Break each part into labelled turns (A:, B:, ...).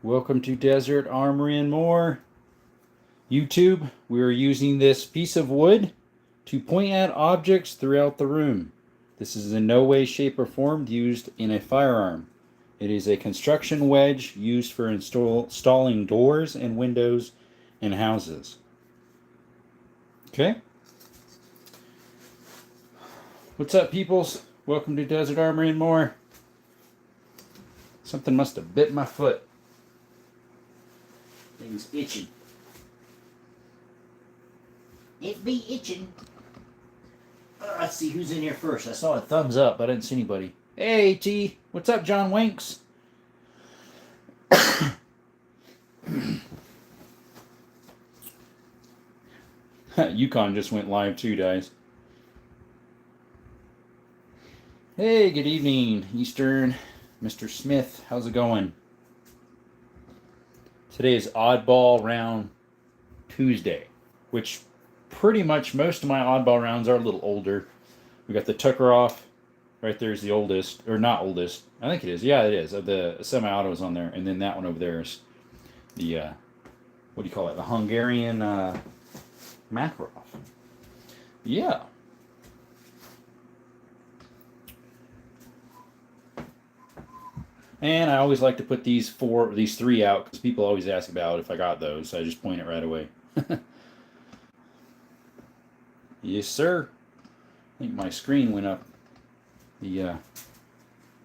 A: Welcome to Desert Armory and More. YouTube, we are using this piece of wood to point at objects throughout the room. This is in no way, shape, or form used in a firearm. It is a construction wedge used for installing doors and windows in houses. Okay? What's up, peoples? Welcome to Desert Armory and More. Something must have bit my foot. Thing's itching. It be itching. Let's see who's in here first. I saw a thumbs up, but I didn't see anybody. Hey, T. What's up, John Winks? Yukon just went live too, guys. Hey, good evening, Eastern. Mr. Smith, how's it going? Today is Oddball Round Tuesday, which pretty much most of my oddball rounds are a little older. We got the Tuckeroff. Right there is the oldest, or not oldest. I think it is. Yeah, it is. The semi-auto is on there, and then that one over there is the what do you call it? The Hungarian Makarov. Yeah. And I always like to put these three out because people always ask about if I got those. So I just point it right away. Yes, sir. I think my screen went up. The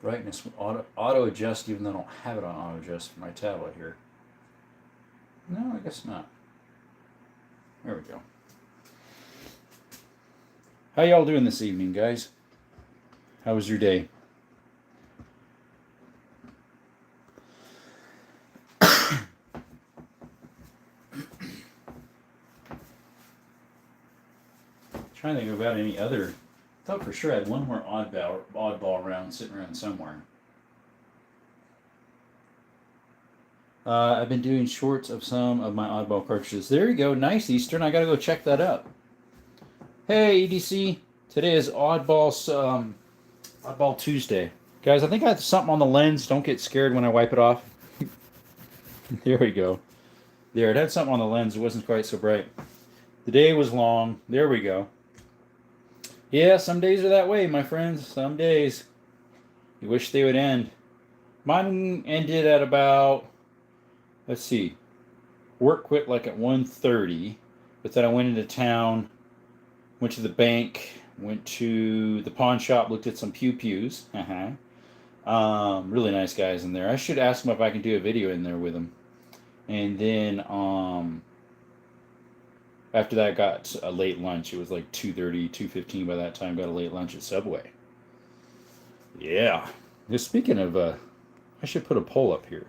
A: brightness auto adjust, even though I don't have it on auto adjust for my tablet here. No, I guess not. There we go. How y'all doing this evening, guys? How was your day? Trying to think about any other. I thought for sure I had one more oddball round sitting around somewhere. I've been doing shorts of some of my oddball cartridges. There you go. Nice, Eastern. I gotta go check that up. Hey, EDC. Today is Oddball Tuesday. Guys, I think I have something on the lens. Don't get scared when I wipe it off. There we go. There, it had something on the lens. It wasn't quite so bright. The day was long. There we go. Yeah, some days are that way, my friends. Some days. You wish they would end. Mine ended at about, let's see, work quit like at 1:30, but then I went into town, went to the bank, went to the pawn shop, looked at some pew-pews. Really nice guys in there. I should ask them if I can do a video in there with them. And then after that, I got a late lunch. It was like 2:30, 2:15 by that time. Got a late lunch at Subway. Yeah. Just speaking of, I should put a poll up here.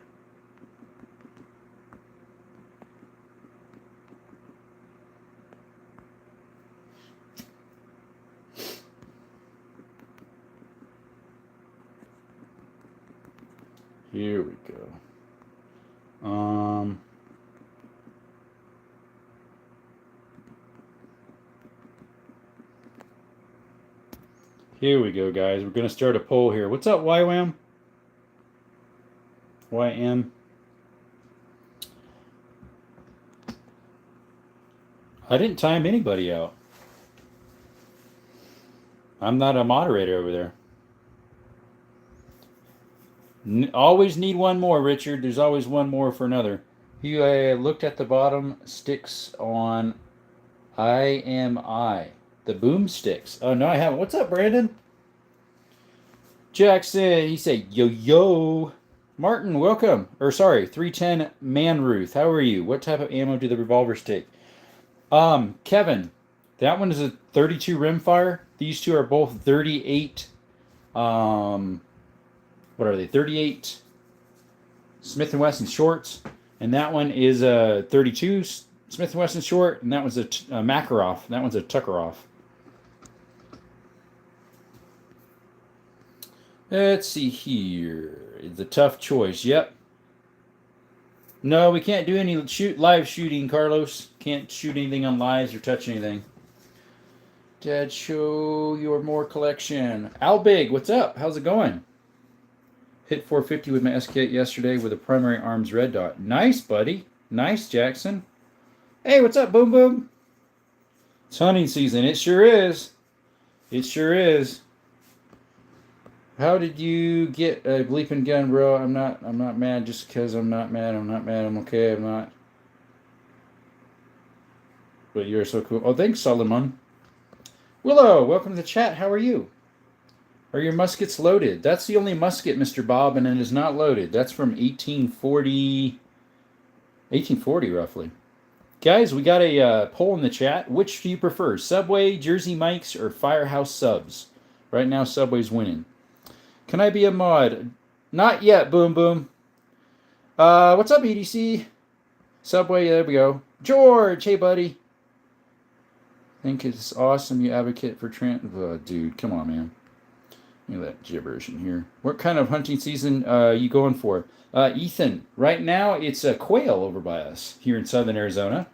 A: Here we go. Here we go, guys. We're going to start a poll here. What's up, YWAM? YM? I didn't time anybody out. I'm not a moderator over there. Always need one more, Richard. There's always one more for another. You looked at the bottom sticks on IMI. The boomsticks. Oh, no, I haven't. What's up, Brandon? Jackson, he said, yo, yo. Martin, welcome. Or, sorry, 310 Manruth. How are you? What type of ammo do the revolvers take? Kevin, that one is a 32 rimfire. These two are both 38. What are they? 38 Smith & Wesson shorts. And that one is a 32 Smith & Wesson short. And that one's a Makarov. That one's a Tuckeroff. Let's see here. It's a tough choice. Yep. No, we can't do any live shooting, Carlos. Can't shoot anything on lives or touch anything. Dad, show your more collection. Al Big, what's up? How's it going? Hit 450 with my SK8 yesterday with a primary arms red dot. Nice, buddy. Nice, Jackson. Hey, what's up, Boom Boom? It's hunting season. It sure is. It sure is. How did you get a bleeping gun, bro? I'm not mad just because I'm not mad. I'm not mad. I'm okay. I'm not. But you're so cool. Oh, thanks, Solomon. Willow, welcome to the chat. How are you? Are your muskets loaded? That's the only musket, Mr. Bob, and it is not loaded. That's from 1840 roughly. Guys, we got a poll in the chat. Which do you prefer, Subway, Jersey Mike's, or Firehouse Subs? Right now, Subway's winning. Can I be a mod? Not yet, Boom Boom. What's up, EDC? Subway, there we go. George, hey, buddy. I think it's awesome you advocate for dude, come on, man. Look at that gibberish in here. What kind of hunting season you going for? Ethan, right now it's a quail over by us here in southern Arizona.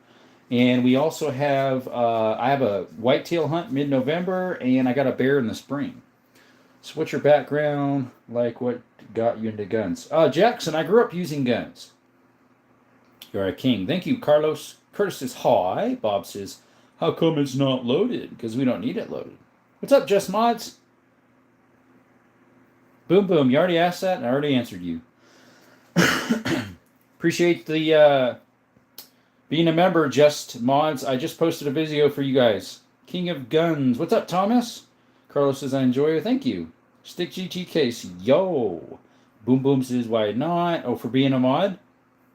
A: And we also have, I have a whitetail hunt mid-November, and I got a bear in the spring. So what's your background? Like, what got you into guns? Jackson, I grew up using guns. You're a king. Thank you, Carlos. Curtis says, hi. Bob says, how come it's not loaded? Because we don't need it loaded. What's up, Just Mods? Boom, boom. You already asked that, and I already answered you. Appreciate the being a member, Just Mods. I just posted a video for you guys. King of Guns. What's up, Thomas? Carlos says, I enjoy it. Thank you. Stick GT case. Yo. Boom Boom says, why not? Oh, for being a mod?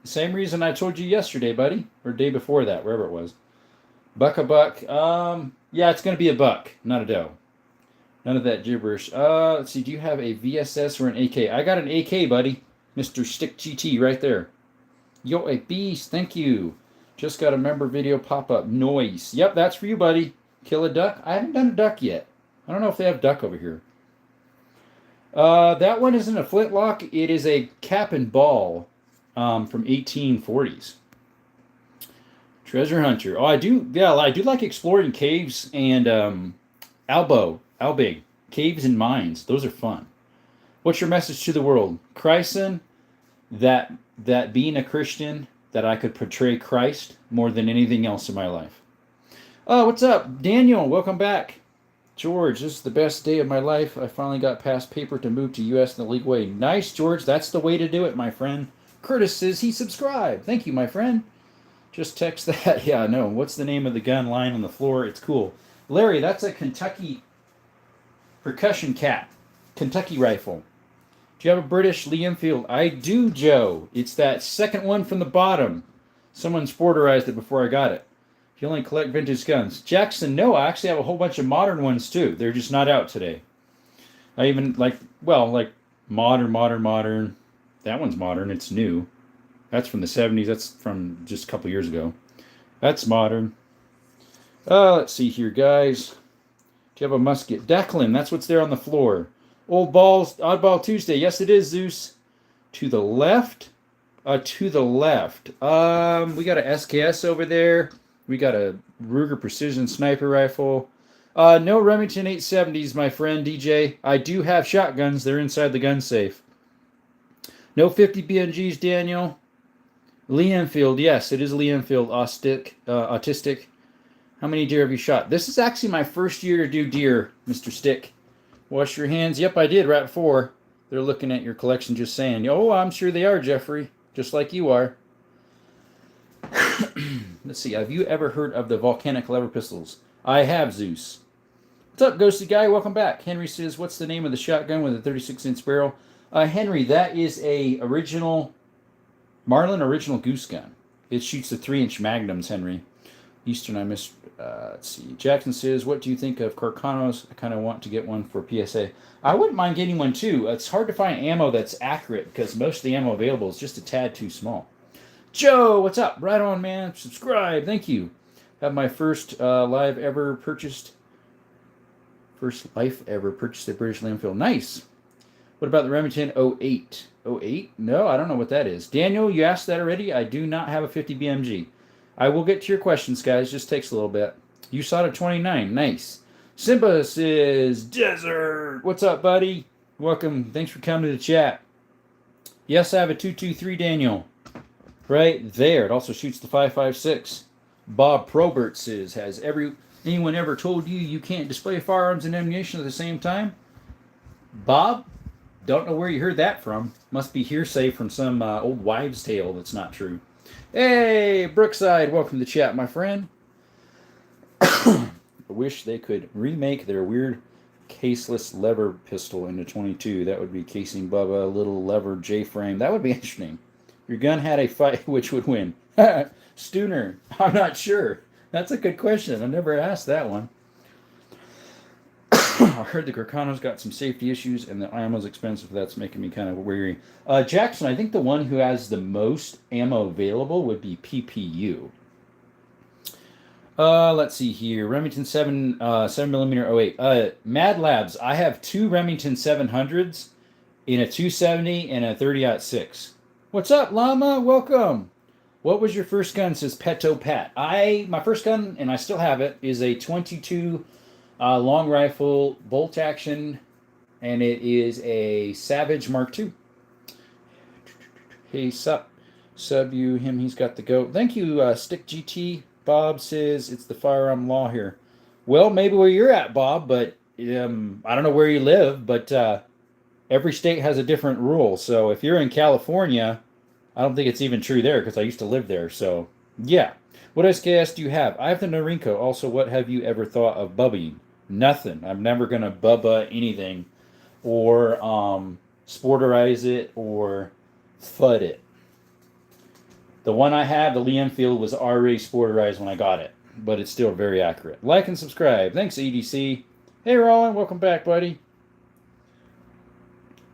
A: Same reason I told you yesterday, buddy. Or day before that, wherever it was. Buck a buck. Yeah, it's going to be a buck, not a doe. None of that gibberish. Let's see. Do you have a VSS or an AK? I got an AK, buddy. Mr. Stick GT right there. Yo, a beast. Thank you. Just got a member video pop up. Noise. Yep, that's for you, buddy. Kill a duck. I haven't done a duck yet. I don't know if they have duck over here. That one isn't a flintlock. It is a cap and ball from 1840s. Treasure hunter. Oh, I do. Yeah, I do like exploring caves and Albig. Caves and mines. Those are fun. What's your message to the world? Christen, that being a Christian, that I could portray Christ more than anything else in my life. Oh, what's up? Daniel, welcome back. George, this is the best day of my life. I finally got past paper to move to U.S. in the legal way. Nice, George. That's the way to do it, my friend. Curtis says he subscribed. Thank you, my friend. Just text that. Yeah, no. What's the name of the gun lying on the floor? It's cool. Larry, that's a Kentucky percussion cap. Kentucky rifle. Do you have a British Lee Enfield? I do, Joe. It's that second one from the bottom. Someone sporterized it before I got it. You only collect vintage guns. Jackson, no, I actually have a whole bunch of modern ones too. They're just not out today. I even like modern. That one's modern. It's new. That's from the 70s. That's from just a couple years ago. That's modern. Let's see here, guys. Do you have a musket? Declan, that's what's there on the floor. Old balls, Oddball Tuesday. Yes, it is, Zeus. To the left? To the left. We got a SKS over there. We got a Ruger Precision Sniper Rifle. No Remington 870s, my friend DJ. I do have shotguns. They're inside the gun safe. No 50 BMGs, Daniel. Lee Enfield. Yes, it is Lee Enfield. Autistic. How many deer have you shot? This is actually my first year to do deer, Mr. Stick. Wash your hands. Yep, I did right before. They're looking at your collection just saying, oh, I'm sure they are, Jeffrey. Just like you are. Let's see. Have you ever heard of the volcanic lever pistols? I have, Zeus. What's up, Ghosty Guy? Welcome back. Henry says, what's the name of the shotgun with a 36-inch barrel? Henry, that is a Marlin original goose gun. It shoots the 3-inch magnums, Henry. Eastern, I missed. Let's see. Jackson says, what do you think of Carcanos? I kind of want to get one for PSA. I wouldn't mind getting one, too. It's hard to find ammo that's accurate because most of the ammo available is just a tad too small. Joe, what's up? Right on, man. Subscribe. Thank you. Have my first life ever purchased a British Lee Enfield. Nice. What about the Remington 08? 08? No, I don't know what that is. Daniel, you asked that already? I do not have a 50 BMG. I will get to your questions, guys. Just takes a little bit. You shot a 29. Nice. Simba says, Desert. What's up, buddy? Welcome. Thanks for coming to the chat. Yes, I have a 223 Daniel. Right there. It also shoots the 5.56. Bob Probert says, has anyone ever told you you can't display firearms and ammunition at the same time? Bob, don't know where you heard that from. Must be hearsay from some old wives' tale that's not true. Hey, Brookside, welcome to the chat, my friend. I wish they could remake their weird caseless lever pistol into 22. That would be Casing Bubba, a little lever J-frame. That would be interesting. Your gun had a fight, which would win? Stooner, I'm not sure. That's a good question. I've never asked that one. I heard the Garcano's got some safety issues and the ammo's expensive. That's making me kind of weary. Jackson, I think the one who has the most ammo available would be PPU. Let's see here. Remington 7mm 08. Mad Labs, I have two Remington 700s in a 270 and a 30-06. What's up, Llama? Welcome. What was your first gun? Says Peto Pat. My first gun, and I still have it, is a 22 long rifle bolt action, and it is a Savage Mark II. Hey, sub you him. He's got the goat. Thank you, Stick GT. Bob says it's the firearm law here. Well, maybe where you're at, Bob, but I don't know where you live, but every state has a different rule. So if you're in California, I don't think it's even true there because I used to live there. So yeah. What SKS do you have? I have the Norinco. Also, what have you ever thought of bubbying? Nothing. I'm never going to bubba anything or sporterize it or FUD it. The one I have, the Lee Enfield, was already sporterized when I got it, but it's still very accurate. Like and subscribe. Thanks, EDC. Hey, Roland. Welcome back, buddy.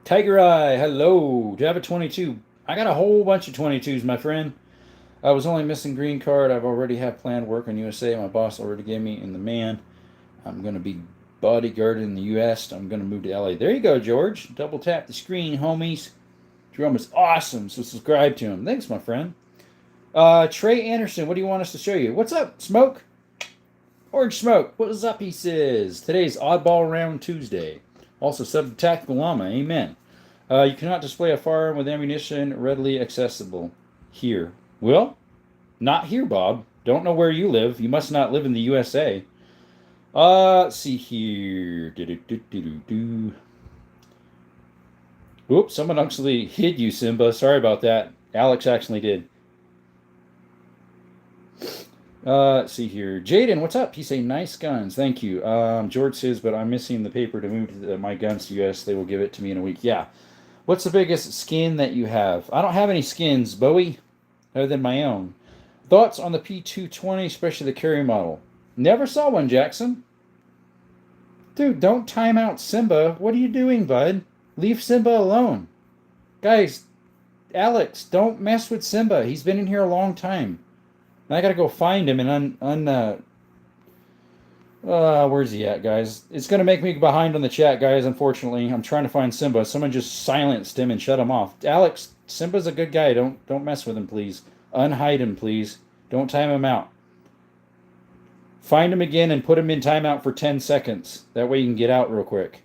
A: Tiger Eye. Hello. Do you have a 22? I got a whole bunch of 22s, my friend. I was only missing green card. I've already have planned work in USA. My boss already gave me in the man. I'm going to be bodyguard in the U.S. I'm going to move to L.A. There you go, George. Double tap the screen, homies. Jerome is awesome, so subscribe to him. Thanks, my friend. Trey Anderson, what do you want us to show you? What's up, Smoke? Orange Smoke, what is up, he says. Today's Oddball Round Tuesday. Also, sub to Tactical Llama, amen. You cannot display a firearm with ammunition readily accessible here. Well, not here, Bob. Don't know where you live. You must not live in the USA. Let's see here. Oops, someone actually hid you, Simba. Sorry about that. Alex actually did. Let's see here. Jaden, what's up? He say nice guns. Thank you. George says, but I'm missing the paper to move my guns to US. They will give it to me in a week. Yeah. What's the biggest skin that you have? I don't have any skins, Bowie, other than my own. Thoughts on the P220, especially the carry model? Never saw one, Jackson. Dude, don't time out Simba. What are you doing, bud? Leave Simba alone. Guys, Alex, don't mess with Simba. He's been in here a long time. I gotta go find him and where's he at, guys? It's gonna make me behind on the chat, guys, unfortunately. I'm trying to find Simba. Someone just silenced him and shut him off. Alex, Simba's a good guy. Don't mess with him, please. Unhide him, please. Don't time him out. Find him again and put him in timeout for 10 seconds. That way you can get out real quick.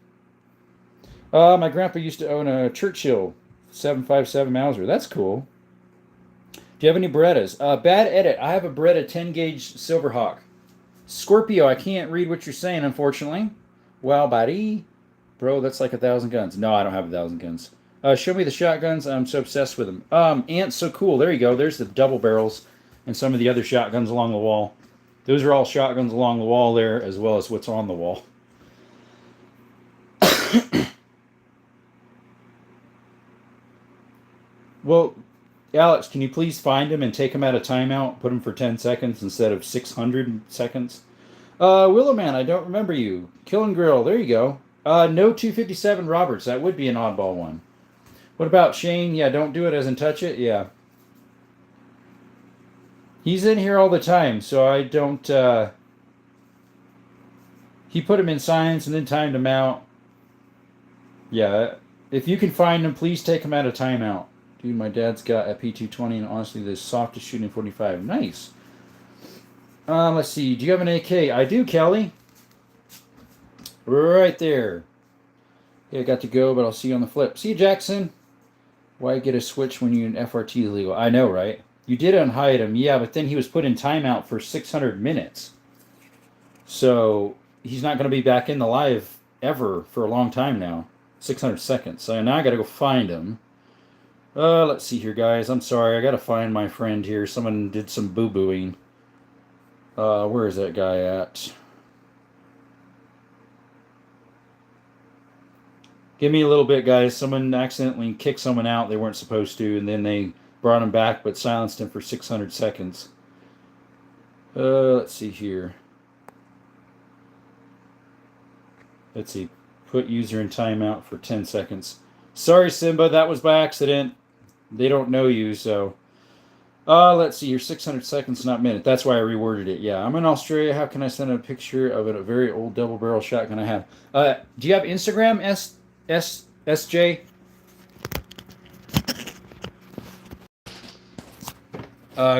A: My grandpa used to own a Churchill 7.57 Mauser. That's cool. Do you have any Berettas? Bad edit. I have a Beretta 10-gauge Silverhawk. Scorpio, I can't read what you're saying, unfortunately. Wow, buddy. Bro, that's like 1,000 guns. No, I don't have 1,000 guns. Show me the shotguns. I'm so obsessed with them. Ant's so cool. There you go. There's the double barrels and some of the other shotguns along the wall. Those are all shotguns along the wall there, as well as what's on the wall. Well, Alex, can you please find him and take him out of timeout? Put him for 10 seconds instead of 600 seconds. Willowman, I don't remember you. Kill and Grill, there you go. No 257 Roberts. That would be an oddball one. What about Shane? Yeah, don't do it as in touch it. Yeah. He's in here all the time, so I don't... He put him in science and then timed him out. Yeah, if you can find him, please take him out of timeout. Dude, my dad's got a P220 and honestly the softest shooting 45. Nice. Let's see. Do you have an AK? I do, Kelly. Right there. Yeah, I got to go, but I'll see you on the flip. See you, Jackson. Why get a switch when you're in FRT illegal? I know, right? You did unhide him, yeah, but then he was put in timeout for 600 minutes. So he's not going to be back in the live ever for a long time now. 600 seconds. So now I got to go find him. Let's see here, guys. I'm sorry. I got to find my friend here. Someone did some boo-booing. Where is that guy at? Give me a little bit, guys. Someone accidentally kicked someone out they weren't supposed to, and then they brought him back but silenced him for 600 seconds. Let's see here. Let's see. Put user in timeout for 10 seconds. Sorry, Simba. That was by accident. They don't know you, so... let's see. You're 600 seconds, not minute. That's why I reworded it. Yeah, I'm in Australia. How can I send a picture of a very old double-barrel shotgun I have? Do you have Instagram, SJ?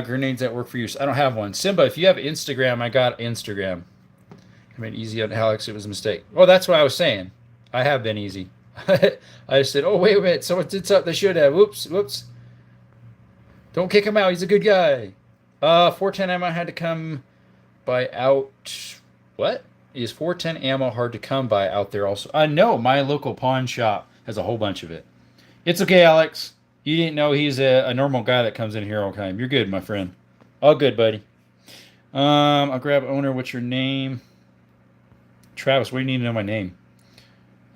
A: Grenades that work for you. I don't have one. Simba, if you have Instagram, I got Instagram. I made easy on Alex. It was a mistake. Oh, that's what I was saying. I have been easy. I just said, oh, wait a minute. Someone did something they should have. Whoops. Don't kick him out. He's a good guy. 410 ammo had to come by out. What? Is 410 ammo hard to come by out there also? No, my local pawn shop has a whole bunch of it. It's okay, Alex. You didn't know he's a normal guy that comes in here all the time. You're good, my friend. All good, buddy. I'll grab owner. What's your name? Travis, what do you need to know my name?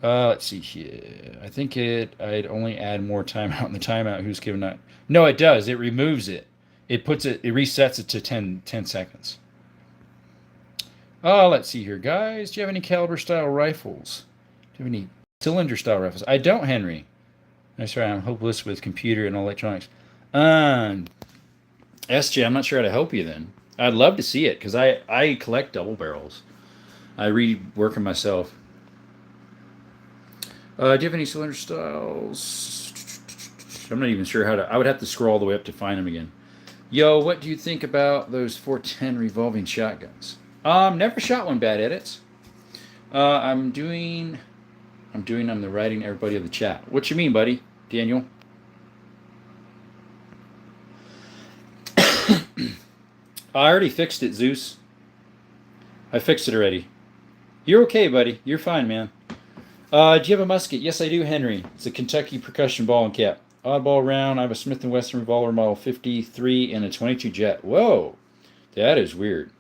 A: Let's see here. I think I'd only add more timeout in the timeout. Who's given that? No, it does. It removes it. It resets it to 10 seconds. Let's see here, guys. Do you have any caliber style rifles? Do you have any cylinder style rifles? I don't, Henry. I'm sorry, I'm hopeless with computer and electronics. SJ, I'm not sure how to help you then. I'd love to see it because I collect double barrels. I rework them myself. Do you have any cylinder styles? I'm not even sure how to... I would have to scroll all the way up to find them again. Yo, what do you think about those 410 revolving shotguns? Never shot one, Bad Edits. I'm the writing everybody of the chat. What you mean, buddy? Daniel? I already fixed it, Zeus. I fixed it already. You're okay, buddy. You're fine, man. Do you have a musket? Yes, I do, Henry. It's a Kentucky percussion ball and cap. Oddball round. I have a Smith & Wesson revolver model 53 and a 22 Jet. Whoa. That is weird.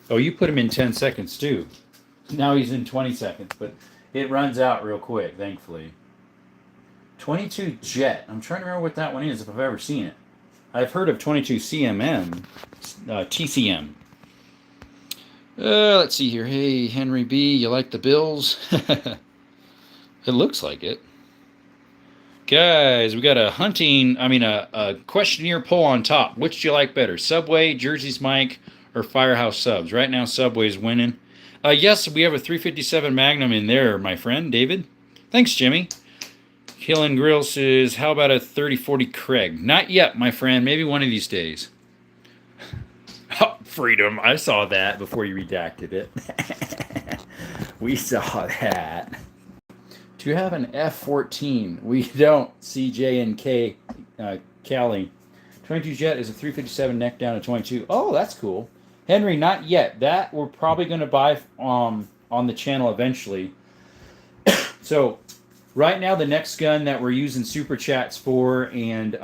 A: Oh, you put him in 10 seconds, too. Now he's in 20 seconds, but it runs out real quick, thankfully. 22 Jet. I'm trying to remember what that one is, if I've ever seen it. I've heard of 22 CMM, TCM. Let's see here. Hey, Henry B., you like the Bills? It looks like it. Guys, we got a questionnaire poll on top. Which do you like better, Subway, Jersey's Mike, or Firehouse Subs? Right now, Subway's winning. Yes, we have a 357 Magnum in there, my friend, David. Thanks, Jimmy. Hill and Grill says, how about a 3040 Craig? Not yet, my friend. Maybe one of these days. Oh, freedom. I saw that before you redacted it. We saw that. Do you have an F-14? We don't. CJ and K, Callie. 22 Jet is a 357 neck down to 22. Oh, that's cool. Henry, not yet. That we're probably going to buy on the channel eventually. So... right now, the next gun that we're using super chats for and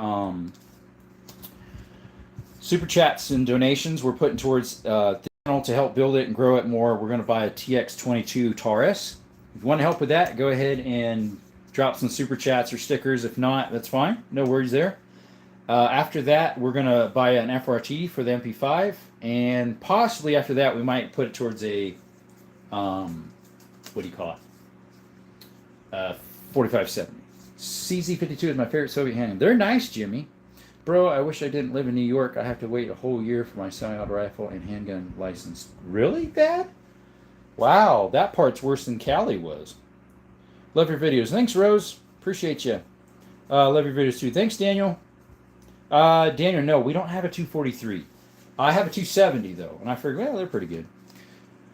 A: super chats and donations we're putting towards the channel to help build it and grow it more. We're going to buy a TX22 Taurus. If you want to help with that, go ahead and drop some super chats or stickers. If not, that's fine. No worries there. After that, we're going to buy an FRT for the MP5. And possibly after that, we might put it towards a, what do you call it? 4570. CZ52 is my favorite Soviet handgun. They're nice, Jimmy. Bro, I wish I didn't live in New York. I have to wait a whole year for my semi-auto rifle and handgun license. Really, Dad? Wow, that part's worse than Callie was. Love your videos. Thanks, Rose. Appreciate you. Love your videos, too. Thanks, Daniel. Daniel, no, we don't have a 243. I have a 270, though. And I figured, well, they're pretty good.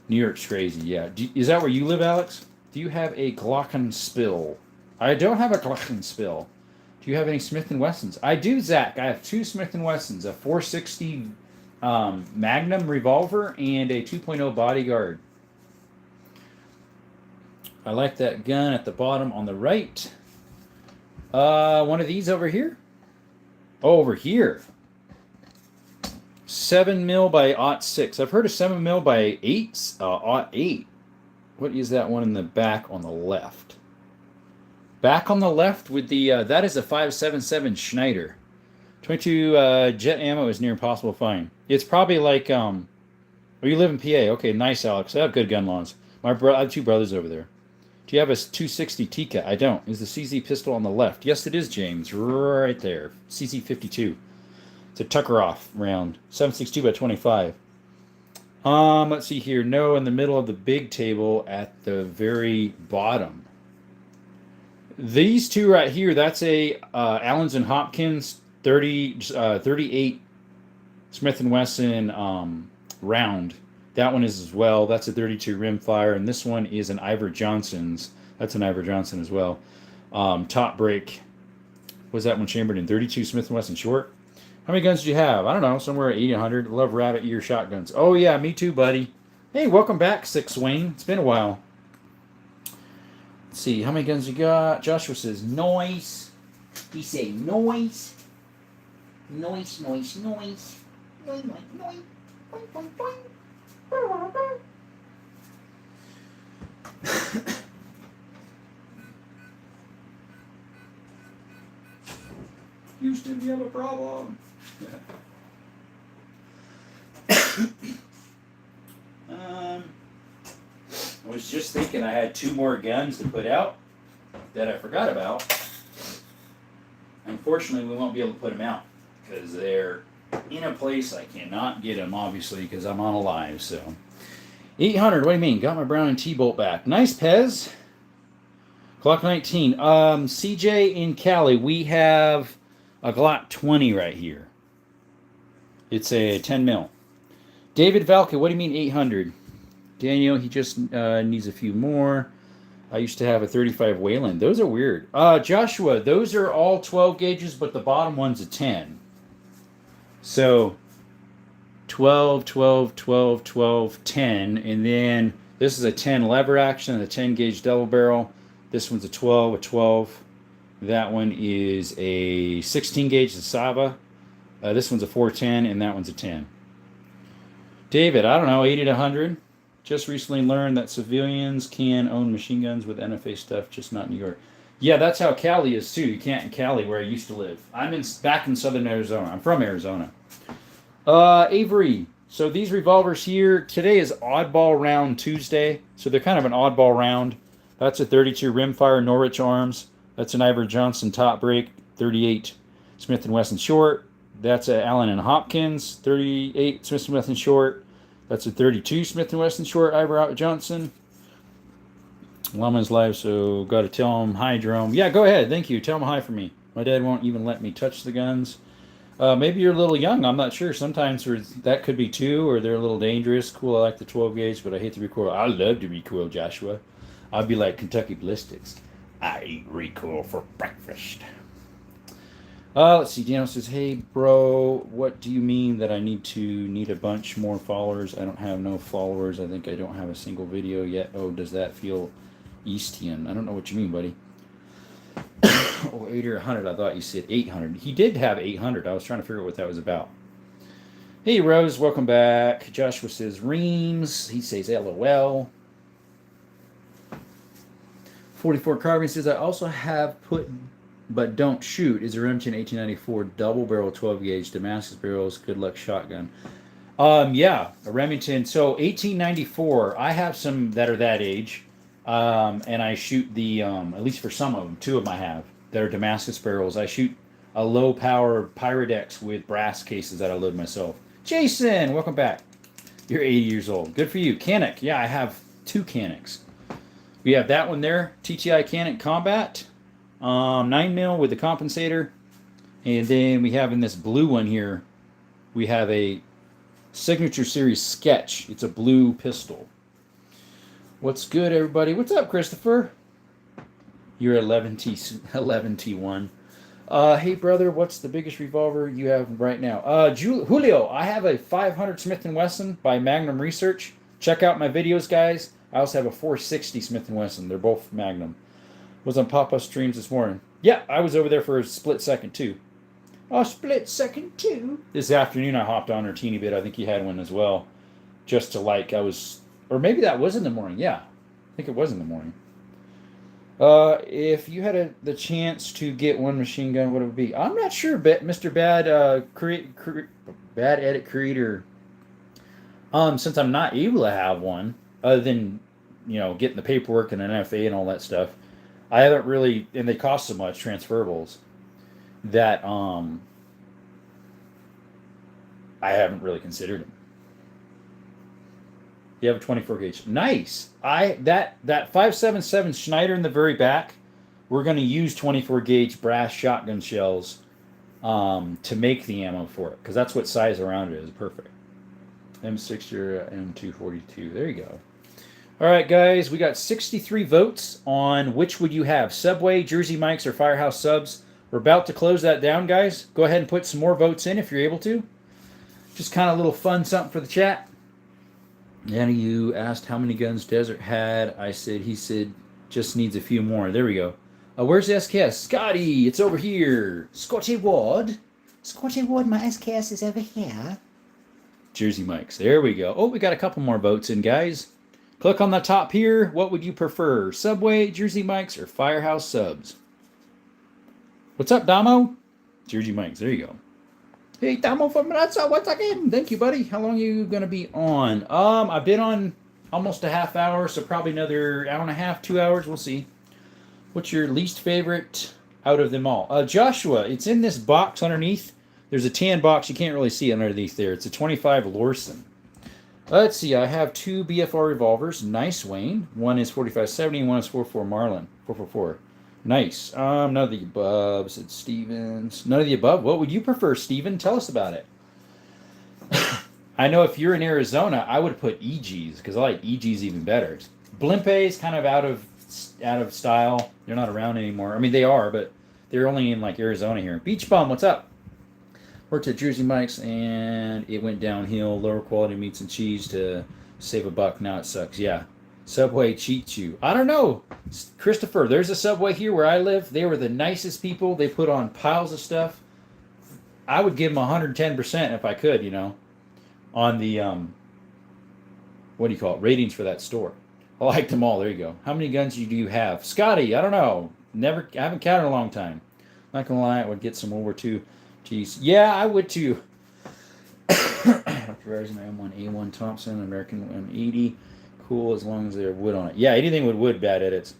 A: New York's crazy, yeah. Is that where you live, Alex? Do you have a Glockenspiel? I don't have a Glockenspiel. Do you have any Smith & Wessons? I do, Zach. I have two Smith & Wessons, a 460 Magnum revolver and a 2.0 Bodyguard. I like that gun at the bottom on the right. One of these over here. Oh, over here. 7mm by 0.6. I've heard of 7mm by 0.8. What is that one in the back on the left? Back on the left with the, that is a 5.77 Schneider. 22 jet ammo is near impossible to find. It's probably like, oh, you live in PA. Okay, nice, Alex. I have good gun laws. I have two brothers over there. Do you have a 260 Tika? I don't. Is the CZ pistol on the left? Yes, it is, James. Right there. CZ52. It's a Tuckeroff round. 7.62 by 25. Let's see here. No, in the middle of the big table at the very bottom. These two right here, that's a Allens and Hopkins 38 Smith & Wesson round. That one is as well. That's a 32 rimfire, and this one is an Ivor Johnson's. That's an Ivor Johnson as well. Top break. Was that one chambered in 32 Smith & Wesson short? How many guns do you have? I don't know, somewhere at 80, 100. Love rabbit ear shotguns. Oh yeah, me too, buddy. Hey, welcome back, Six Wayne. It's been a while. Let's see, how many guns you got? Joshua says noise. He say noise. Noise, noise, noise. Noise, noise, noise. Boing, boing, boing. Houston, we have a problem. I was just thinking I had two more guns to put out that I forgot about. Unfortunately, we won't be able to put them out because they're in a place I cannot get them, obviously, because I'm on a live. So 800. What do you mean? Got my Browning T-bolt back. Nice, Pez. Glock 19. CJ in Cali, we have a Glock 20 right here. It's a 10 mil. David Valka, what do you mean 800? Daniel, he just needs a few more. I used to have a 35 Wayland. Those are weird. Joshua, those are all 12 gauges, but the bottom one's a 10. So 12, 12, 12, 12, 10. And then this is a 10 lever action and a 10 gauge double barrel. This one's a 12, a 12. That one is a 16 gauge, the Saba. This one's a 410, and that one's a 10. David, I don't know, 80 to 100. Just recently learned that civilians can own machine guns with NFA stuff, just not New York. Yeah, that's how Cali is too. You can't in Cali, where I used to live. I'm back in southern Arizona. I'm from Arizona. Avery, so these revolvers here, today is Oddball Round Tuesday, so they're kind of an oddball round. That's a 32 rimfire Norwich Arms. That's an Ivor Johnson top break, 38 Smith & Wesson short. That's an Allen and Hopkins, 38 Smith & Wesson short. That's a 32 Smith & Wesson short, Ivor Johnson. Lama's live, so got to tell him hi, Jerome. Yeah, go ahead. Thank you. Tell him hi for me. My dad won't even let me touch the guns. Maybe you're a little young. I'm not sure. Sometimes that could be too, or they're a little dangerous. Cool, I like the 12 gauge, but I hate the recoil. I love the recoil, Joshua. I'd be like Kentucky Ballistics. I eat recoil for breakfast. Let's see. Daniel says, hey, bro, what do you mean that I need a bunch more followers? I don't have no followers. I think I don't have a single video yet. Oh, does that feel Eastian? I don't know what you mean, buddy. Oh, 80 or 100. I thought you said 800. He did have 800. I was trying to figure out what that was about. Hey, Rose, welcome back. Joshua says, Reams. He says, LOL. 44 Carbon says, I also have put but don't shoot is a Remington 1894 double barrel 12 gauge Damascus barrels. Good luck shotgun. Yeah, a Remington. So 1894. I have some that are that age, and I shoot the at least for some of them. Two of them I have that are Damascus barrels. I shoot a low power Pyrodex with brass cases that I load myself. Jason, welcome back. You're 80 years old. Good for you. Canik. Yeah, I have two Canics. We have that one there, TTI Canik Combat. 9mm with the compensator, and then we have in this blue one here, we have a Signature Series Sketch. It's a blue pistol. What's good, everybody? What's up, Christopher? You're 11T1. Hey, brother, what's the biggest revolver you have right now? Julio, I have a 500 Smith & Wesson by Magnum Research. Check out my videos, guys. I also have a 460 Smith & Wesson. They're both Magnum. Was on Papa streams this morning. Yeah, I was over there for a split second, too. A split second, too. This afternoon, I hopped on her teeny bit. I think he had one as well. Just to or maybe that was in the morning. Yeah, I think it was in the morning. If you had the chance to get one machine gun, what it would be? I'm not sure, Mr. Bad Edit Creator. Since I'm not able to have one, other than getting the paperwork and an NFA and all that stuff, I haven't really, and they cost so much, transferables, that I haven't really considered them. You have a 24 gauge. Nice. That 5.77 Schneider in the very back, we're going to use 24 gauge brass shotgun shells to make the ammo for it, because that's what size around it is. Perfect. M60 or M242. There you go. All right, guys, we got 63 votes on which would you have, Subway, Jersey Mike's, or Firehouse Subs. We're about to close that down, guys. Go ahead and put some more votes in if you're able to. Just kind of a little fun something for the chat. And you asked how many guns Desert had. He said, just needs a few more. There we go. Where's the SKS? Scotty, it's over here. Scotty Ward. Scotty Ward, my SKS is over here. Jersey Mike's. There we go. Oh, we got a couple more votes in, guys. Click on the top here. What would you prefer? Subway, Jersey Mike's, or Firehouse Subs? What's up, Damo? Jersey Mike's. There you go. Hey, Damo from Minnesota, once again. Thank you, buddy. How long are you going to be on? I've been on almost a half hour, so probably another hour and a half, 2 hours. We'll see. What's your least favorite out of them all? Joshua, it's in this box underneath. There's a tan box. You can't really see it underneath there. It's a 25 Lorson. Let's see. I have two BFR revolvers. Nice, Wayne. One is 45-70 and one is 44 Marlin. 444. Nice. None of the above, said Stevens. None of the above? What would you prefer, Steven? Tell us about it. I know if you're in Arizona, I would put EGs, because I like EGs even better. Blimpe is kind of out of style. They're not around anymore. I mean, they are, but they're only in like Arizona here. Beach Bum, what's up? Worked at Jersey Mike's, and it went downhill. Lower quality meats and cheese to save a buck. Now it sucks. Yeah. Subway cheats you. I don't know. Christopher, there's a Subway here where I live. They were the nicest people. They put on piles of stuff. I would give them 110% if I could, on the, what do you call it, ratings for that store. I liked them all. There you go. How many guns do you have? Scotty, I don't know. I haven't counted in a long time. Not going to lie, I would get some World War II. Jeez. Yeah, I would too. Verizon M1, A1 Thompson, American M80. Cool as long as there's wood on it. Yeah, anything with wood, bad edits.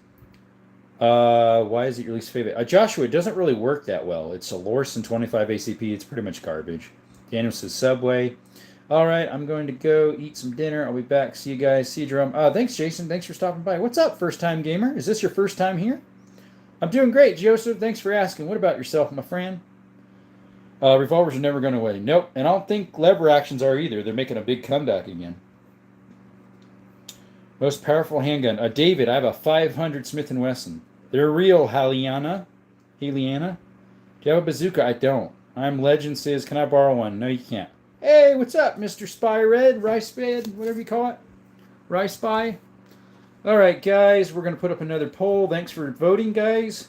A: Why is it your least favorite? Joshua, it doesn't really work that well. It's a Lorson 25 ACP. It's pretty much garbage. Daniel says Subway. All right, I'm going to go eat some dinner. I'll be back. See you guys. See you, Drum. Thanks, Jason. Thanks for stopping by. What's up, first-time gamer? Is this your first time here? I'm doing great, Joseph. Thanks for asking. What about yourself, my friend? Revolvers are never going away. Nope. And I don't think lever actions are either. They're making a big comeback again. Most powerful handgun. David, I have a 500 Smith & Wesson. They're real, Haliana. Do you have a bazooka? I don't. I'm Legend says, can I borrow one? No, you can't. Hey, what's up, Mr. Spy Red? Rice Spade, whatever you call it. Rice Spy. All right, guys, we're going to put up another poll. Thanks for voting, guys.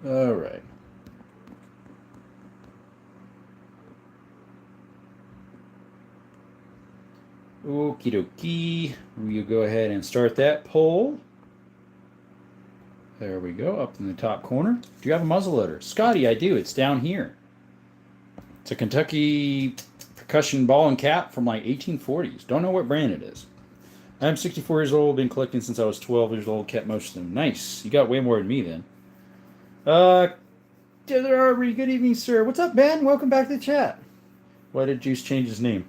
A: All right. Okie dokie. We'll go ahead and start that poll. There we go, up in the top corner. Do you have a muzzleloader? Scotty, I do. It's down here. It's a Kentucky percussion ball and cap from like 1840s. Don't know what brand it is. I'm 64 years old, been collecting since I was 12 years old, kept most of them. Nice. You got way more than me then. Good evening, sir. What's up, Ben? Welcome back to the chat. Why did Juice change his name?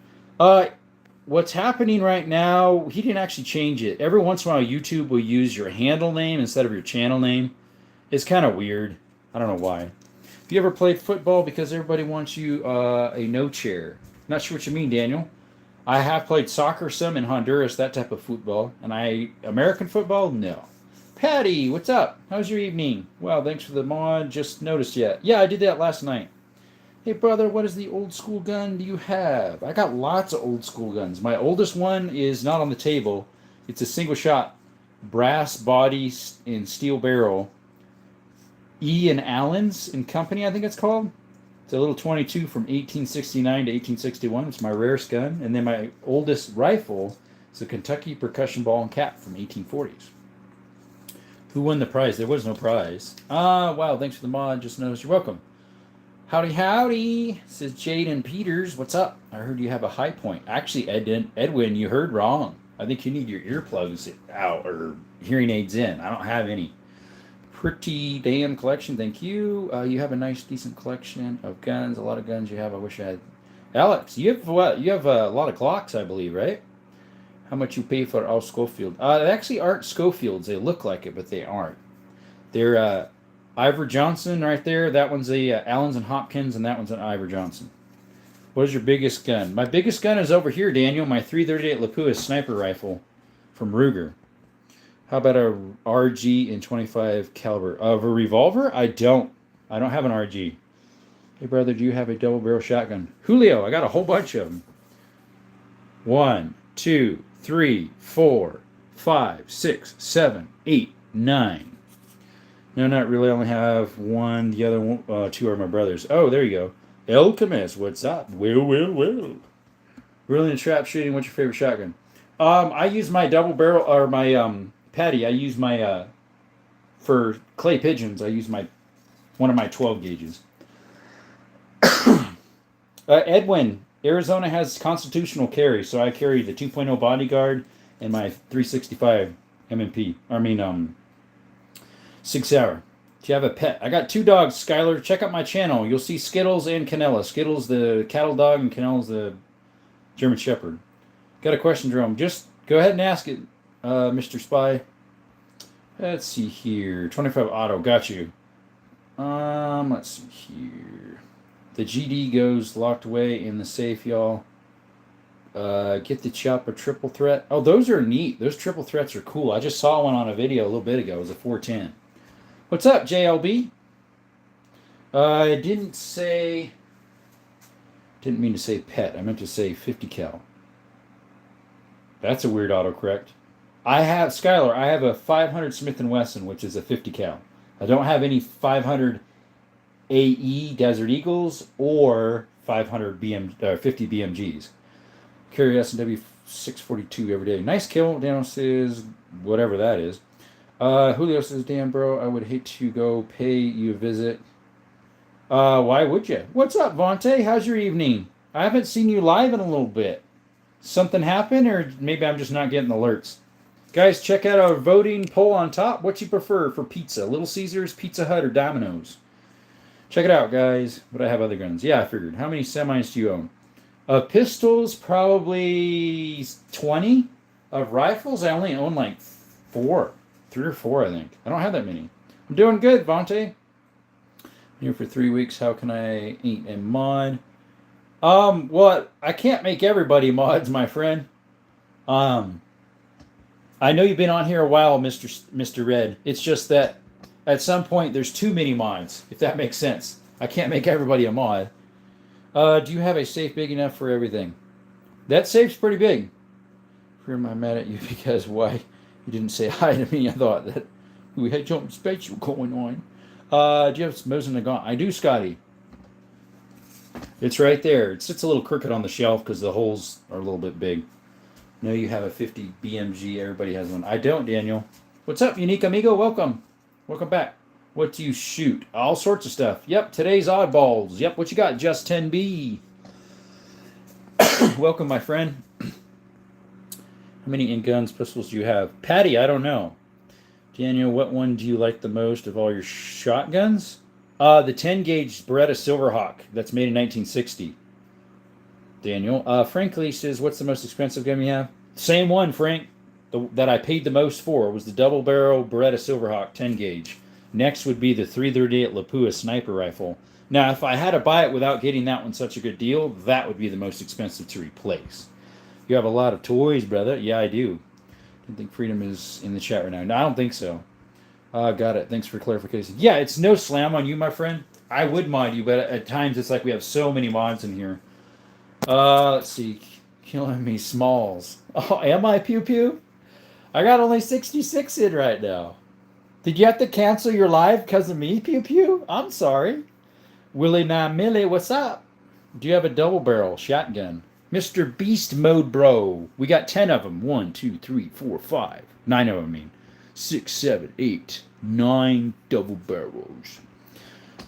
A: what's happening right now, he didn't actually change it. Every once in a while, YouTube will use your handle name instead of your channel name. It's kind of weird. I don't know why. Have you ever played football? Because everybody wants you a no chair. Not sure what you mean, Daniel. I have played soccer some in Honduras, that type of football. And American football? No. Patty, what's up? How's your evening? Well, thanks for the mod. Just noticed yet. Yeah, I did that last night. Hey, brother, what is the old school gun do you have? I got lots of old school guns. My oldest one is not on the table. It's a single shot, brass body and steel barrel. E. and Allen's and Company, I think it's called. It's a little 22 from 1869 to 1861. It's my rarest gun. And then my oldest rifle is a Kentucky percussion ball and cap from 1840s. Who won the prize? There was no prize. Wow, thanks for the mod. Just noticed. You're welcome. Howdy, howdy, says Jaden Peters. What's up? I heard you have a high point. Actually, Edwin, you heard wrong. I think you need your earplugs out or hearing aids in. I don't have any. Pretty damn collection, thank you. You have a nice, decent collection of guns. A lot of guns you have. I wish I had. Alex, you have what? You have a lot of Glocks, I believe, right? How much you pay for all Schofield? They actually aren't Schofields. They look like it, but they aren't. They're Ivor Johnson right there. That one's a Allens and Hopkins, and that one's an Ivor Johnson. What is your biggest gun? My biggest gun is over here, Daniel. My 338 Lapua sniper rifle from Ruger. How about a RG in 25 caliber? Of a revolver? I don't have an RG. Hey, brother, do you have a double barrel shotgun? Julio, I got a whole bunch of them. 1, 2, 3, 4, 5, 6, 7, 8, 9. No, not really. I only have one. The other one, two are my brothers. Oh, there you go. Elchemist, what's up? Well. Really in trap shooting, what's your favorite shotgun? I use my double barrel, or my, Patty, I use my, for clay pigeons, I use one of my 12 gauges. Edwin, Arizona has constitutional carry, so I carry the 2.0 Bodyguard and my 365 MMP. Sig Sauer. Do you have a pet? I got 2 dogs, Skylar. Check out my channel. You'll see Skittles and Canella. Skittles, the cattle dog, and Canella's the German Shepherd. Got a question, Jerome. Just go ahead and ask it, Mr. Spy. Let's see here. 25 auto. Got you. Let's see here. The GD goes locked away in the safe, y'all. Get the chopper triple threat. Oh, those are neat. Those triple threats are cool. I just saw one on a video a little bit ago. It was a 410. What's up, JLB? I didn't mean to say pet. I meant to say 50 cal. That's a weird autocorrect. I have a 500 Smith & Wesson, which is a 50 cal. I don't have any 500 AE Desert Eagles or 500 50 BMGs. Carry S&W 642 every day. Nice kill. Daniel says, whatever that is. Julio says, damn, bro, I would hate to go pay you a visit. Why would you? What's up, Vontae? How's your evening? I haven't seen you live in a little bit. Something happened, or maybe I'm just not getting alerts. Guys, check out our voting poll on top. What you prefer for pizza? Little Caesars, Pizza Hut, or Domino's? Check it out, guys. But I have other guns. Yeah, I figured. How many semis do you own? Of pistols, probably 20. Of rifles, I only own like 3 or 4, I think. I don't have that many. I'm doing good, Vontae. I'm here for 3 weeks. How can I eat a mod? Well, I can't make everybody mods, my friend. I know you've been on here a while, Mr. Red. It's just that at some point there's too many mods, if that makes sense. I can't make everybody a mod. Do you have a safe big enough for everything? That safe's pretty big. Am I mad at you because why you didn't say hi to me? I thought that we had something special going on. Do you have Mosin Nagant? I do, Scotty. It's right there. It sits a little crooked on the shelf because the holes are a little bit big. No, you have a 50 BMG. Everybody has one. I don't, Daniel. What's up, Unique Amigo? Welcome. Welcome back. What do you shoot? All sorts of stuff. Yep, today's oddballs. Yep, what you got, Just 10B? Welcome, my friend. How many in guns, pistols do you have? Patty, I don't know. Daniel, what one do you like the most of all your shotguns? The 10 gauge Beretta Silverhawk that's made in 1960. Daniel. Frankly says, what's the most expensive gun you have? Same one, Frank. That I paid the most for was the double barrel Beretta Silverhawk 10 gauge. Next would be the 338 Lapua sniper rifle. Now, if I had to buy it without getting that one such a good deal, that would be the most expensive to replace. You have a lot of toys, brother. Yeah, I do. I don't think Freedom is in the chat right now. No, I don't think so. Got it. Thanks for clarification. Yeah, it's no slam on you, my friend. I would mod you, but at times it's like we have so many mods in here. Let's see. Killing me, Smalls. Oh, am I, Pew Pew? I got only 66 in right now. Did you have to cancel your live because of me, Pew Pew? I'm sorry. Willie Nah Millie, what's up? Do you have a double barrel shotgun? Mr. Beast Mode Bro. We got 10 of them. 1, 2, 3, 4, 5. 9 of them, I mean. 6, 7, 8, 9 double barrels.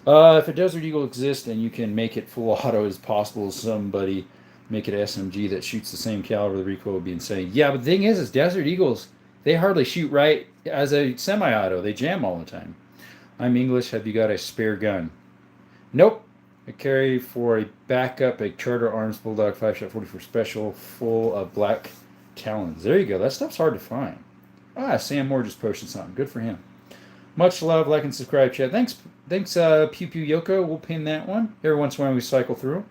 A: If a Desert Eagle exists and you can make it full auto as possible, somebody make it SMG that shoots the same caliber, the recoil would be insane. Yeah, but the thing is Desert Eagles, they hardly shoot right as a semi-auto. They jam all the time. I'm English. Have you got a spare gun? Nope. I carry for a backup a Charter Arms Bulldog 5-shot 44 Special full of black talons. There you go. That stuff's hard to find. Sam Moore just posted something. Good for him. Much love, like and subscribe, chat. Thanks, Pew Pew Yoko. We'll pin that one. Every once in a while we cycle through.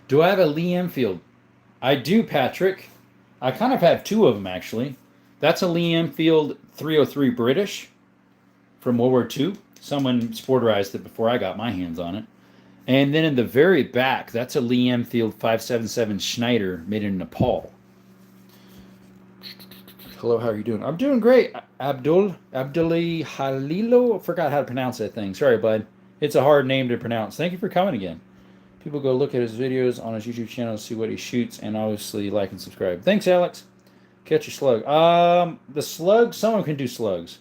A: Do I have a Lee Enfield? I do, Patrick. I kind of have 2 of them, actually. That's a Lee Enfield 303 British from World War II. Someone sporterized it before I got my hands on it. And then in the very back, that's a Lee Enfield 577 Schneider made in Nepal. Hello, how are you doing? I'm doing great. Abdulli Halilo. I forgot how to pronounce that thing. Sorry, bud. It's a hard name to pronounce. Thank you for coming again. People go look at his videos on his YouTube channel, see what he shoots, and obviously like and subscribe. Thanks, Alex. Catch a slug. The slug, someone can do slugs.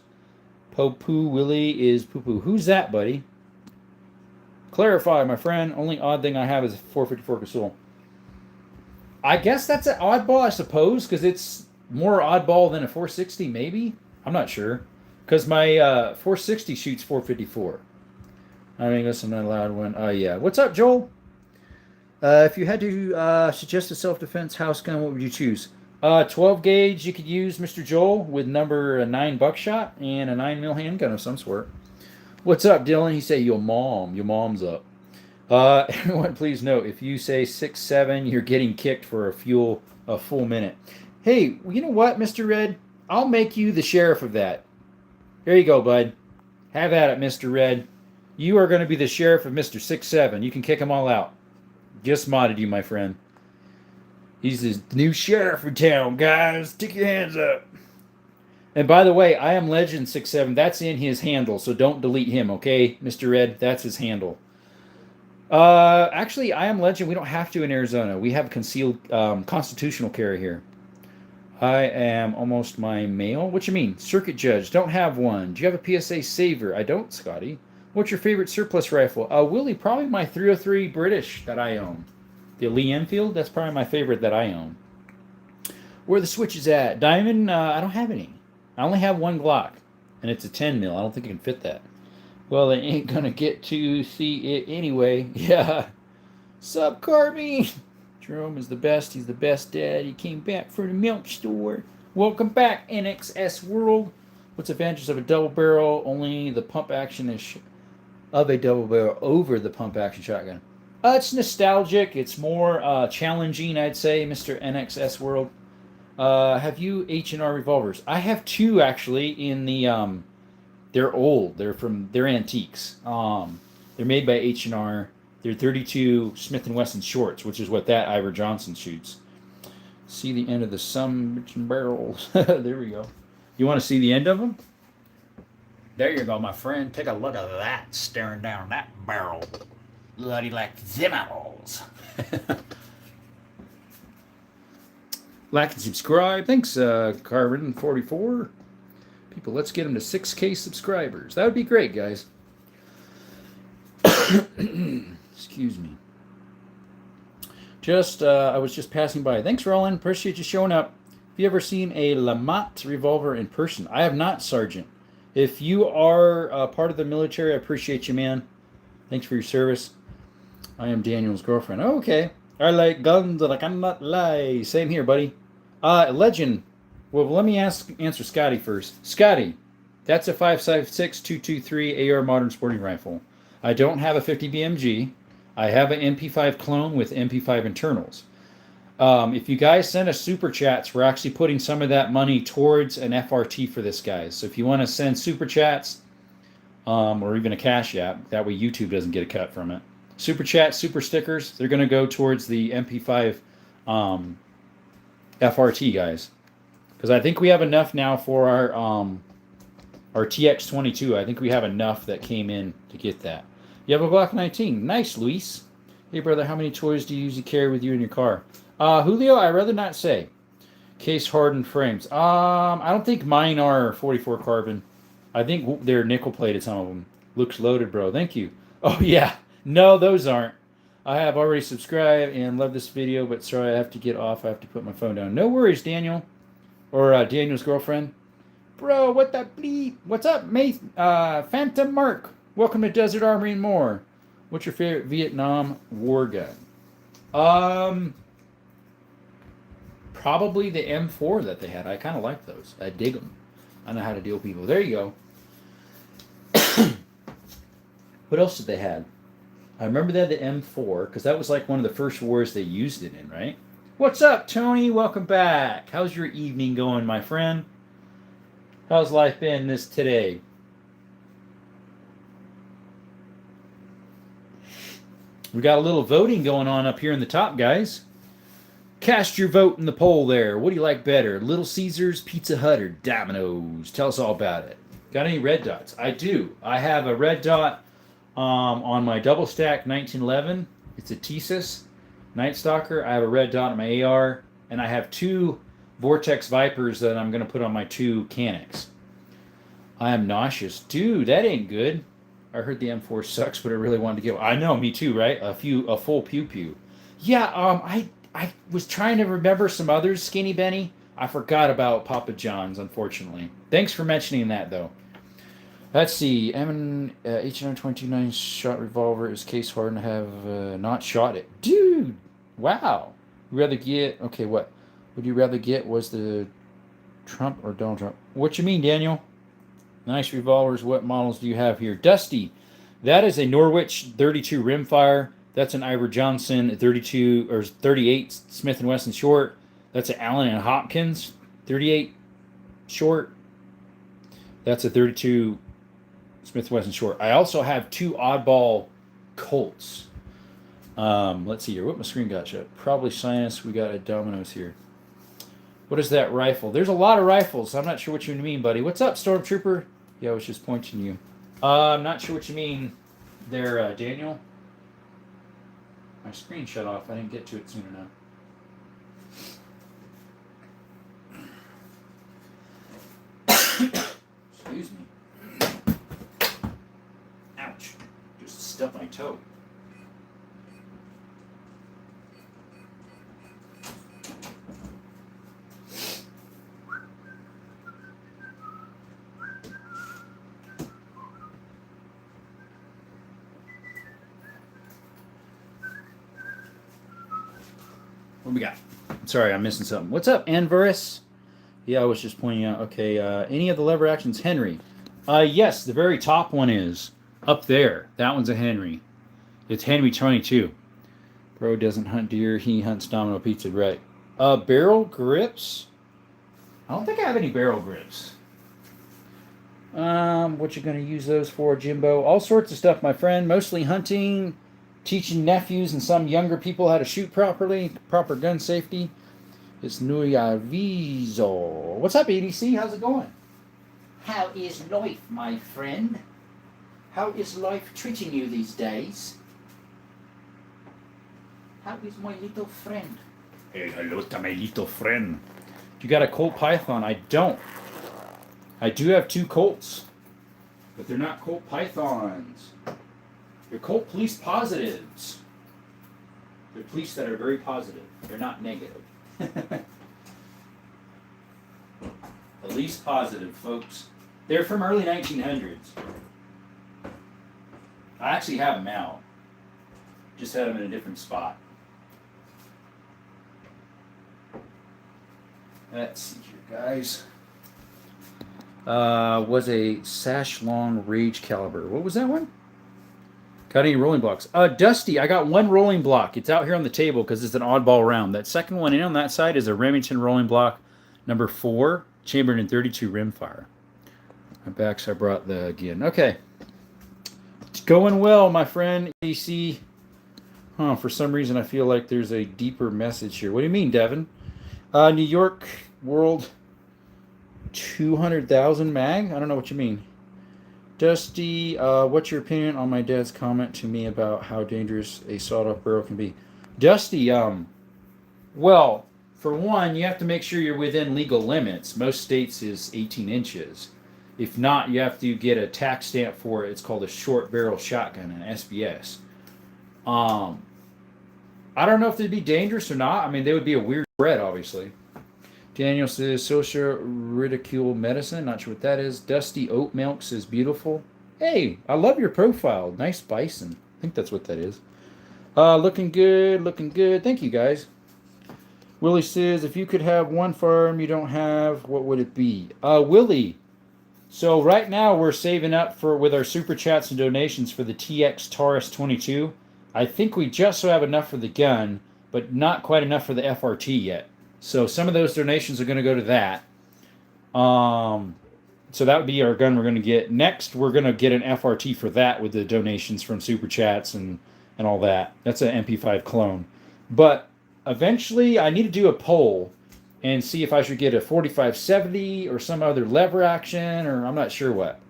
A: Popu Willie is poo-poo. Who's that, buddy? Clarify, my friend. Only odd thing I have is a 454 Casull. I guess that's an oddball, I suppose, because it's more oddball than a 460, maybe? I'm not sure. Because my 460 shoots 454. I mean, guess I'm not allowed one. Yeah. What's up, Joel? If you had to suggest a self-defense house gun, what would you choose? 12 gauge you could use, Mr. Joel, with number 9 buckshot and a 9mm handgun of some sort. What's up, Dylan? He said, your mom's up. Everyone, please note, if you say 6-7, you're getting kicked for a full minute. Hey, you know what, Mr. Red? I'll make you the sheriff of that. There you go, bud. Have at it, Mr. Red. You are going to be the sheriff of Mr. 6-7. You can kick them all out. Just modded you, my friend. He's the new sheriff of town, guys. Stick your hands up. And by the way, I am Legend 6-7. That's in his handle, so don't delete him, okay, Mr. Red? That's his handle. Actually, I am Legend. We don't have to in Arizona. We have concealed constitutional carry here. I am almost my male. What you mean? Circuit judge. Don't have one. Do you have a PSA saver? I don't, Scotty. What's your favorite surplus rifle? Willie, probably my 303 British that I own. The Lee Enfield, that's probably my favorite that I own. Where are the switches at? Diamond, I don't have any. I only have one Glock, and it's a 10 mil. I don't think I can fit that. Well, they ain't going to get to see it anyway. Yeah. Sup, Carby? Jerome is the best. He's the best dad. He came back from the milk store. Welcome back, NXS World. What's the advantages of a double barrel? Only the pump action is of a double barrel over the pump action shotgun. It's nostalgic. It's more challenging, I'd say, Mr. NXS World. Have you H&R revolvers? I have 2 actually. In the they're old. They're antiques. They're made by H&R. They're 32 Smith & Wesson shorts, which is what that Ivor Johnson shoots. See the end of the some barrels. There we go. You want to see the end of them? There you go, my friend. Take a look at that, staring down that barrel. Bloody like them apples. Like and subscribe. Thanks, Carvin44. People, let's get them to 6K subscribers. That would be great, guys. Excuse me. I was just passing by. Thanks, Roland. Appreciate you showing up. Have you ever seen a Lamont revolver in person? I have not, Sergeant. If you are part of the military, I appreciate you, man. Thanks for your service. I am Daniel's girlfriend. Oh, okay. I like guns and I cannot lie. Same here, buddy. Legend. Well, let me answer Scotty first. Scotty, that's a 5.56 223 AR modern sporting rifle. I don't have a 50 BMG. I have an MP5 clone with MP5 internals. If you guys send us super chats, we're actually putting some of that money towards an FRT for this, guys. So if you want to send super chats, or even a cash app, that way YouTube doesn't get a cut from it. Super chat, super stickers, they're going to go towards the MP5 FRT, guys. Because I think we have enough now for our TX22. I think we have enough that came in to get that. You have a Glock 19. Nice, Luis. Hey, brother, how many toys do you usually carry with you in your car? Julio, I'd rather not say. Case hardened frames. I don't think mine are 44 carbon. I think they're nickel plated, some of them. Looks loaded, bro. Thank you. Oh, yeah. No, those aren't. I have already subscribed and love this video, but sorry, I have to get off. I have to put my phone down. No worries, Daniel. Or Daniel's girlfriend. Bro, what the bleep? What's up, mate? Phantom Mark. Welcome to Desert Armory and more. What's your favorite Vietnam War gun? Probably the M4 that they had. I kind of like those. I dig them. I know how to deal with people. There you go. What else did they have? I remember they had the M4 because that was like one of the first wars they used it in, right? What's up, Tony? Welcome back. How's your evening going, my friend? How's life been today? We got a little voting going on up here in the top, guys. Cast your vote in the poll there. What do you like better? Little Caesars, Pizza Hut, or Domino's? Tell us all about it. Got any red dots? I do. I have a red dot on my double stack 1911. It's a Thesis Night Stalker. I have a red dot on my AR, and I have two Vortex Vipers that I'm going to put on my two Canics. I am nauseous. Dude, that ain't good. I heard the M4 sucks, but I really wanted to get one. I know, me too, right? A full pew-pew. Yeah, I was trying to remember some others, Skinny Benny. I forgot about Papa John's, unfortunately. Thanks for mentioning that, though. Let's see. H922 9-shot revolver is case hardened. I have not shot it. Dude! Wow. You rather get... Okay, what? Would you rather get was the Trump or Donald Trump? What you mean, Daniel? Nice revolvers. What models do you have here? Dusty. That is a Norwich 32 rimfire. That's an Ivor Johnson 32 or 38 Smith & Wesson short. That's an Allen & Hopkins 38 short. That's a 32 Smith & Wesson short. I also have two oddball Colts. Let's see here. What my screen got shut? Probably sinus. We got a Domino's here. What is that rifle? There's a lot of rifles. I'm not sure what you mean, buddy. What's up, Stormtrooper? Yeah, I was just pointing you. I'm not sure what you mean there, Daniel. My screen shut off. I didn't get to it soon enough. Excuse me. Ouch. Just stubbed my toe. What we got? Sorry, I'm missing something. What's up, Anvarus? Yeah, I was just pointing out. Okay, any of the lever actions, Henry? Yes, the very top one is up there. That one's a Henry. It's Henry 22. Bro doesn't hunt deer. He hunts Domino Pizza, right? Barrel grips? I don't think I have any barrel grips. What you gonna use those for, Jimbo? All sorts of stuff, my friend. Mostly hunting. Teaching nephews and some younger people how to shoot properly, proper gun safety. It's Nui Aviso. What's up, EDC? How's it going? How is life, my friend? How is life treating you these days? How is my little friend? Hey, hello to my little friend. You got a Colt Python? I don't. I do have two Colts, but they're not Colt Pythons. They're Colt Police Positives. They're police that are very positive. They're not negative. At least positive, folks. They're from early 1900s. I actually have them out. Just had them in a different spot. Let's see here, guys. Was a Sash Long Rage Caliber. What was that one? Got any rolling blocks? Dusty, I got one rolling block. It's out here on the table because it's an oddball round. That second one in on that side is a Remington rolling block number 4, chambered in 32 rimfire. My backs, I brought the again. Okay. It's going well, my friend. AC. For some reason, I feel like there's a deeper message here. What do you mean, Devin? New York World 200,000 mag? I don't know what you mean. Dusty, what's your opinion on my dad's comment to me about how dangerous a sawed-off barrel can be? Dusty, well, for one, you have to make sure you're within legal limits. Most states is 18 inches. If not, you have to get a tax stamp for it. It's called a short barrel shotgun, an SBS. I don't know if they'd be dangerous or not. I mean, they would be a weird spread, obviously. Daniel says, social ridicule medicine. Not sure what that is. Dusty Oat Milk says, beautiful. Hey, I love your profile. Nice bison. I think that's what that is. Looking good, looking good. Thank you, guys. Willie says, if you could have one farm you don't have, what would it be? Willie. So right now we're saving up with our super chats and donations for the TX Taurus 22. I think we just have enough for the gun, but not quite enough for the FRT yet. So some of those donations are going to go to that. So that would be our gun we're going to get. Next, we're going to get an FRT for that with the donations from Super Chats and all that. That's an MP5 clone. But eventually, I need to do a poll and see if I should get a 4570 or some other lever action, or I'm not sure what.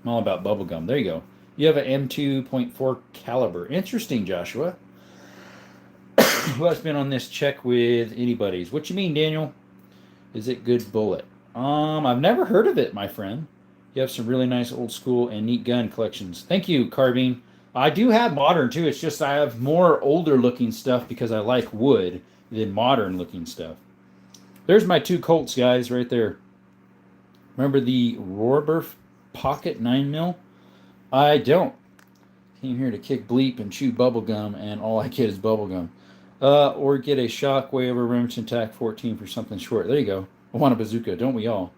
A: I'm all about bubblegum. There you go. You have an M2.4 caliber. Interesting, Joshua. Who has been on this check with anybody's? What you mean, Daniel? Is it good bullet? I've never heard of it, my friend. You have some really nice old school and neat gun collections. Thank you, Carbine. I do have modern too. It's just I have more older looking stuff because I like wood than modern looking stuff. There's my 2 Colts, guys, right there. Remember the Rohrberf Pocket 9mm? I don't. Came here to kick bleep and chew bubblegum, and all I get is bubblegum. Or get a Shockwave or Remington TAC 14 for something short. There you go. I want a bazooka, don't we all?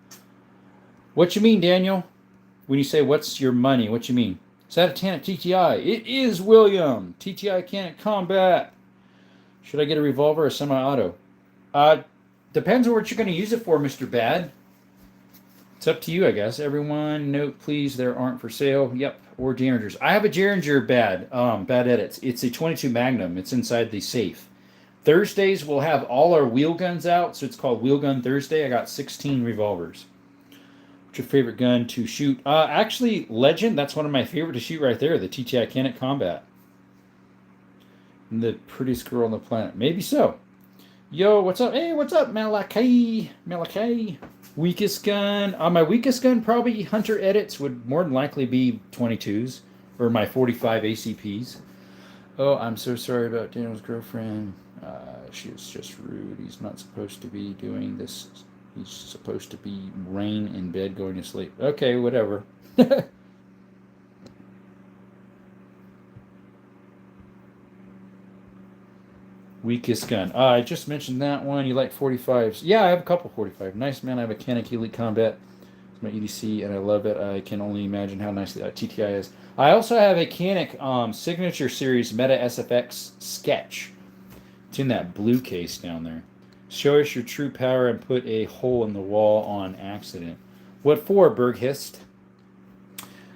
A: What you mean, Daniel? When you say, what's your money, what you mean? Is that a Tanit TTI? It is, William. TTI Tanit Combat. Should I get a revolver or semi-auto? Depends on what you're going to use it for, Mr. Bad. It's up to you, I guess. Everyone, note, please, there aren't for sale. Yep, or Derringers. I have a Derringer Bad Edits. It's a 22 Magnum. It's inside the safe. Thursdays, we'll have all our wheel guns out, so it's called Wheel Gun Thursday. I got 16 revolvers. What's your favorite gun to shoot? Actually, Legend, that's one of my favorite to shoot right there, the TTI Tanit Combat. The prettiest girl on the planet. Maybe so. Yo, what's up? Hey, what's up, Malachi? Weakest gun. My weakest gun, probably Hunter Edits, would more than likely be 22s, or my 45 ACPs. Oh, I'm so sorry about Daniel's girlfriend. She was just rude. He's not supposed to be doing this. He's supposed to be rain in bed going to sleep. Okay, whatever. Weakest gun. I just mentioned that one. You like 45s. Yeah, I have a couple 45. Nice, man. I have a Canik Elite Combat. It's my EDC, and I love it. I can only imagine how nice that TTI is. I also have a Canik Signature Series Meta SFX Sketch. It's in that blue case down there. Show us your true power and put a hole in the wall on accident. What for, Berghist?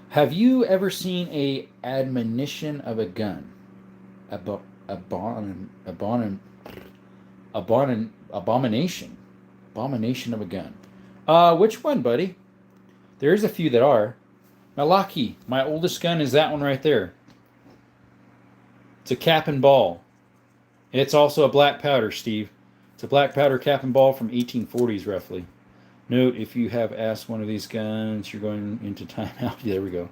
A: Have you ever seen a admonition of a gun? Abomination of a gun. Which one, buddy? There's a few that are. Malaki, my oldest gun is that one right there. It's a cap and ball. It's also a black powder, Steve. It's a black powder cap and ball from 1840s, roughly. Note, if you have asked one of these guns, you're going into timeout. There we go.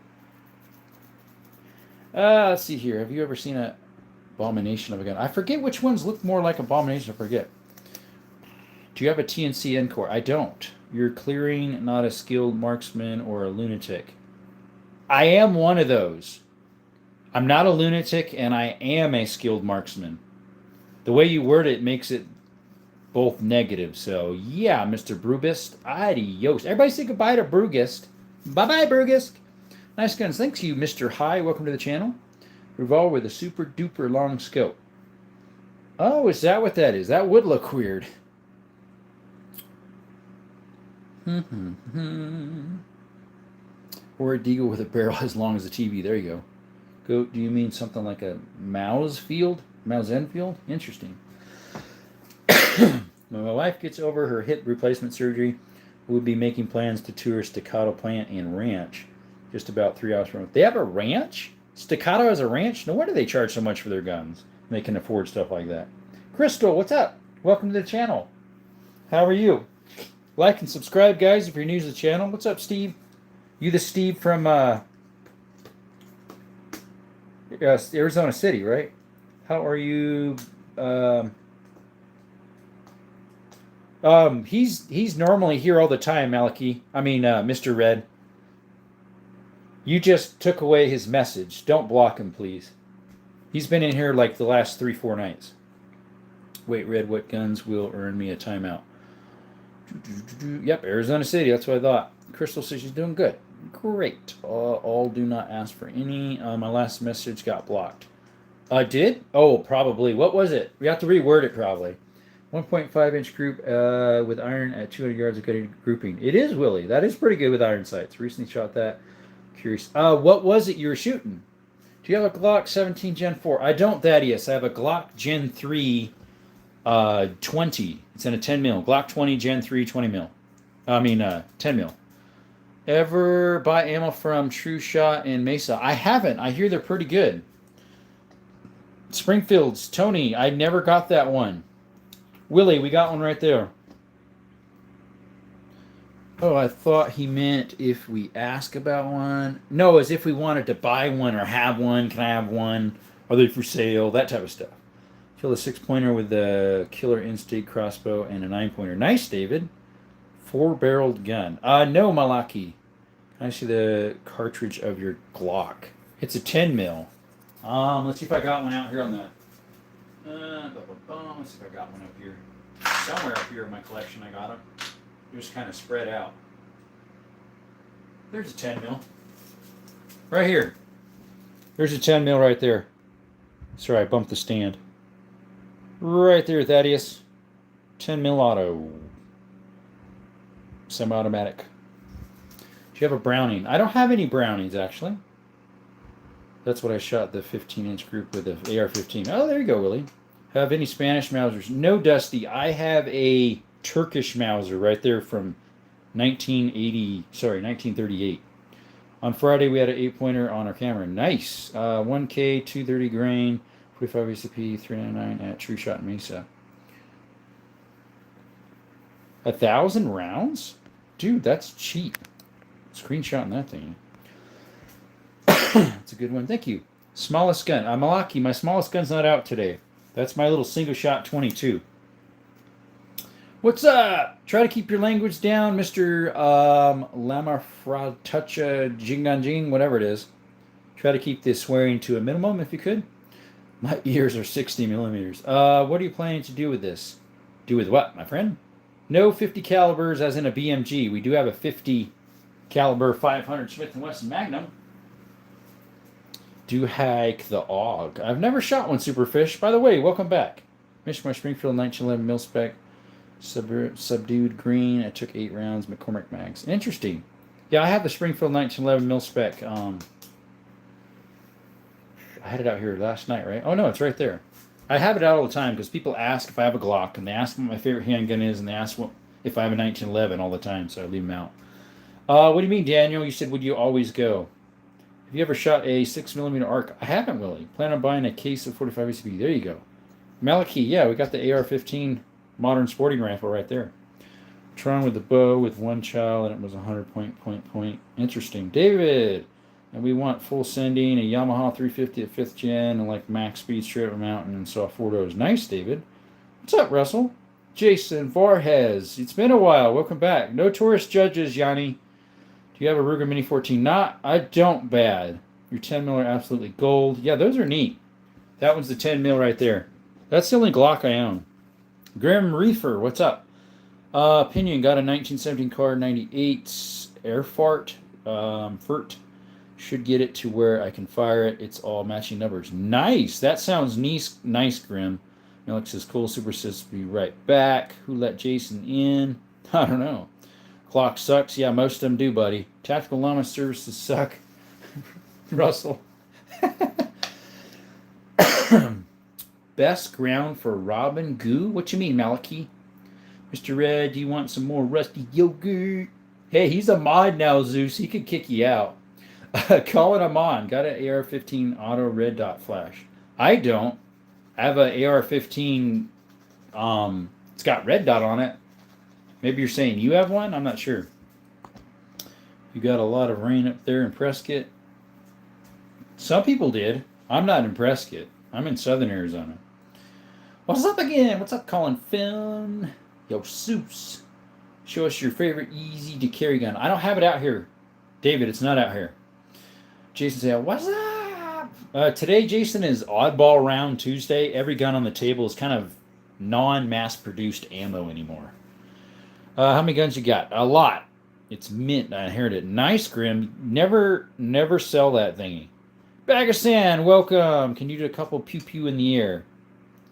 A: Let's see here. Have you ever seen a abomination of a gun? I forget which ones look more like abomination. I forget. Do you have a TNC Encore? I don't. You're clearing, not a skilled marksman or a lunatic. I am one of those. I'm not a lunatic, and I am a skilled marksman. The way you word it makes it Both negative. So, yeah, Mr. Brugist. Adios. Everybody say goodbye to Brugist. Bye-bye, Brugist. Nice guns. Thanks you, Mr. High. Welcome to the channel. Revolver with a super duper long scope. Oh, is that what that is? That would look weird. Or a deagle with a barrel as long as the TV. There you go. Do you mean something like a Mouse field? Mouse Enfield? Interesting. When my wife gets over her hip replacement surgery, we'll be making plans to tour Staccato Plant and Ranch. Just about 3 hours from. They have a ranch? Staccato has a ranch? No wonder they charge so much for their guns. They can afford stuff like that. Crystal, what's up? Welcome to the channel. How are you? Like and subscribe, guys, if you're new to the channel. What's up, Steve? You the Steve from Arizona City, right? How are you? He's normally here all the time, Malachi. I mean, Mr. Red. You just took away his message. Don't block him, please. He's been in here like the last 3-4 nights. Wait, Red, what guns will earn me a timeout? Yep, Arizona City. That's what I thought. Crystal says she's doing good. Great. All do not ask for any. My last message got blocked. Did? Oh, probably. What was it? We have to reword it probably. 1.5-inch group with iron at 200 yards of good grouping. It is, Willie. That is pretty good with iron sights. Recently shot that. Curious. What was it you were shooting? Do you have a Glock 17 Gen 4? I don't, Thaddeus. I have a Glock Gen 3 20. It's in a 10 mil. Glock 20 Gen 3 20 mil. 10 mil. Ever buy ammo from True Shot in Mesa? I haven't. I hear they're pretty good. Springfield's. Tony, I never got that one. Willie, we got one right there. Oh, I thought he meant if we ask about one. No, as if we wanted to buy one or have one. Can I have one? Are they for sale? That type of stuff. Kill a 6-pointer with the Killer Instinct crossbow and a 9-pointer. Nice, David. 4-barreled gun. No, Malaki. Can I see the cartridge of your Glock? It's a 10 mil. Let's see if I got one out here on the. Let's see if I got one up here. Somewhere up here in my collection, I got them. Just kind of spread out. There's a 10 mil. Right here. There's a 10 mil right there. Sorry, I bumped the stand. Right there, Thaddeus. 10 mil auto. Semi-automatic. Do you have a Browning? I don't have any Brownings, actually. That's what I shot the 15-inch group with the AR-15. Oh, there you go, Willie. Have any Spanish Mausers? No, Dusty. I have a Turkish Mauser right there from 1938. On Friday, we had an 8-pointer on our camera. Nice. 1K, 230 grain, 45 ACP, 399 at True Shot Mesa. 1,000 rounds? Dude, that's cheap. Screenshotting that thing. That's a good one. Thank you. Smallest gun. Malaki, my smallest gun's not out today. That's my little single shot 22. What's up? Try to keep your language down, Mr. Lamafratucha Jinganjing, whatever it is. Try to keep this swearing to a minimum if you could. My ears are 60 millimeters. What are you planning to do with this? Do with what, my friend? No 50 calibers as in a BMG. We do have a 50 caliber 500 Smith & Wesson Magnum. Do hike the AUG. I've never shot one, Superfish. By the way, welcome back. Mishmar Springfield 1911 mil-spec. Subdued green. I took 8 rounds. McCormick mags. Interesting. Yeah, I have the Springfield 1911 mil-spec. I had it out here last night, right? Oh, no, it's right there. I have it out all the time because people ask if I have a Glock, and they ask what my favorite handgun is, and they ask if I have a 1911 all the time, so I leave them out. What do you mean, Daniel? You said, would you always go? Have you ever shot a 6mm ARC? I haven't, Willie. Plan on buying a case of 45 ACP. There you go. Malachi, yeah, we got the AR-15 modern sporting rifle right there. Tron with the bow with one child, and it was 100 point. Interesting. David, and we want full sending, a Yamaha 350 at 5th gen, and like max speed straight up mountain, and saw 4 doors. Nice, David. What's up, Russell? Jason Varhez. It's been a while. Welcome back. No tourist judges, Yanni. Do you have a Ruger Mini 14? I don't, bad. Your 10 mil are absolutely gold. Yeah, those are neat. That one's the 10 mil right there. That's the only Glock I own. Grim Reefer, what's up? Opinion, got a 1917 car, 98 air fart. Fert. Should get it to where I can fire it. It's all matching numbers. Nice. That sounds nice, Grim. Alex says, cool. Super says, be right back. Who let Jason in? I don't know. Clock sucks. Yeah, most of them do, buddy. Tactical llama services suck. Russell. Best ground for Robin Goo? What you mean, Malachi? Mr. Red, do you want some more rusty yogurt? Hey, he's a mod now, Zeus. He could kick you out. Calling him on. Got an AR-15 auto red dot flash. I don't. I have an AR-15. It's got red dot on it. Maybe you're saying you have one? I'm not sure. You got a lot of rain up there in Prescott. Some people did. I'm not in Prescott. I'm in southern Arizona. What's up again? What's up, Colin Finn? Yo, Seuss. Show us your favorite easy to carry gun. I don't have it out here. David, it's not out here. Jason said, what's up? Today, Jason, is Oddball Round Tuesday. Every gun on the table is kind of non-mass produced ammo anymore. How many guns you got? A lot. It's mint. I heard it. Nice, Grim. Never sell that thingy. Bag of Sand, welcome. Can you do a couple pew-pew in the air?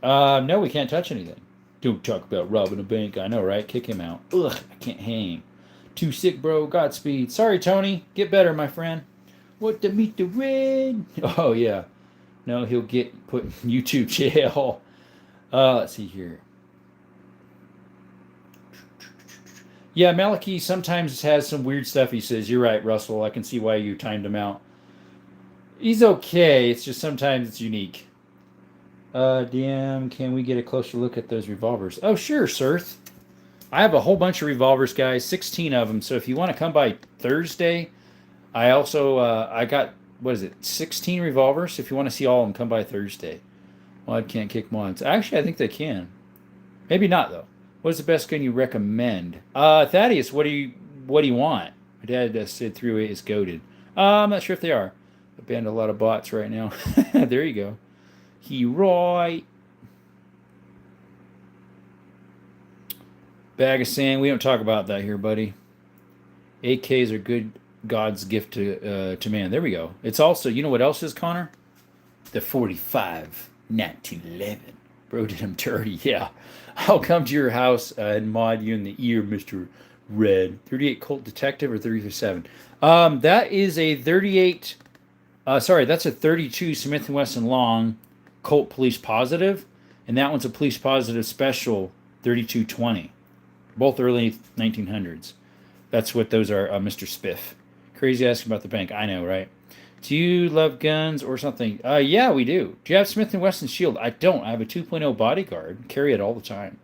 A: No, we can't touch anything. Don't talk about robbing a bank. I know, right? Kick him out. Ugh, I can't hang. Too sick, bro. Godspeed. Sorry, Tony. Get better, my friend. What to meet the red? Oh, yeah. No, he'll get put in YouTube jail. Let's see here. Yeah, Malachi sometimes has some weird stuff he says. You're right, Russell. I can see why you timed him out. He's okay. It's just sometimes it's unique. DM, can we get a closer look at those revolvers? Oh, sure, Sirth. I have a whole bunch of revolvers, guys. 16 of them. So if you want to come by Thursday, I also, I got, 16 revolvers? If you want to see all of them, come by Thursday. Mod can't kick mods. Actually, I think they can. Maybe not, though. What is the best gun you recommend? Thaddeus, what do you want? My dad said 308 is goated. I'm not sure if they are. I banned a lot of bots right now. There you go. He right. Bag of Sand. We don't talk about that here, buddy. AKs are good God's gift to man. There we go. It's also, you know what else is, Connor? The 45 1911. Bro did him dirty. Yeah. I'll come to your house and mod you in the ear, Mr. Red. 38 Colt Detective or 37? That is a 38. That's a 32 Smith & Wesson Long Colt Police Positive, and that one's a Police Positive Special 3220. Both early 1900s. That's what those are, Mr. Spiff. Crazy asking about the bank. I know, right? Do you love guns or something? Yeah, we do. Do you have Smith & Wesson Shield? I don't. I have a 2.0 Bodyguard. Carry it all the time.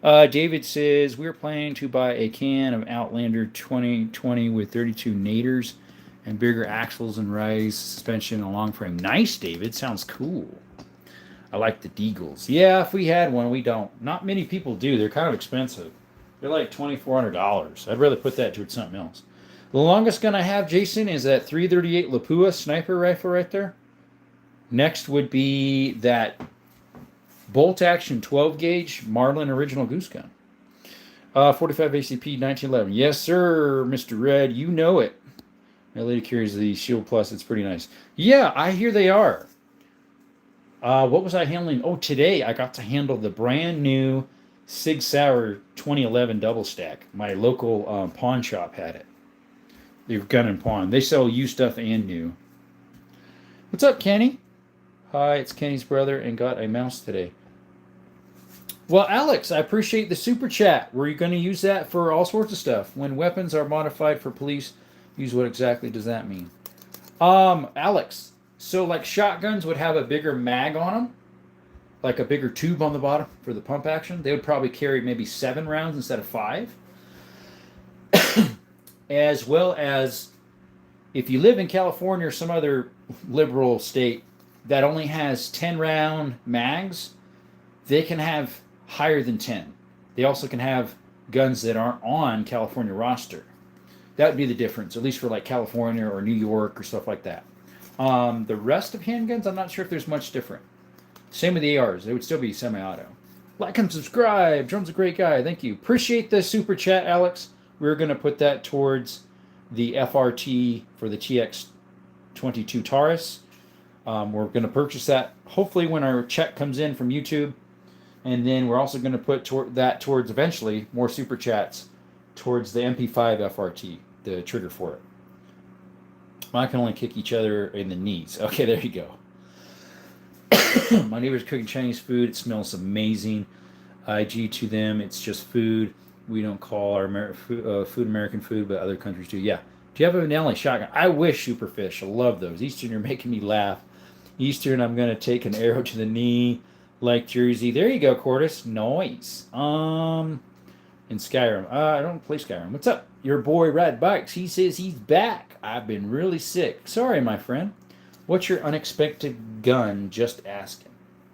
A: David says, we're planning to buy a can of Outlander 2020 with 32 naders and bigger axles and rise suspension and a long frame. Nice, David. Sounds cool. I like the Deagles. Yeah, if we had one, we don't. Not many people do. They're kind of expensive. They're like $2,400. I'd rather put that towards something else. The longest gun I have, Jason, is that 338 Lapua sniper rifle right there. Next would be that bolt action 12 gauge Marlin original goose gun. 45 ACP 1911. Yes, sir, Mr. Red. You know it. My lady carries the Shield Plus. It's pretty nice. Yeah, I hear they are. What was I handling? Oh, today I got to handle the brand new Sig Sauer 2011 double stack. My local pawn shop had it. They're gun and pawn. They sell used stuff and new. What's up, Kenny? Hi, it's Kenny's brother and got a mouse today. Well, Alex, I appreciate the super chat. Were you going to use that for all sorts of stuff? When weapons are modified for police, use what exactly does that mean? Alex, so like shotguns would have a bigger mag on them, like a bigger tube on the bottom for the pump action. They would probably carry maybe 7 rounds instead of 5. As well as if you live in California or some other liberal state that only has 10-round mags, they can have higher than 10. They also can have guns that aren't on California roster. That would be the difference, at least for like California or New York or stuff like that. The rest of handguns, I'm not sure if there's much different. Same with the ARs. They would still be semi-auto. Like and subscribe. Drum's a great guy. Thank you. Appreciate the super chat, Alex. We're going to put that towards the FRT for the TX22 Taurus. We're going to purchase that hopefully when our check comes in from YouTube. And then we're also going to put that towards eventually more super chats towards the MP5 FRT, the trigger for it. I can only kick each other in the knees. Okay, there you go. My neighbor's cooking Chinese food. It smells amazing. IG to them. It's just food. We don't call our food American food, but other countries do. Yeah. Do you have a vanilla shotgun? I wish, Superfish. I love those. Eastern, you're making me laugh. Eastern, I'm going to take an arrow to the knee like Jersey. There you go, Cordis. Nice. In Skyrim. I don't play Skyrim. What's up? Your boy Rad Bikes. He says he's back. I've been really sick. Sorry, my friend. What's your unexpected gun? Just asking.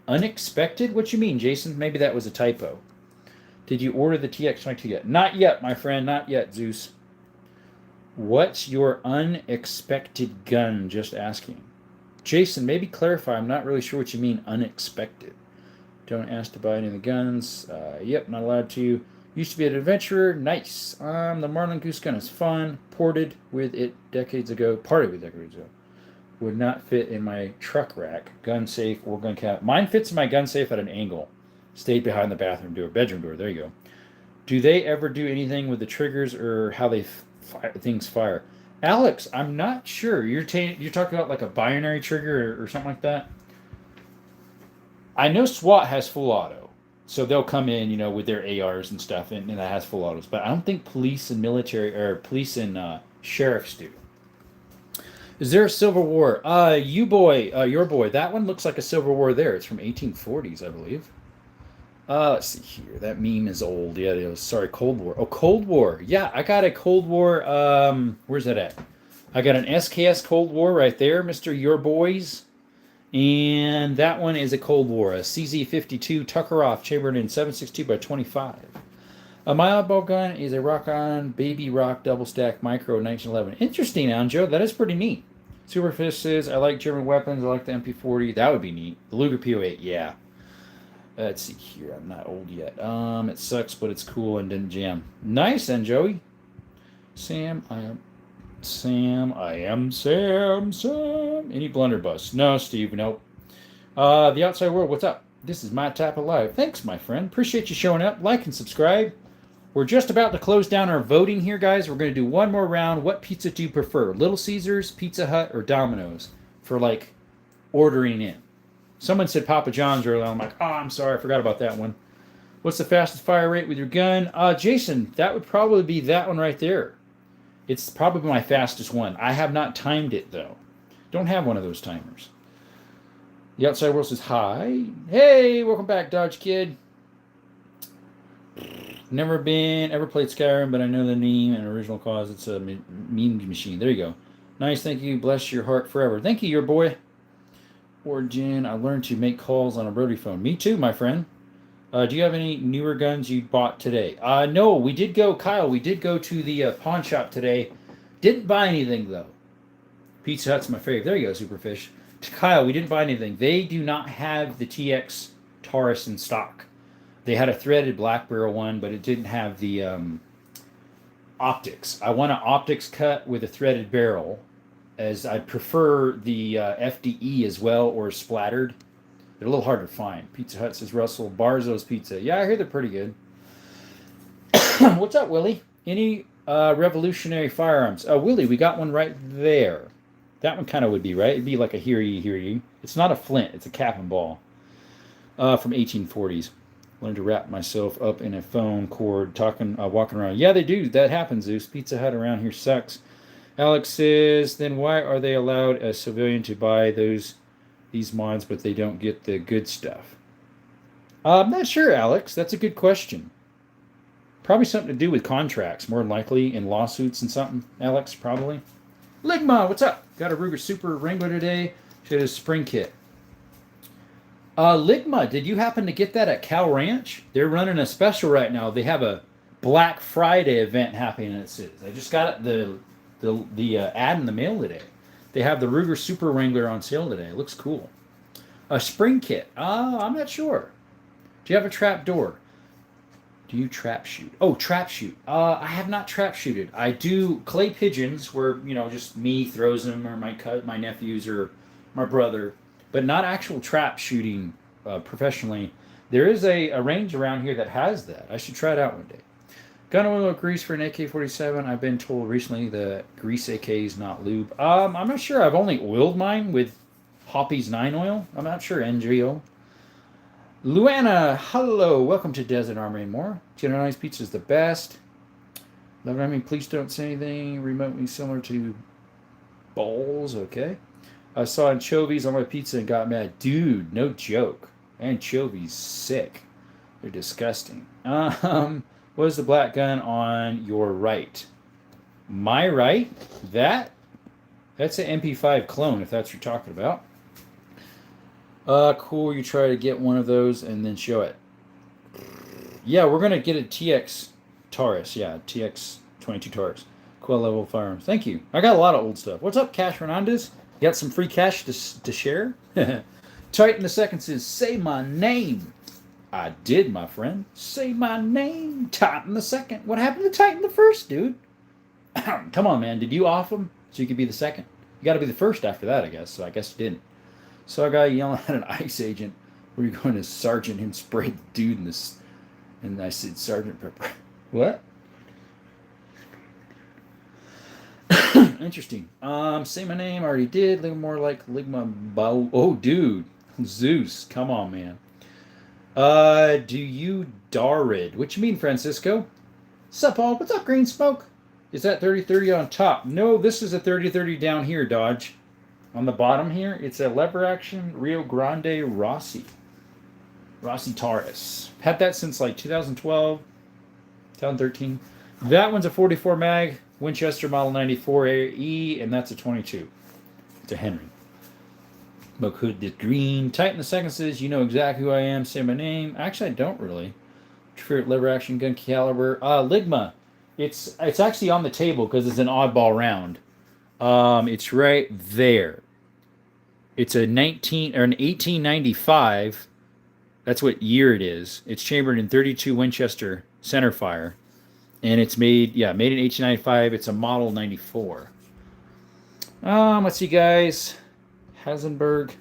A: Unexpected? What you mean, Jason? Maybe that was a typo. Did you order the TX22 yet? Not yet, my friend. Not yet, Zeus. What's your unexpected gun? Just asking. Jason, maybe clarify. I'm not really sure what you mean, unexpected. Don't ask to buy any of the guns. Yep, not allowed to. Used to be an adventurer. Nice. The Marlin Goose gun is fun. Ported with it decades ago. Parted with decades ago. Would not fit in my truck rack, gun safe, or gun cabinet. Mine fits in my gun safe at an angle. Stayed behind the bathroom door, bedroom door. There you go. Do they ever do anything with the triggers or how they things fire? Alex, I'm not sure. You're talking about like a binary trigger or something like that? I know SWAT has full auto. So they'll come in, with their ARs and stuff, and that has full autos. But I don't think police and military, or police and sheriffs do. Is there a Civil War? Your boy. That one looks like a Civil War there. It's from 1840s, I believe. Let's see here. That meme is old. Yeah, sorry, Cold War. Oh, Cold War. Yeah, I got a Cold War. Where's that at? I got an SKS Cold War right there, Mr. Your Boys. And that one is a Cold War, a CZ52 Tuckeroff chambered in 7.62 by 25. My oddball gun is a Rock-On Baby Rock Double Stack Micro 1911. Interesting, Anjo. That is pretty neat. Superfish says, I like German weapons. I like the MP40. That would be neat. The Luger PO8, yeah. Let's see here. I'm not old yet. It sucks, but it's cool and didn't jam. Nice, then, Joey. Sam. Any blunderbuss? No, Steve, nope. The outside world, what's up? This is my type of life. Thanks, my friend. Appreciate you showing up. Like and subscribe. We're just about to close down our voting here, guys. We're going to do one more round. What pizza do you prefer? Little Caesars, Pizza Hut, or Domino's for, ordering in? Someone said Papa John's earlier. I'm like, I'm sorry. I forgot about that one. What's the fastest fire rate with your gun? Jason, that would probably be that one right there. It's probably my fastest one. I have not timed it, though. Don't have one of those timers. The outside world says hi. Hey, welcome back, Dodge Kid. Never ever played Skyrim, but I know the name and original cause. It's a meme machine. There you go. Nice, thank you. Bless your heart forever. Thank you, your boy. Origin, I learned to make calls on a rotary phone. Me too, my friend. Do you have any newer guns you bought today? No, we did go, Kyle, we did go to the pawn shop today. Didn't buy anything, though. Pizza Hut's my favorite. There you go, Superfish. Kyle, we didn't buy anything. They do not have the TX Taurus in stock. They had a threaded black barrel one, but it didn't have the optics. I want an optics cut with a threaded barrel, as I prefer the FDE as well, or splattered. They're a little hard to find. Pizza Hut says Russell. Barzo's Pizza. Yeah, I hear they're pretty good. What's up, Willie? Any revolutionary firearms? Willie, we got one right there. That one kind of would be, right? It'd be like a hear ye. It's not a flint. It's a cap and ball from 1840s. Learned to wrap myself up in a phone cord, walking around. Yeah, they do. That happens, Zeus. Pizza Hut around here sucks. Alex says, then why are they allowed a civilian to buy these mods, but they don't get the good stuff? I'm not sure, Alex. That's a good question. Probably something to do with contracts, more than likely, in lawsuits and something, Alex, probably. Ligma, what's up? Got a Ruger Super Wrangler today. She had a spring kit. Ligma, did you happen to get that at Cal Ranch? They're running a special right now. They have a Black Friday event happening, it says. I just got the ad in the mail today. They have the Ruger Super Wrangler on sale today. It looks cool. A spring kit. I'm not sure. Do you have a trap door? Do you trap shoot? Oh, trap shoot. I have not trap shooted. I do clay pigeons where, just me throws them or my nephews or my brother, but not actual trap shooting professionally. There is a range around here that has that. I should try it out one day. Gun oil or grease for an AK-47. I've been told recently that grease AK is not lube. I'm not sure. I've only oiled mine with Hoppy's 9 oil. I'm not sure. NGO. Luana, hello. Welcome to Desert Armory and More. Generalized Pizza is the best. Love it. I mean, please don't say anything remotely similar to balls. Okay. I saw anchovies on my pizza and got mad. Dude, no joke. Anchovies, sick. They're disgusting. What is the black gun on your right? My right? That's an MP5 clone, if that's what you're talking about. Cool. You try to get one of those and then show it. Yeah, we're gonna get a TX Taurus. Yeah, TX 22 Taurus. Quell level firearms. Thank you. I got a lot of old stuff. What's up, Cash Fernandez? Got some free cash to share? Titan the second says, say my name. I did, my friend. Say my name. Titan the second. What happened to Titan the first, dude? Come on, man. Did you off him so you could be the second? You got to be the first after that, I guess. So I guess you didn't. Saw a guy yelling at an ICE agent. Where you going to Sergeant and spray the dude in this? And I said, Sergeant Pepper. What? Interesting. Say my name. I already did. Live more like Ligma Bao. Oh, dude. Zeus. Come on, man. Do you Darid? What you mean, Francisco? Sup, Paul? What's up, Green Smoke? Is that 30-30 on top? No, this is a 30-30 down here, Dodge. On the bottom here, it's a lever action Rio Grande Rossi. Rossi Taurus. Had that since like 2012, 2013. That one's a 44 mag Winchester Model 94E, and that's a 22. It's a Henry. Mokud the Green. Titan the second says, you know exactly who I am. Say my name. Actually, I don't really. Favorite lever action gun caliber. Ligma. It's actually on the table because it's an oddball round. It's right there. It's an 1895. That's what year it is. It's chambered in 32 Winchester centerfire, and it's made in 1895. It's a model 94. Let's see, guys. Hasenberg.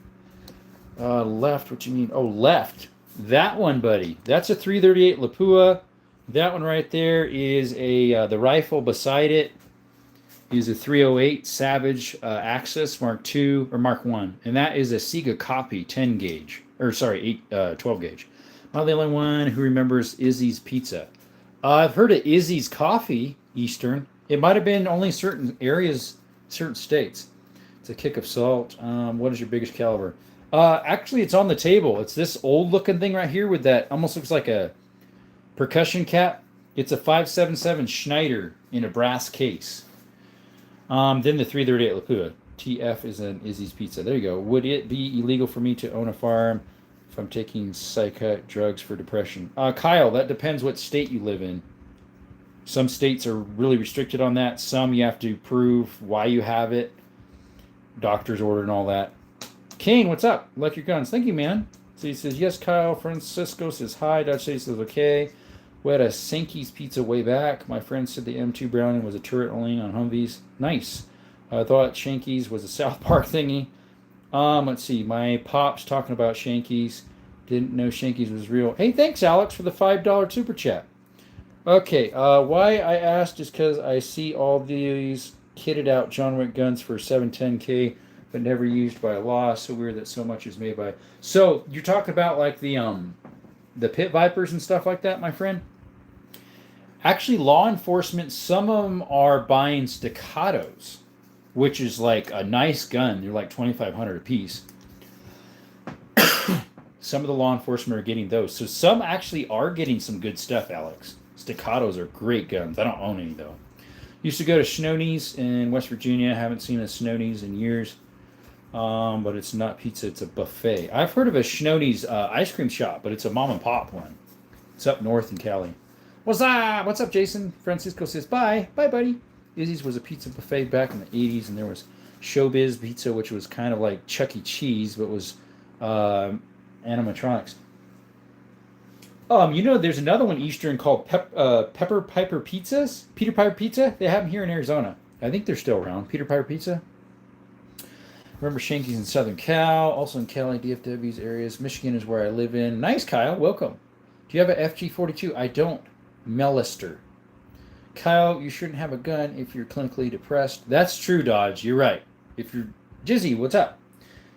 A: Left. What you mean? Oh, left. That one, buddy. That's a 338 Lapua. That one right there is the rifle beside it is a 308 Savage Axis Mark II or Mark I, and that is a Sega copy 10 gauge, or sorry, 12 gauge. I'm not the only one who remembers Izzy's Pizza. I've heard of Izzy's Coffee Eastern. It might have been only certain areas, certain states. It's a kick of salt. What is your biggest caliber? Actually, it's on the table. It's this old-looking thing right here with that almost looks like a percussion cap. It's a 5.77 Schneider in a brass case. Then the 338 Lapua. TF is an Izzy's Pizza. There you go. Would it be illegal for me to own a firearm if I'm taking psychotic drugs for depression? Kyle, that depends what state you live in. Some states are really restricted on that. Some you have to prove why you have it. Doctor's order and all that. Kane, what's up? Like your guns. Thank you, man. So he says, yes, Kyle. Francisco says hi. Dutch says okay. We had a Sankey's Pizza way back. My friend said the M2 Browning was a turret only on Humvees. Nice. I thought Shanky's was a South Park thingy. Let's see. My pop's talking about Shanky's. Didn't know Shanky's was real. Hey, thanks, Alex, for the $5 super chat. Okay, why I asked is because I see all these kitted out John Wick guns for 710K, but never used by law. So weird that so much is made by. So you're talking about like the Pit Vipers and stuff like that, my friend? Actually, law enforcement, some of them are buying Staccatos, which is like a nice gun. They're like $2,500 a piece. Some of the law enforcement are getting those. So some actually are getting some good stuff, Alex. Staccatos are great guns. I don't own any, though. Used to go to Shoney's in West Virginia. Haven't seen a Shoney's in years. But it's not pizza. It's a buffet. I've heard of a Shoney's ice cream shop, but it's a mom and pop one. It's up north in Cali. What's up, Jason? Francisco says, bye. Bye, buddy. Izzy's was a pizza buffet back in the 80s, and there was Showbiz Pizza, which was kind of like Chuck E. Cheese, but was animatronics. There's another one Eastern called Pepper Piper Pizzas. Peter Piper Pizza. They have them here in Arizona. I think they're still around. Peter Piper Pizza. Remember Shanky's in Southern Cal, also in Cali, DFW's areas. Michigan is where I live in. Nice, Kyle. Welcome. Do you have a FG42? I don't. Mellister. Kyle, you shouldn't have a gun if you're clinically depressed. That's true, Dodge. You're right. If you're Jizzy, what's up?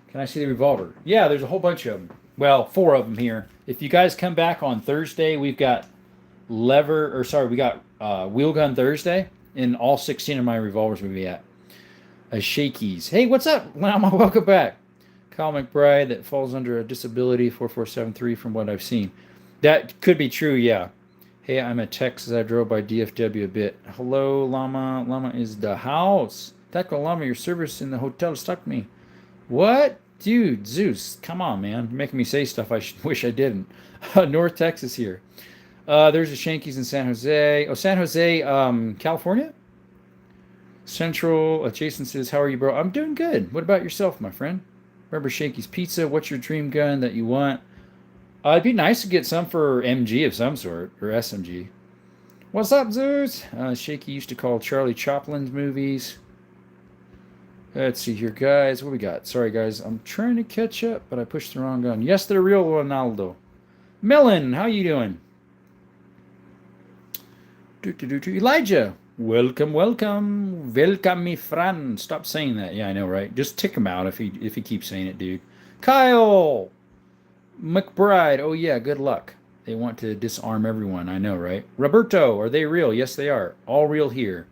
A: Can I see the revolver? Yeah, there's a whole bunch of them. Well, 4 of them here. If you guys come back on Thursday, we've got we got wheel gun Thursday, and all 16 of my revolvers will be at. Shakies. Hey, what's up, Lama? Welcome back. Kyle McBride, that falls under a disability 4473 from what I've seen. That could be true, yeah. Hey, I'm at Texas. I drove by DFW a bit. Hello, Llama. Llama is the house. Taco Llama, your service in the hotel stuck me. What? Dude, Zeus, come on, man. You're making me say stuff I wish I didn't. North Texas here. There's a Shanky's in San Jose. Oh, San Jose, California? Central. Jason says, how are you, bro? I'm doing good. What about yourself, my friend? Remember Shanky's Pizza? What's your dream gun that you want? It'd be nice to get some for MG of some sort, or SMG. What's up, Zeus? Shaky used to call Charlie Chaplin's movies. Let's see here, guys. What we got? Sorry, guys. I'm trying to catch up, but I pushed the wrong gun. Yes, they're real, Ronaldo. Melon, how you doing? Elijah, welcome, welcome. Welcome, me friend. Stop saying that. Yeah, I know, right? Just tick him out if he keeps saying it, dude. Kyle McBride. Oh, yeah, good luck. They want to disarm everyone. I know, right? Roberto, are they real? Yes, they are. All real here.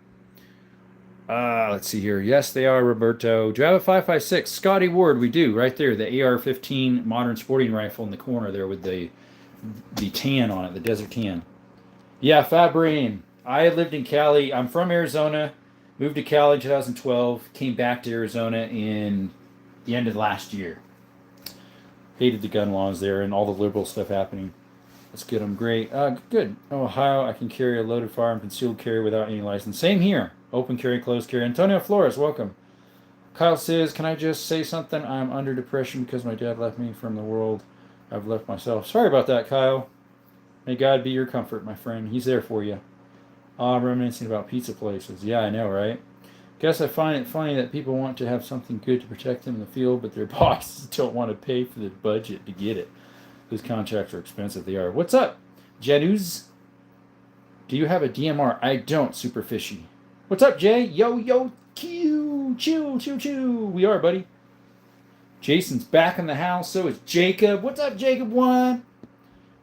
A: Let's see here. Yes, they are, Roberto. Do you have a 5.56? Scotty Ward, we do. Right there. The AR-15 modern sporting rifle in the corner there with the tan on it, the desert tan. Yeah, Fabrain. I lived in Cali. I'm from Arizona. Moved to Cali in 2012. Came back to Arizona in the end of last year. Hated the gun laws there and all the liberal stuff happening. Let's get them great. Good. Ohio, I can carry a loaded firearm, concealed carry without any license. Same here. Open carry, closed carry. Antonio Flores, welcome. Kyle says, can I just say something? I'm under depression because my dad left me from the world. I've left myself. Sorry about that, Kyle. May God be your comfort, my friend. He's there for you. Reminiscing about pizza places. Yeah, I know, right? Guess I find it funny that people want to have something good to protect them in the field, but their bosses don't want to pay for the budget to get it. Those contracts are expensive. They are. What's up, Janus? Do you have a DMR? I don't, Super Fishy. What's up, Jay? Yo, Q, chew. We are, buddy. Jason's back in the house. So is Jacob. What's up, Jacob? One.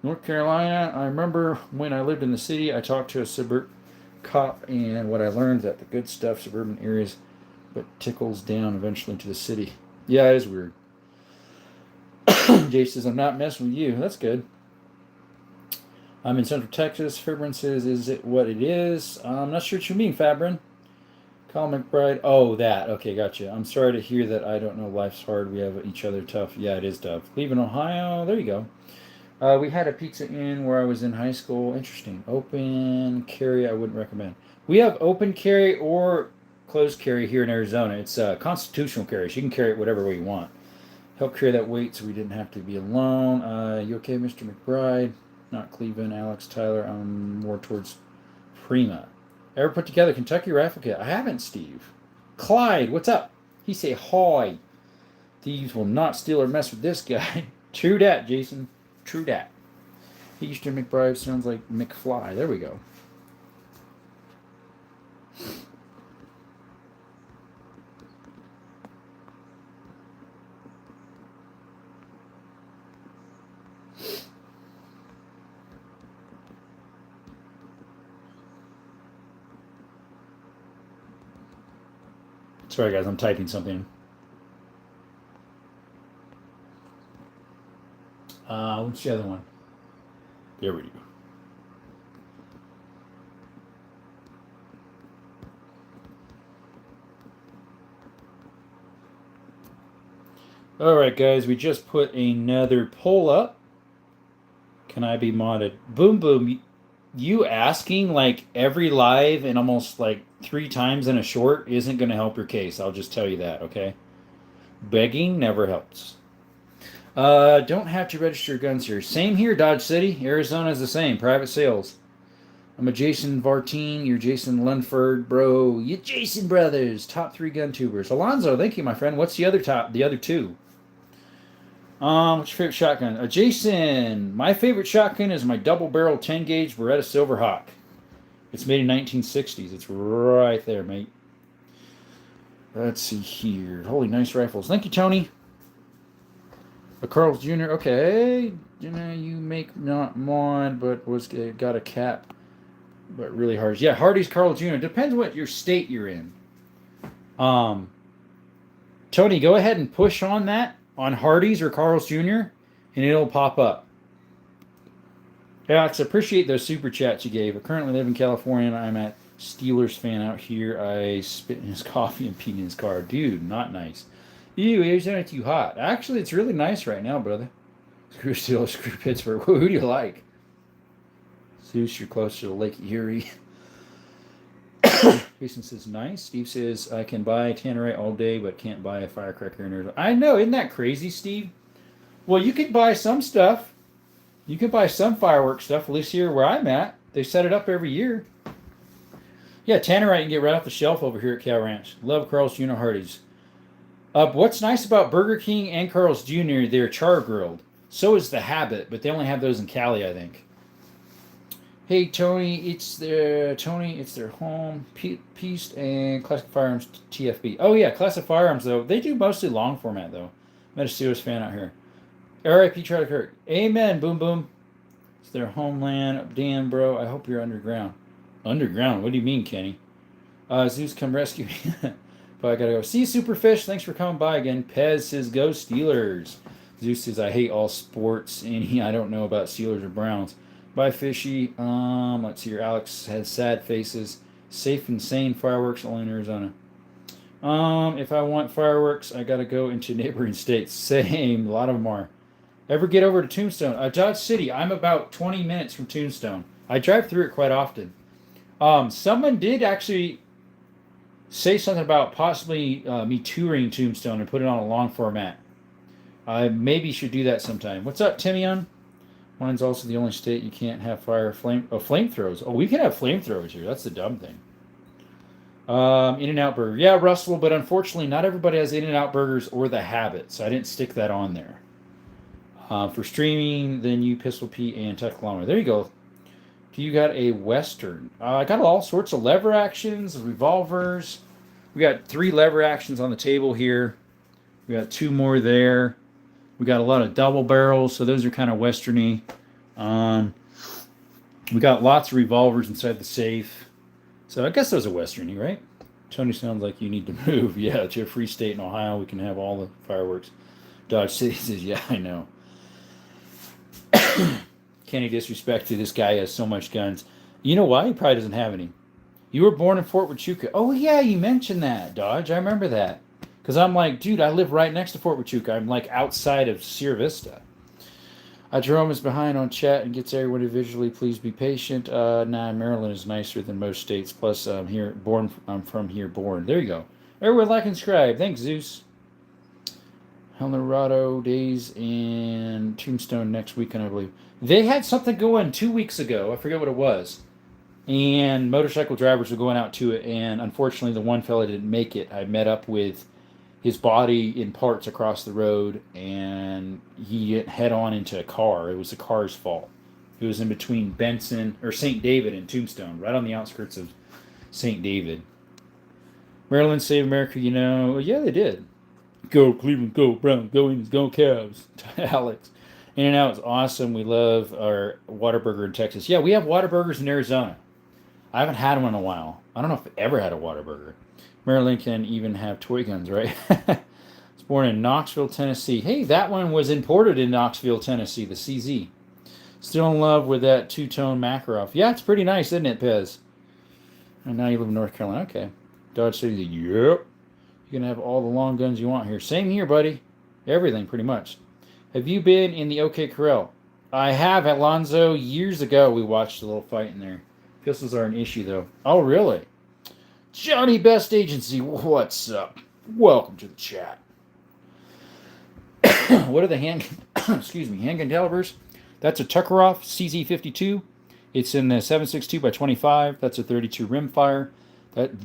A: North Carolina. I remember when I lived in the city, I talked to a suburban cop, and what I learned that the good stuff, suburban areas, but tickles down eventually to the city. Yeah, it is weird. Jay says, I'm not messing with you. That's good. I'm in Central Texas. Fabrin says, is it what it is? I'm not sure what you mean, Fabrin. Kyle McBride. Oh, that. Okay, gotcha. I'm sorry to hear that. I don't know. Life's hard. We have each other tough. Yeah, it is tough. Cleveland, Ohio. There you go. We had a Pizza Inn where I was in high school. Interesting. Open carry, I wouldn't recommend. We have open carry or closed carry here in Arizona. It's constitutional carry. So you can carry it whatever way you want. Help carry that weight so we didn't have to be alone. You okay, Mr. McBride? Not Cleveland, Alex, Tyler. I'm more towards Prima. Ever put together Kentucky Rifle Kit? I haven't, Steve. Clyde, what's up? He say, hi. Thieves will not steal or mess with this guy. True dat, Jason. True dat. Eastern McBride sounds like McFly. There we go. Sorry, guys, I'm typing something. What's the other one? There we go. All right, guys, we just put another poll up. Can I be modded? Boom, boom. You asking like every live and almost like 3 times in a short isn't going to help your case. I'll just tell you that, okay? Begging never helps. Don't have to register guns here. Same here, Dodge City. Arizona is the same. Private sales. I'm a Jason Vartine. You're Jason Lunford, bro. You Jason brothers. Top 3 gun tubers. Alonzo, thank you, my friend. What's the other top? The other 2. What's your favorite shotgun? Jason, my favorite shotgun is my double barrel 10 gauge Beretta Silverhawk. It's made in 1960s. It's right there, mate. Let's see here. Holy, nice rifles. Thank you, Tony. A Carl's Jr. Okay. You make not mod, but got a cap. But really hard. Yeah, Hardy's Carl Jr. Depends what your state you're in. Tony, go ahead and push on that. On Hardy's or Carl's Jr. and it'll pop up. Alex, appreciate those super chats you gave. I currently live in California and I'm a Steelers fan out here. I spit in his coffee and peed in his car. Dude, not nice. Ew, Arizona too hot. Actually, it's really nice right now, brother. Screw Steelers, screw Pittsburgh. Who do you like? Zeus, you're close to Lake Erie. Jason says, nice. Steve says, I can buy Tannerite all day, but can't buy a firecracker in Arizona. I know, isn't that crazy, Steve? Well, you could buy some stuff. You can buy some fireworks stuff, at least here where I'm at. They set it up every year. Yeah, Tannerite you can get right off the shelf over here at Cal Ranch. Love Carl's Jr. Hardee's. What's nice about Burger King and Carl's Jr., they're char-grilled. So is the Habit, but they only have those in Cali, I think. Hey Tony, it's their home. Peace and Classic Firearms TFB. Oh yeah, Classic Firearms though. They do mostly long format though. Met a Steelers fan out here. R.I.P. Charlie Kirk. Amen. Boom boom. It's their homeland. Damn bro, I hope you're underground. Underground? What do you mean, Kenny? Zeus, come rescue me. But I gotta go. See you, Superfish. Thanks for coming by again. Pez says go Steelers. Zeus says I hate all sports. And I don't know about Steelers or Browns. Bye, Fishy. Let's see here. Alex has sad faces. Safe and sane fireworks only in Arizona. If I want fireworks, I gotta go into neighboring states. Same. A lot of them are. Ever get over to Tombstone? Dodge City. I'm about 20 minutes from Tombstone. I drive through it quite often. Someone did actually say something about possibly me touring Tombstone and put it on a long format. I maybe should do that sometime. What's up, Timion? Mine's also the only state you can't have flamethrowers. Oh, we can have flamethrowers here. That's the dumb thing. In-N-Out Burger. Yeah, Russell, but unfortunately not everybody has In-N-Out Burgers or the Habit, so I didn't stick that on there. For streaming, then you Pistol Pete and Techlama. There you go. Do you got a Western? I got all sorts of lever actions, revolvers. We got 3 lever actions on the table here. We got 2 more there. We got a lot of double barrels, so those are kind of westerny. We got lots of revolvers inside the safe. So I guess those are westerny, right? Tony sounds like you need to move. Yeah, it's your free state in Ohio. We can have all the fireworks. Dodge City says, yeah, I know. Kenny disrespect to this guy has so much guns. You know why? He probably doesn't have any. You were born in Fort Huachuca. Oh, yeah, you mentioned that, Dodge. I remember that. Because I'm like, dude, I live right next to Fort Huachuca. I'm like outside of Sierra Vista. Jerome is behind on chat and gets everyone individually. Please be patient. Maryland is nicer than most states. Plus, I'm from here born. There you go. Everyone like and subscribe. Thanks, Zeus. Colorado Days and Tombstone next weekend, I believe. They had something going 2 weeks ago. I forget what it was. And motorcycle drivers were going out to it. And unfortunately, the one fella didn't make it. I met up with his body in parts across the road, and he hit head on into a car. It was the car's fault. It was in between Benson or St. David and Tombstone, right on the outskirts of St. David. Maryland save America, you know. Yeah, they did. Go Cleveland, go Browns, go Indians, go Cavs. Alex. In-N-Out is awesome. We love our Whataburger in Texas. Yeah, we have Whataburgers in Arizona. I haven't had one in a while. I don't know if I've ever had a Whataburger. Maryland can even have toy guns, right? It's born in Knoxville, Tennessee. Hey, that one was imported in Knoxville, Tennessee, the CZ. Still in love with that two-tone Makarov. Yeah, it's pretty nice, isn't it, Pez? And now you live in North Carolina. Okay. Dodge City, yep. You're going to have all the long guns you want here. Same here, buddy. Everything, pretty much. Have you been in the OK Corral? I have, Alonzo. Years ago, we watched a little fight in there. Pistols are an issue, though. Oh, really? Johnny Best Agency, what's up? Welcome to the chat. What are the excuse me, handgun calibers. That's a Tuckeroff CZ52. It's in the 7.62 by 25. That's a 32 rimfire.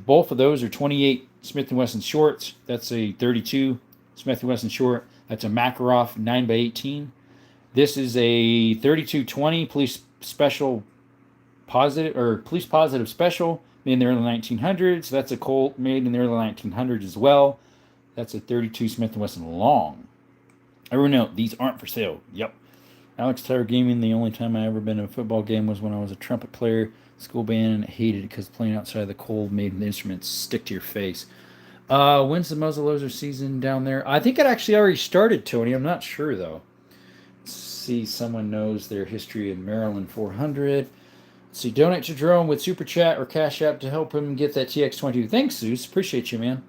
A: Both of those are 28 Smith & Wesson shorts. That's a 32 Smith & Wesson short. That's a Makarov 9 by 18. This is a 32-20 police special positive or police positive special made in the early 1900s. That's a Colt made in the early 1900s as well. That's a 32 Smith & Wesson long. Everyone note, these aren't for sale. Yep. Alex Tyler Gaming, the only time I ever been to a football game was when I was a trumpet player, school band, and I hated it because playing outside of the cold made the instruments stick to your face. When's the muzzleloader season down there? I think it actually already started, Tony. I'm not sure, though. Let's see, someone knows their history in Maryland 400. Let's see, donate to Jerome with Super Chat or Cash App to help him get that TX22. Thanks, Zeus. Appreciate you, man.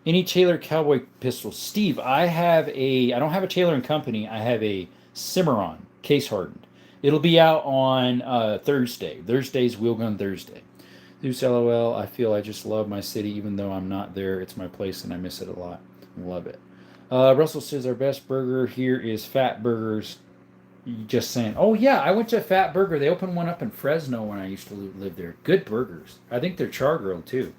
A: Any Taylor Cowboy pistols? Steve, I don't have a Taylor & Company. I have a Cimarron, case hardened. It'll be out on Thursday. Thursday's Wheel Gun Thursday. Zeus LOL, I feel I just love my city even though I'm not there. It's my place and I miss it a lot. Love it. Russell says our best burger here is Fat Burgers. Just saying. Oh, yeah, I went to Fat Burger. They opened one up in Fresno when I used to live there. Good burgers. I think they're char grilled, too.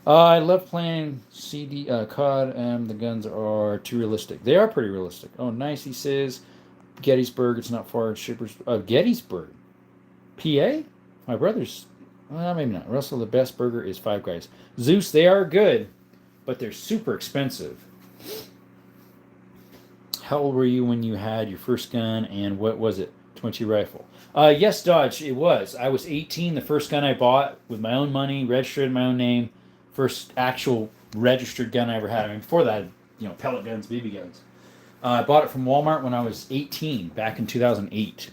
A: I love playing CD COD, and the guns are too realistic. They are pretty realistic. Oh, nice, he says. Gettysburg, it's not far. Shippers. Gettysburg. PA? My brother's. Well, maybe not. Russell, the best burger is Five Guys. Zeus, they are good, but they're super expensive. How old were you when you had your first gun, and what was it? 20 rifle. Yes, Dodge, it was. I was 18. The first gun I bought with my own money, registered in my own name. First actual registered gun I ever had. I mean, before that, pellet guns, BB guns. I bought it from Walmart when I was 18, back in 2008.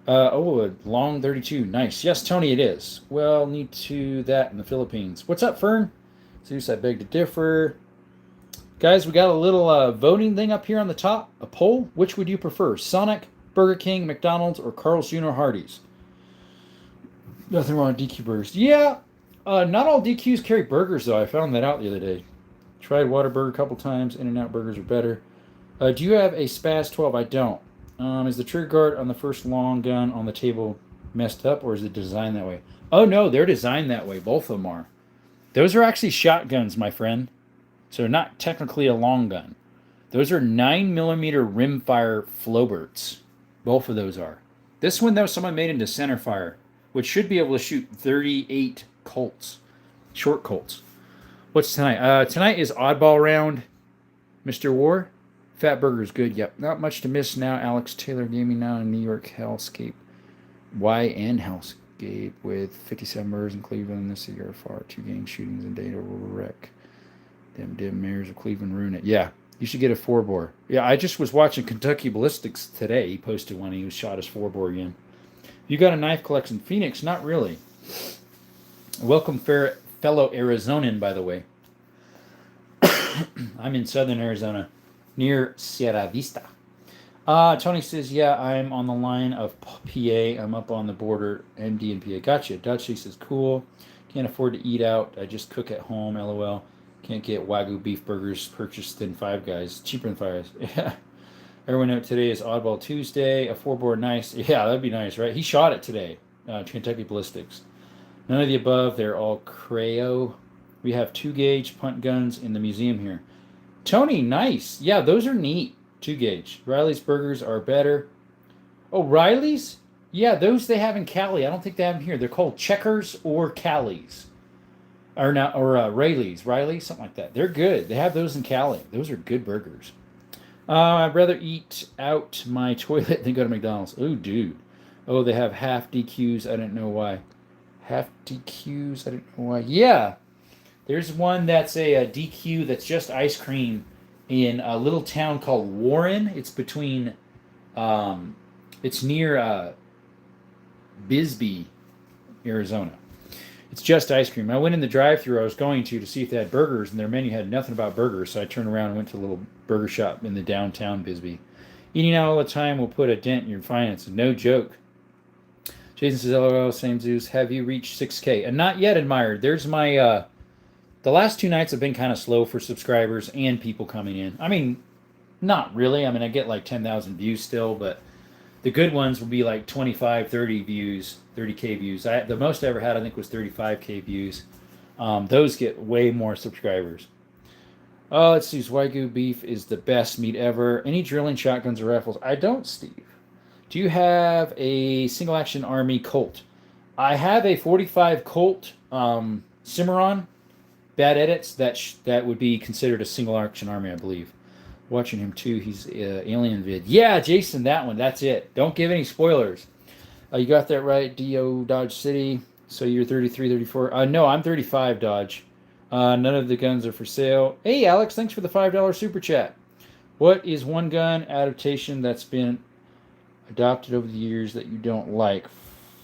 A: A long 32. Nice. Yes, Tony, it is. Well, need to that in the Philippines. What's up, Fern? Zeus, I beg to differ. Guys, we got a little voting thing up here on the top. A poll. Which would you prefer? Sonic, Burger King, McDonald's, or Carl's Jr. Hardee's? Nothing wrong with DQ burgers. Yeah, not all DQs carry burgers, though. I found that out the other day. Tried Whataburger a couple times. In-N-Out burgers are better. Do you have a Spaz 12? I don't. Is the trigger guard on the first long gun on the table messed up, or is it designed that way? Oh, no, they're designed that way. Both of them are. Those are actually shotguns, my friend. So they're not technically a long gun. Those are 9mm rimfire Flowberts. Both of those are. This one, though, someone made into centerfire, which should be able to shoot 38 Colts. Short Colts. What's tonight? Tonight is Oddball Round, Mr. War. Fat Burger's good. Yep. Not much to miss now. Alex Taylor Gaming now in New York Hellscape. YN Hellscape with 57 murders in Cleveland this year far. 2 gang shootings and data wreck. Them dim mayors of Cleveland ruin it. Yeah. You should get a 4-bore. Yeah, I just was watching Kentucky Ballistics today. He posted one. He was shot his 4-bore again. You got a knife collection? Phoenix? Not really. Welcome, fellow Arizonan, by the way. I'm in southern Arizona, near Sierra Vista. Tony says, yeah, I'm on the line of PA. I'm up on the border, MD and PA. Gotcha. Dutchy says, cool. Can't afford to eat out. I just cook at home, LOL. Can't get Wagyu beef burgers purchased in Five Guys. Cheaper than Five Guys. Yeah. Everyone know today is Oddball Tuesday. A 4-bore, nice. Yeah, that'd be nice, right? He shot it today. Kentucky Ballistics. None of the above. They're all Creo. We have 2-gauge punt guns in the museum here. Tony, nice. Yeah, those are neat. 2-gauge. Riley's burgers are better. Oh, Riley's? Yeah, those they have in Cali. I don't think they have them here. They're called Checkers or Cali's. Or Rayleigh's. Riley's, something like that. They're good. They have those in Cali. Those are good burgers. I'd rather eat out my toilet than go to McDonald's. Oh, dude. Oh, they have half DQs. I didn't know why. Half DQs. I didn't know why. Yeah. There's one that's a DQ that's just ice cream in a little town called Warren. It's between, it's near Bisbee, Arizona. It's just ice cream. I went in the drive-thru I was going to see if they had burgers, and their menu had nothing about burgers, so I turned around and went to a little burger shop in the downtown Bisbee. Eating out all the time will put a dent in your finances. No joke. Jason says, LOL, same Zeus. Have you reached 6K? And not yet, Admired. There's my... the last 2 nights have been kind of slow for subscribers and people coming in. I mean, Not really. I mean, I get like 10,000 views still, but the good ones will be like 25, 30 views, 30K views. The most I ever had, I think, was 35K views. Those get way more subscribers. Oh, let's see. Wagyu beef is the best meat ever. Any drilling shotguns or rifles? I don't, Steve. Do you have a single action army Colt? I have a 45 Colt Cimarron. Bad edits. That would be considered a single action army, I believe. Watching him too. He's Alien Vid. Yeah, Jason, that one. That's it. Don't give any spoilers. You got that right, Do Dodge City. So you're 33, 34. No, I'm 35, Dodge. None of the guns are for sale. Hey, Alex, thanks for the $5 super chat. What is one gun adaptation that's been adopted over the years that you don't like?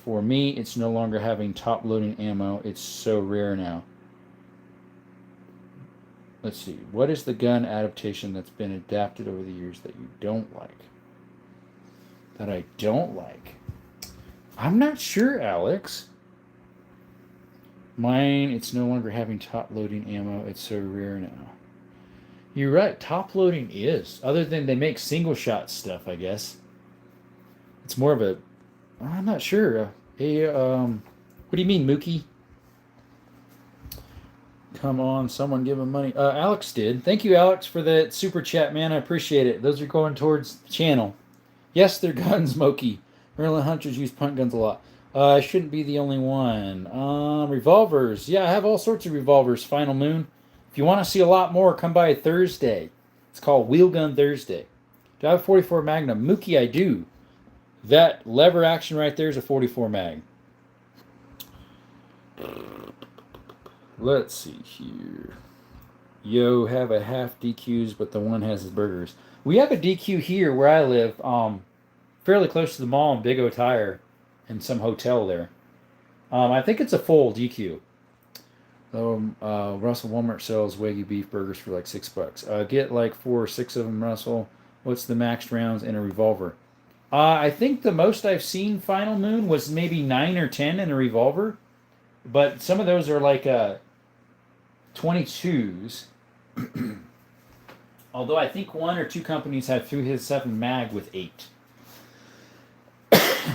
A: For me, it's no longer having top loading ammo. It's so rare now. Let's see. What is the gun adaptation that's been adapted over the years that you don't like? That I don't like? I'm not sure, Alex. Mine, it's no longer having top loading ammo. It's so rare now. You're right. Top loading is. Other than they make single shot stuff, I guess. It's more of a... I'm not sure. What do you mean, Mookie? Come on, someone give him money. Alex did. Thank you, Alex, for that super chat, man. I appreciate it. Those are going towards the channel. Yes, they're guns, Mookie. Maryland hunters use punt guns a lot. I shouldn't be the only one. Revolvers. Yeah, I have all sorts of revolvers. Final Moon. If you want to see a lot more, come by Thursday. It's called Wheel Gun Thursday. Do I have a 44 Magnum? Mookie, I do. That lever action right there is a 44 mag. Let's see here. Yo, have a half DQs, but the one has his burgers. We have a DQ here where I live, fairly close to the mall in Big O Tire, in some hotel there. I think it's a full DQ. Russell Walmart sells Wagyu beef burgers for like $6. Get like 4 or 6 of them, Russell. What's the maxed rounds in a revolver? I think the most I've seen Final Moon was maybe 9 or 10 in a revolver, but some of those are like 22s. Although I think 1 or 2 companies have 357 mag with 8.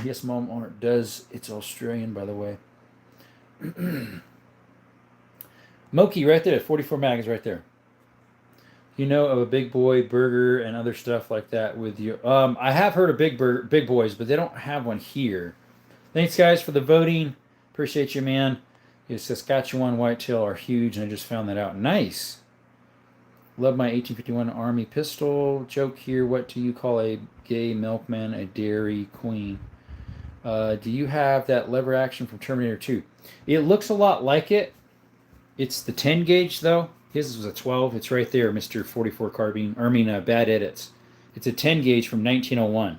A: Yes, Mom Art does. It's Australian, by the way. Moki, right there. 44 mag is right there. You know of a Big Boy burger and other stuff like that with you. I have heard of Big Boys, but they don't have one here. Thanks, guys, for the voting. Appreciate you, man. The Saskatchewan whitetail are huge, and I just found that out. Nice. Love my 1851 Army pistol. Joke here. What do you call a gay milkman? A dairy queen. Do you have that lever action from Terminator 2? It looks a lot like it. It's the 10 gauge, though. His was a 12. It's right there, Mr. 44 Carbine. Bad edits. It's a 10 gauge from 1901.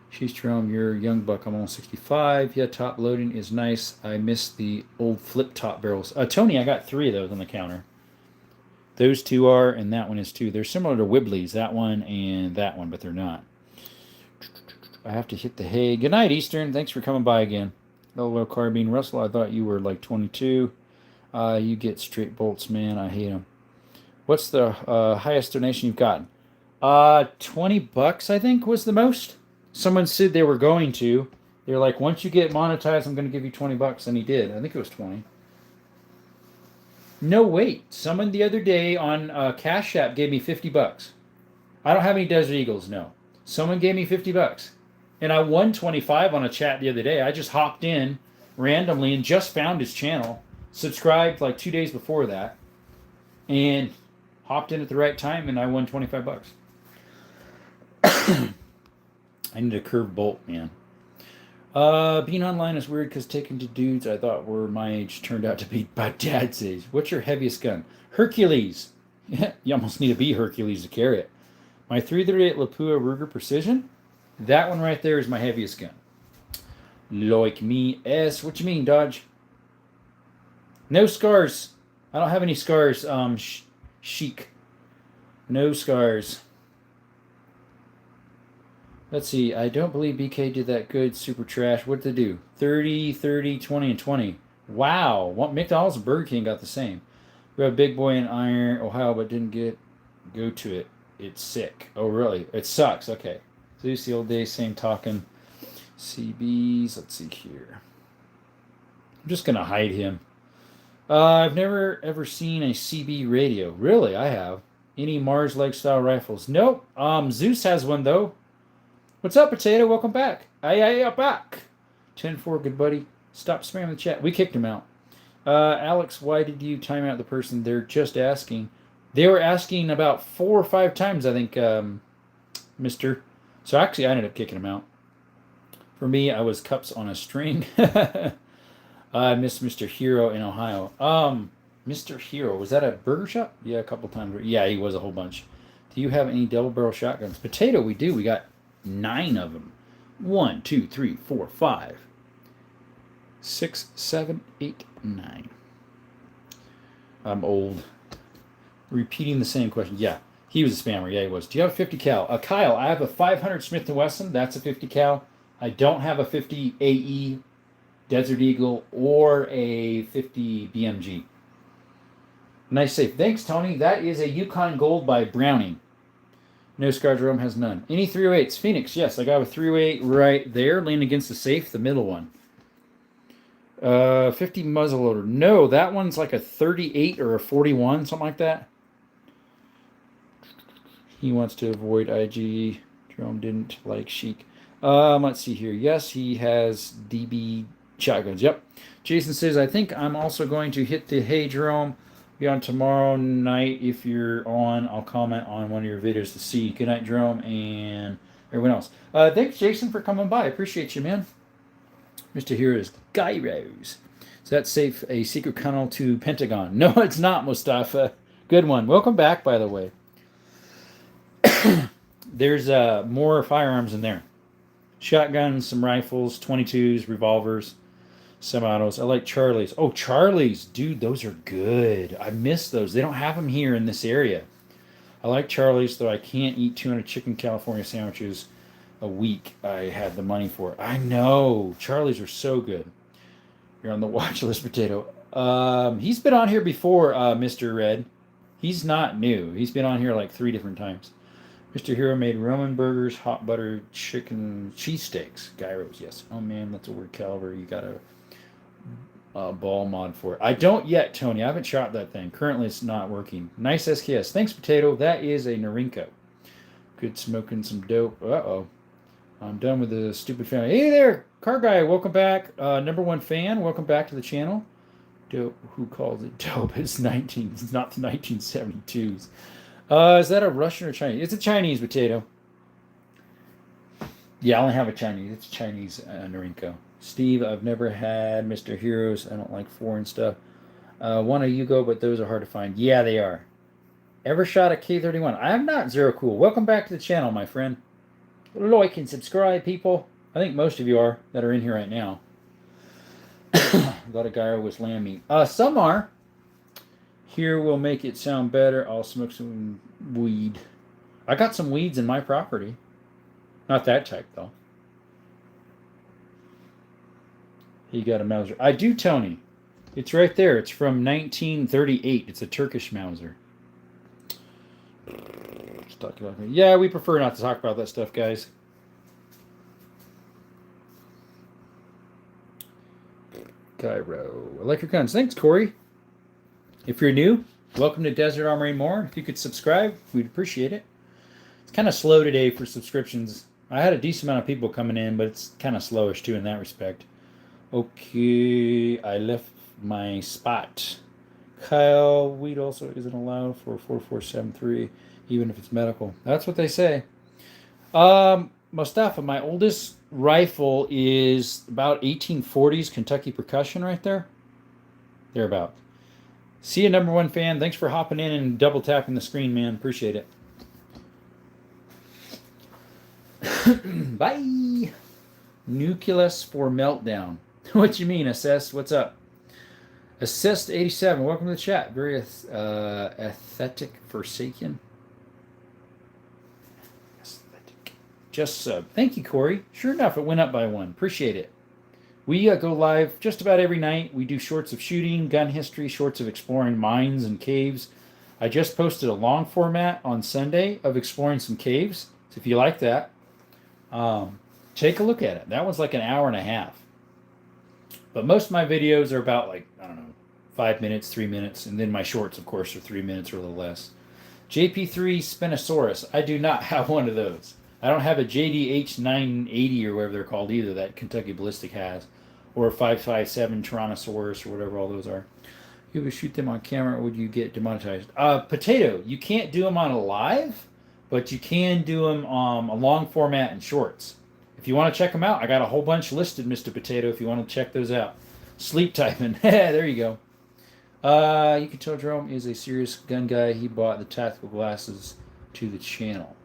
A: She's Jerome, you're young buck. I'm almost 65. Yeah, top loading is nice. I miss the old flip top barrels. Tony, I got 3 of those on the counter. Those 2 are, and that one is too. They're similar to Wibley's, that one and that one, but they're not. I have to hit the hay. Good night, Eastern. Thanks for coming by again. LOL Carbine. Russell, I thought you were like 22. You get straight bolts, man. I hate them. What's the highest donation you've gotten? $20, I think, was the most. Someone said they were going to. They're like, once you get monetized, I'm going to give you $20, and he did. I think it was 20. No, wait. Someone the other day on Cash App gave me $50. I don't have any Desert Eagles, no. Someone gave me $50. And I won 25 on a chat the other day. I just hopped in randomly and just found his channel. Subscribed like 2 days before that. And hopped in at the right time, and I won $25. I need a curved bolt, man. Being online is weird because taking to dudes I thought were my age turned out to be my dad's age. What's your heaviest gun? Hercules. You almost need to be Hercules to carry it. My 338 Lapua Ruger Precision. That one right there is my heaviest gun. Like me. What you mean, Dodge? No scars. I don't have any scars, Chic. No scars. Let's see. I don't believe BK did that good. Super trash. What did they do? 30, 30, 20, and 20. Wow. McDonald's and Burger King got the same. We have Big Boy in Iron, Ohio, but didn't go to it. It's sick. Oh, really? It sucks. Okay. Zeus, the old days, same talking. CBs. Let's see here. I'm just going to hide him. I've never ever seen a CB radio. Really, I have. Any Mars Lake style rifles? Nope. Zeus has one though. What's up, Potato? Welcome back. Aye, back. 10-4, good buddy. Stop spamming the chat. We kicked him out. Alex, why did you time out the person? They're just asking. They were asking about 4 or 5 times, I think, mister. So actually, I ended up kicking him out. For me, I was cups on a string. I miss Mr. Hero in Ohio. Mr. Hero, was that a burger shop? Yeah, a couple times. Yeah, he was a whole bunch. Do you have any double barrel shotguns? Potato, we do. We got 9 of them. 1, 2, 3, 4, 5, 6, 7, 8, 9. I'm old. Repeating the same question. Yeah, he was a spammer. Yeah, he was. Do you have a 50 cal? Kyle, I have a 500 Smith & Wesson. That's a 50 cal. I don't have a 50 AE Desert Eagle or a 50 BMG. Nice save. Thanks, Tony. That is a Yukon Gold by Browning. No Scar Jerome has none. Any 308s? Phoenix, yes. I got a 308 right there, leaning against the safe, the middle one. 50 muzzleloader. No, that one's like a 38 or a 41, something like that. He wants to avoid IG. Jerome didn't like Chic. Let's see here. Yes, he has DB shotguns. Yep. Jason says, I think I'm also going to hit the Hey Jerome. Be on tomorrow night. If you're on, I'll comment on one of your videos to see. Good night, Jerome, and everyone else. Thanks, Jason, for coming by. I appreciate you, man. Mr. Heroes, Gyros. Is that safe? A secret tunnel to Pentagon? No, it's not, Mustafa. Good one. Welcome back, by the way. There's more firearms in there. Shotguns, some rifles, 22s, revolvers, semi-autos. I like Charlie's. Oh, Charlie's. Dude, those are good. I miss those. They don't have them here in this area. I like Charlie's, though I can't eat 200 chicken California sandwiches a week. I had the money for it. I know. Charlie's are so good. You're on the watch list, Potato. He's been on here before, Mr. Red. He's not new. He's been on here like 3 different times. Mr. Hero made Roman burgers, hot butter, chicken, cheesesteaks. Gyros, yes. Oh, man, that's a word caliber. You got a ball mod for it. I don't yet, Tony. I haven't shot that thing. Currently, it's not working. Nice SKS. Thanks, Potato. That is a Norinco. Good smoking some dope. Uh-oh. I'm done with the stupid family. Hey there, Car Guy. Welcome back. Number 1 fan. Welcome back to the channel. Dope. Who calls it dope? It's not the 1972s. Is that a Russian or Chinese? It's a Chinese Potato. Yeah, I only have a Chinese. It's a Chinese Norinco. Steve, I've never had Mr. Heroes. I don't like foreign stuff. One of Yugo, but those are hard to find. Yeah, they are. Ever shot a K31? I have not, Zero Cool. Welcome back to the channel, my friend. Like and subscribe, people. I think most of you are that are in here right now. Got a guy with lamb meat. Some are. Here will make it sound better. I'll smoke some weed. I got some weeds in my property. Not that type, though. He got a Mauser. I do, Tony. It's right there. It's from 1938. It's a Turkish Mauser. Let's talk about it. Yeah, we prefer not to talk about that stuff, guys. Cairo. I like your guns. Thanks, Corey. If you're new, welcome to Desert Armory More. If you could subscribe, we'd appreciate it. It's kind of slow today for subscriptions. I had a decent amount of people coming in, but it's kind of slowish too in that respect. Okay, I left my spot. Kyle, weed also isn't allowed for 4473, even if it's medical. That's what they say. Mustafa, my oldest rifle is about 1840s Kentucky percussion right there. Thereabout. See you, number 1 fan. Thanks for hopping in and double tapping the screen, man. Appreciate it. Bye. Nucleus for meltdown. What you mean, Assess? What's up? Assessed 87. Welcome to the chat. Very aesthetic Forsaken. Aesthetic. Just sub. Thank you, Corey. Sure enough, it went up by 1. Appreciate it. We go live just about every night. We do shorts of shooting, gun history, shorts of exploring mines and caves. I just posted a long format on Sunday of exploring some caves. So if you like that, take a look at it. That one's like an hour and a half. But most of my videos are about like, I don't know, 5 minutes, 3 minutes. And then my shorts, of course, are 3 minutes or a little less. JP3 Spinosaurus. I do not have one of those. I don't have a JDH 980 or whatever they're called either that Kentucky Ballistic has. Or a 557 Tyrannosaurus or whatever all those are. You would shoot them on camera or would you get demonetized? Potato. You can't do them on a live, but you can do them a long format and shorts. If you want to check them out, I got a whole bunch listed, Mr. Potato, if you want to check those out. Sleep typing. There you go. You can tell Jerome is a serious gun guy. He bought the tactical glasses to the channel.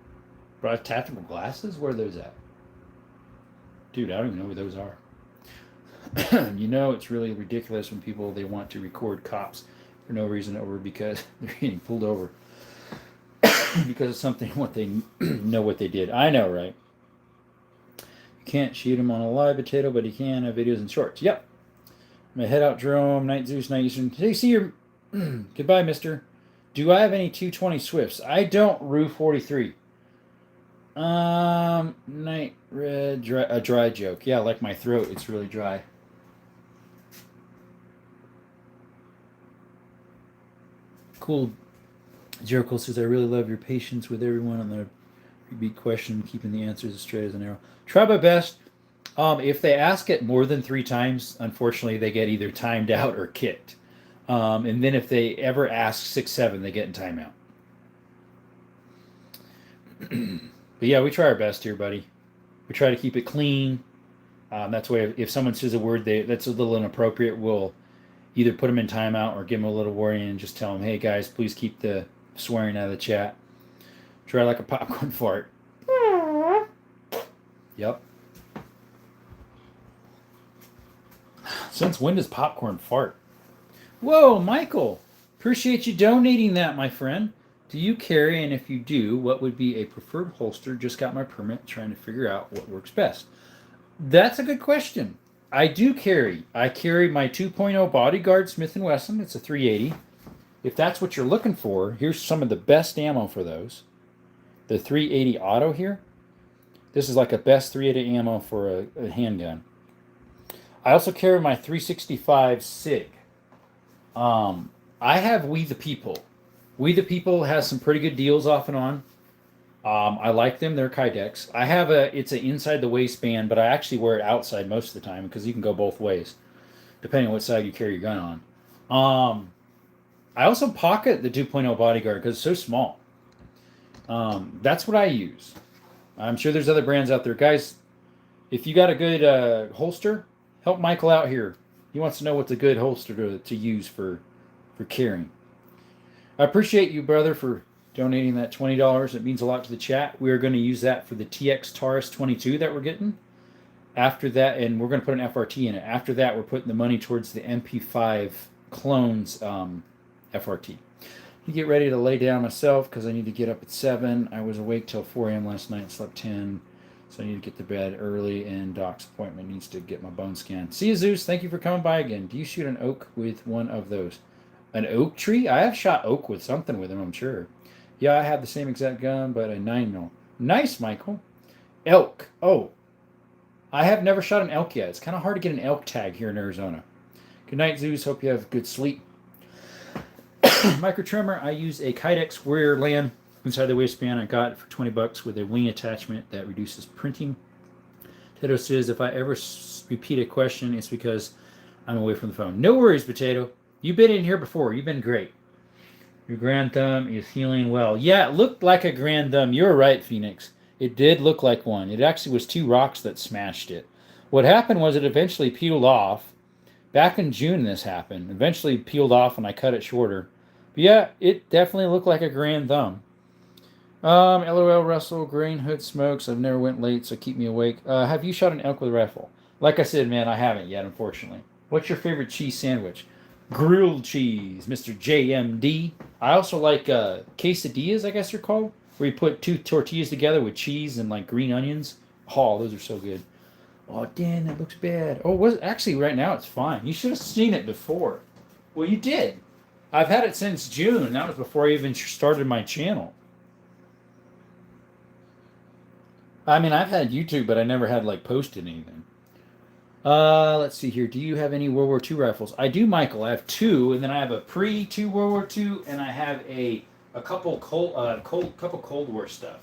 A: Brought tactical glasses? Where are those at? Dude, I don't even know where those are. You know, it's really ridiculous when people, they want to record cops for no reason over because they're getting pulled over. Because of something, what they know what they did. I know, right? You can't shoot him on a live potato, but he can have videos and shorts. Yep. I'm gonna head out, Jerome. Night Zeus, Night Eastern. Hey, see you. Goodbye, mister. Do I have any 220 Swifts? I don't, Rue 43. Night Red, a dry joke. Yeah, like my throat. It's really dry. Cool. Jericho says, I really love your patience with everyone on the repeat question, keeping the answers as straight as an arrow. Try my best. If they ask it more than 3 times, unfortunately, they get either timed out or kicked. And then if they ever ask 6, 7, they get in timeout. But yeah, we try our best here, buddy. We try to keep it clean. That's why if someone says a word that's a little inappropriate, we'll either put them in timeout or give them a little warning and just tell them, hey guys, please keep the swearing out of the chat. Try like a popcorn fart. Yep. Since when does popcorn fart? Whoa, Michael. Appreciate you donating that, my friend. Do you carry, and if you do, what would be a preferred holster? Just got my permit, trying to figure out what works best. That's a good question. I do carry. I carry my 2.0 Bodyguard Smith & Wesson. It's a 380. If that's what you're looking for, here's some of the best ammo for those. The 380 Auto here. This is like a best 380 ammo for a handgun. I also carry my 365 SIG. I have We the People. We the People has some pretty good deals off and on. I like them. They're Kydex. I have it's an inside the waistband, but I actually wear it outside most of the time because you can go both ways, depending on what side you carry your gun on. I also pocket the 2.0 Bodyguard because it's so small. That's what I use. I'm sure there's other brands out there. Guys, if you got a good holster, help Michael out here. He wants to know what's a good holster to use for carrying. I appreciate you, brother, for donating that $20. It means a lot to the chat. We are going to use that for the TX Taurus 22 that we're getting. After that, and we're going to put an FRT in it. After that, we're putting the money towards the MP5 clones FRT. I get ready to lay down myself because I need to get up at 7. I was awake till 4 a.m. last night, slept 10. So I need to get to bed early, and Doc's appointment needs to get my bone scanned. See you, Zeus. Thank you for coming by again. Do you shoot an oak with one of those? An oak tree? I have shot oak with something with them, I'm sure. Yeah, I have the same exact gun, but a 9mm. Nice, Michael. Elk. Oh. I have never shot an elk yet. It's kind of hard to get an elk tag here in Arizona. Good night, Zeus. Hope you have good sleep. Micro trimmer. I use a Kydex Warrior Land inside the waistband. I got it for $20 with a wing attachment that reduces printing. Potato says, if I ever repeat a question, it's because I'm away from the phone. No worries, Potato. You've been in here before. You've been great. Your grand thumb is healing well. Yeah, it looked like a grand thumb. You're right, Phoenix. It did look like one. It actually was 2 rocks that smashed it. What happened was it eventually peeled off. Back in June this happened. Eventually peeled off and I cut it shorter. But yeah, it definitely looked like a grand thumb. LOL Russell, Grain Hood Smokes. I've never went late, so keep me awake. Have you shot an elk with a rifle? Like I said, man, I haven't yet, unfortunately. What's your favorite cheese sandwich? Grilled cheese, Mr. JMD. I also like quesadillas, I guess they're called, where you put 2 tortillas together with cheese and like green onions. Oh, those are so good. Oh, damn, that looks bad. Oh, actually, right now it's fine. You should have seen it before. Well, you did. I've had it since June. That was before I even started my channel. I mean, I've had YouTube, but I never had like posted anything. Let's see here. Do you have any World War II rifles? I do, Michael. I have two, and then I have a pre-2 World War II, and I have a couple Cold War stuff.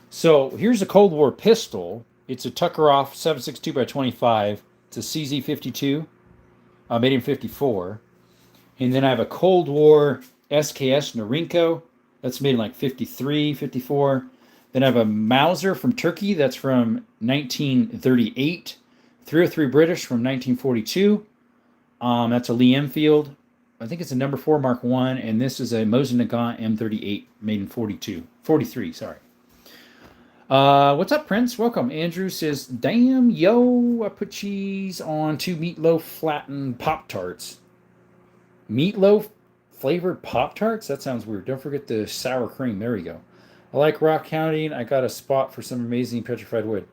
A: So here's a Cold War pistol. It's a Tuckeroff 7.62 by 25. It's a CZ52, made in 54. And then I have a Cold War SKS Norinco. That's made in like 53, 54. Then I have a Mauser from Turkey. That's from 1938. 303 British from 1942. That's a Lee Enfield. I think it's a number 4 Mark 1. And this is a Mosin Nagant M38 made in 43, sorry. What's up, Prince? Welcome. Andrew says, damn, yo, I put cheese on 2 meatloaf flattened Pop-Tarts. Meatloaf flavored Pop-Tarts? That sounds weird. Don't forget the sour cream. There we go. I like rock counting. I got a spot for some amazing petrified wood.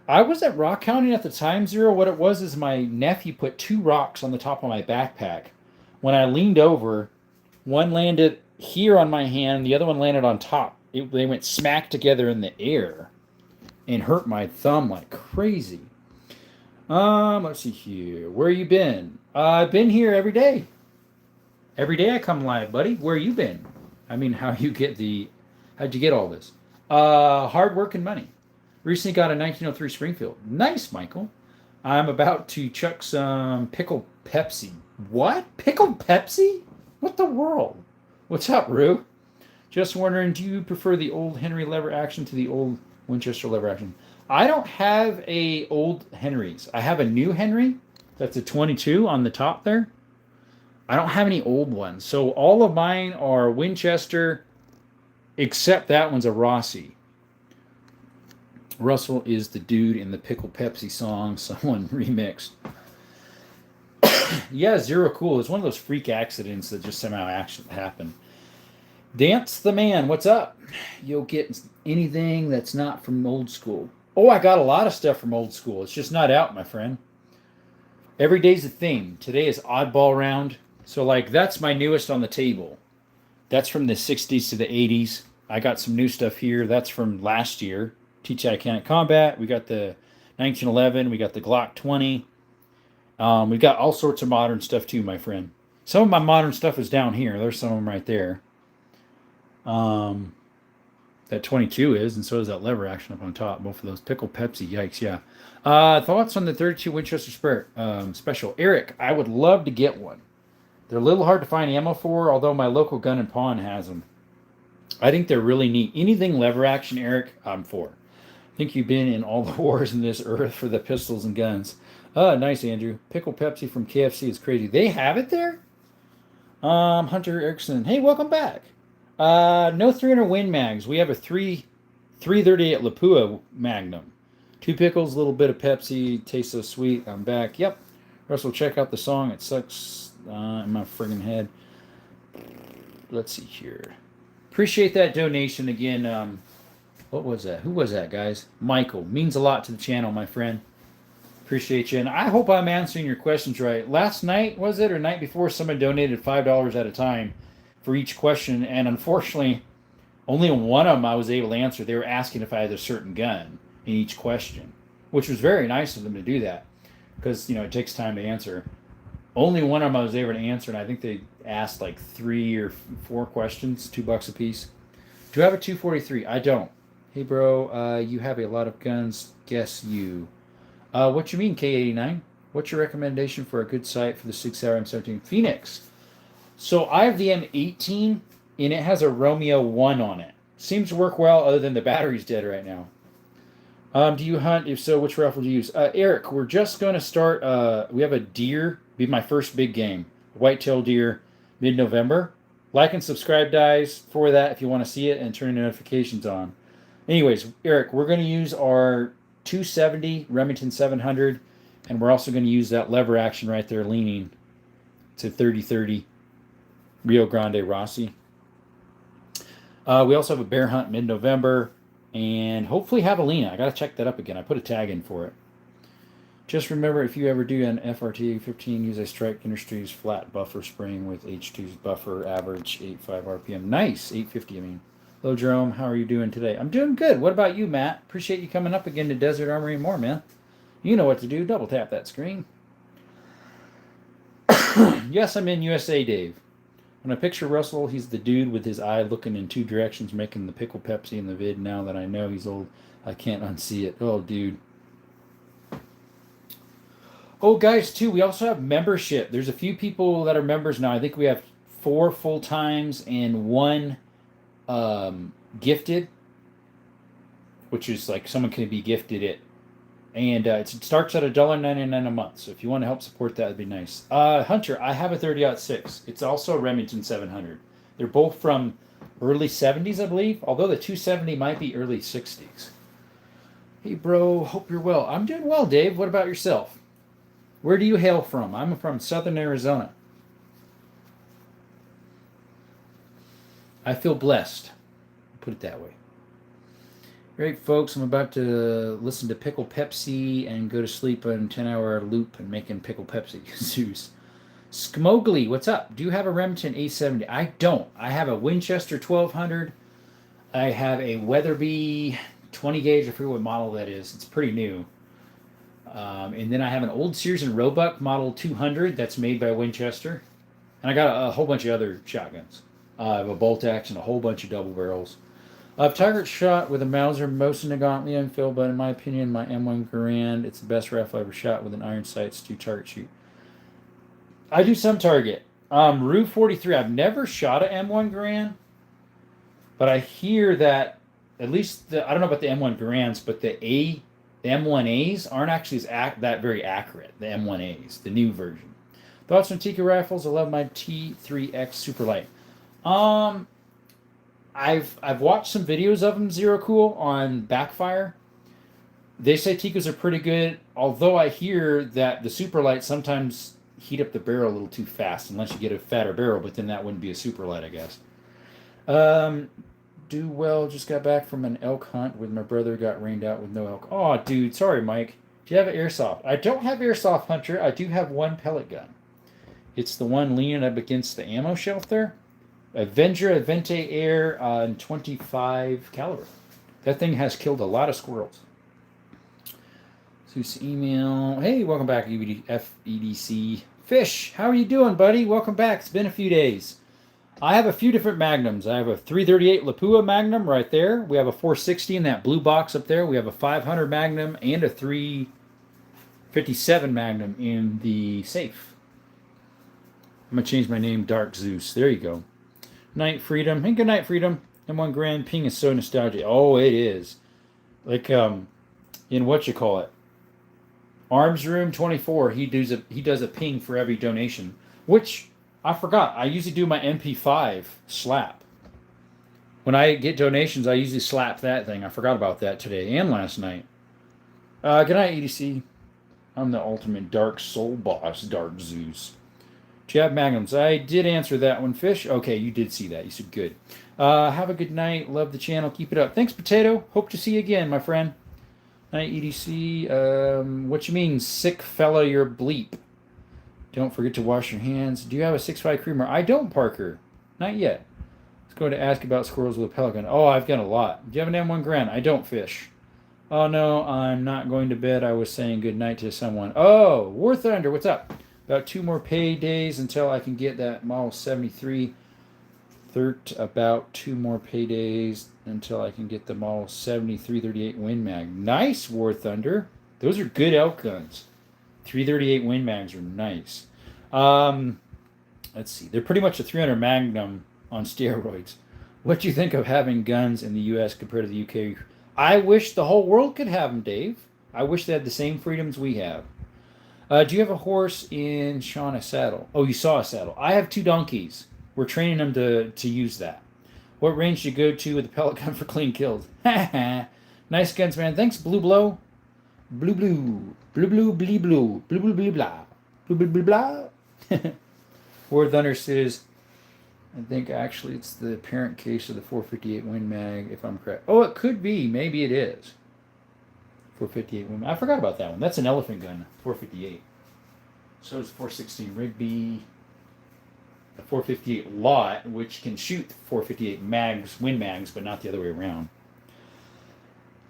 A: I was at rock counting at the time, Zero. What it was is my nephew put 2 rocks on the top of my backpack. When I leaned over, one landed here on my hand, the other one landed on top. They went smack together in the air and hurt my thumb like crazy. Let's see here. Where you been? I've been here every day. Every day I come live, buddy. Where you been? I mean, how'd you get all this? Hard work and money. Recently got a 1903 Springfield. Nice, Michael. I'm about to chuck some pickled Pepsi. What? Pickled Pepsi? What the world? What's up, Rue? Just wondering, do you prefer the old Henry lever action to the old Winchester lever action? I don't have a old Henry's. I have a new Henry. That's a 22 on the top there. I don't have any old ones. So all of mine are Winchester, except that one's a Rossi. Russell is the dude in the Pickle Pepsi song someone remixed. Yeah, Zero Cool. It's one of those freak accidents that just somehow happened. Dance the Man, what's up? You'll get anything that's not from old school. Oh, I got a lot of stuff from old school. It's just not out, my friend. Every day's a theme. Today is Oddball Round. So, like, that's my newest on the table. That's from the 60s to the 80s. I got some new stuff here. That's from last year. TTI Kinetic Combat. We got the 1911. We got the Glock 20. We got all sorts of modern stuff too, my friend. Some of my modern stuff is down here. There's some of them right there. That 22 is, and so is that lever action up on top. Both of those. Pickle Pepsi. Yikes, yeah. Thoughts on the 32 Winchester Special? Eric, I would love to get one. They're a little hard to find ammo for, although my local gun and pawn has them. I think they're really neat. Anything lever action, Eric, I'm for. I think you've been in all the wars in this earth for the pistols and guns. Nice, Andrew. Pickle Pepsi from KFC is crazy. They have it there? Hunter Erickson. Hey, welcome back. No 300 Win mags. We have a 338 Lapua Magnum. 2 pickles, a little bit of Pepsi. Tastes so sweet. I'm back. Yep. Russell, check out the song. It sucks in my friggin' head. Let's see here. Appreciate that donation again. What was that? Who was that, guys? Michael. Means a lot to the channel, my friend. Appreciate you. And I hope I'm answering your questions right. Last night, was it, or night before, someone donated $5 at a time for each question. And unfortunately, only one of them I was able to answer. They were asking if I had a certain gun in each question, which was very nice of them to do that because, it takes time to answer. Only one of them I was able to answer, and I think they asked like 3 or 4 questions, $2 a piece. Do I have a 243? I don't. Hey, bro, you have a lot of guns. Guess you. What you mean, K89? What's your recommendation for a good sight for the 6-hour M17 Phoenix? So I have the M18, and it has a Romeo 1 on it. Seems to work well, other than the battery's dead right now. Do you hunt? If so, which rifle do you use? Eric, we're just going to start. We have a deer. Be my first big game. Whitetail deer, mid-November. Like and subscribe, guys, for that if you want to see it and turn the notifications on. Anyways, Eric, we're going to use our 270 Remington 700, and we're also going to use that lever action right there leaning to 30-30 Rio Grande Rossi. We also have a bear hunt mid-November, and hopefully Javelina. I got to check that up again. I put a tag in for it. Just remember, if you ever do an FRT 15, use a Strike Industries flat buffer spring with H2's buffer, average 8.5 RPM. Nice, 850, I mean. Hello, Jerome. How are you doing today? I'm doing good. What about you, Matt? Appreciate you coming up again to Desert Armory and more, man. You know what to do. Double tap that screen. Yes, I'm in USA, Dave. When I picture Russell, he's the dude with his eye looking in two directions, making the pickle Pepsi in the vid. Now that I know he's old, I can't unsee it. Oh, dude. Oh, guys, too, we also have membership. There's a few people that are members now. I think we have 4 full times and 1 gifted, which is like someone can be gifted it. And it starts at $1.99 a month. So if you want to help support that, it'd be nice. Hunter, I have a 30-06. It's also a Remington 700. They're both from early 70s, I believe, although the 270 might be early 60s. Hey, bro, hope you're well. I'm doing well, Dave. What about yourself? Where do you hail from? I'm from southern Arizona. I feel blessed. Put it that way. Great, folks. I'm about to listen to Pickle Pepsi and go to sleep on a 10-hour loop and making Pickle Pepsi. Zeus. Smogly, what's up? Do you have a Remington 870? I don't. I have a Winchester 1200. I have a Weatherby 20 gauge. I forget what model that is. It's pretty new. And then I have an old Sears and Roebuck Model 200 that's made by Winchester. And I got a whole bunch of other shotguns. I have a bolt action, a whole bunch of double barrels. I've target shot with a Mauser, most in the Gauntlet unfilled, but in my opinion, my M1 Garand, it's the best rifle I ever shot with an iron sights to target shoot. I do some target. Rue 43, I've never shot an M1 Garand, but I hear that at least I don't know about the M1 Garands, but the M1As aren't actually that very accurate. The M1As, the new version. Thoughts on Tikka rifles? I love my T3X Superlight. I've watched some videos of them, Zero Cool, on Backfire. They say Tikkas are pretty good, although I hear that the Superlight sometimes heat up the barrel a little too fast, unless you get a fatter barrel, but then that wouldn't be a Superlight, I guess. Do well, just got back from an elk hunt with my brother, got rained out with no elk. Oh, dude, sorry, Mike. Do you have an airsoft? I don't have airsoft, Hunter. I do have one pellet gun. It's the one leaning up against the ammo shelf there. Avenger Avente Air 25 caliber. That thing has killed a lot of squirrels. Zeus email. Hey, welcome back, FEDC. Fish, how are you doing, buddy? Welcome back. It's been a few days. I have a few different magnums. I have a 338 Lapua Magnum right there. We have a 460 in that blue box up there. We have a 500 Magnum and a 357 Magnum in the safe. I'm going to change my name, Dark Zeus. There you go. Night Freedom. Hey, good night, Freedom. M1 Grand Ping is so nostalgic. Oh, it is. Like, in what you call it? Arms Room 24, he does a ping for every donation. Which, I forgot. I usually do my MP5 slap. When I get donations, I usually slap that thing. I forgot about that today and last night. Good night, EDC. I'm the ultimate Dark Soul boss, Dark Zeus. Do you have magnums? I did answer that one, Fish. Okay, you did see that. You said good. Have a good night. Love the channel. Keep it up. Thanks, Potato. Hope to see you again, my friend. Night, EDC. What you mean, sick fella, you're bleep. Don't forget to wash your hands. Do you have a 6.5 creamer? I don't, Parker. Not yet. Let's go to ask about squirrels with a pelican. Oh, I've got a lot. Do you have an M1 Grand? I don't, Fish. Oh, no, I'm not going to bed. I was saying good night to someone. Oh, War Thunder, what's up? About 2 more pay days until I can get that Model 73. About 2 more paydays until I can get the Model 7338 Win Mag. Nice, War Thunder. Those are good elk guns. 338 Win Mags are nice. Let's see. They're pretty much a 300 Magnum on steroids. What do you think of having guns in the U.S. compared to the U.K.? I wish the whole world could have them, Dave. I wish they had the same freedoms we have. Do you have a horse in Sean a saddle? Oh, you saw a saddle. I have 2 donkeys. We're training them to use that. What range do you go to with the pellet gun for clean kills? Nice guns, man. Thanks, Blue Blow. Blue Blue. Blue Blue Blee Blue. Blue Blue Blee Blah. Blue Blue Blee Blah. War Thunder says, I think actually it's the parent case of the 458 Win Mag, if I'm correct. Oh, it could be. Maybe it is. 458 women. I forgot about that one. That's an elephant gun, 458. So is 416 Rigby. A 458 lot, which can shoot 458 mags, Win Mags, but not the other way around.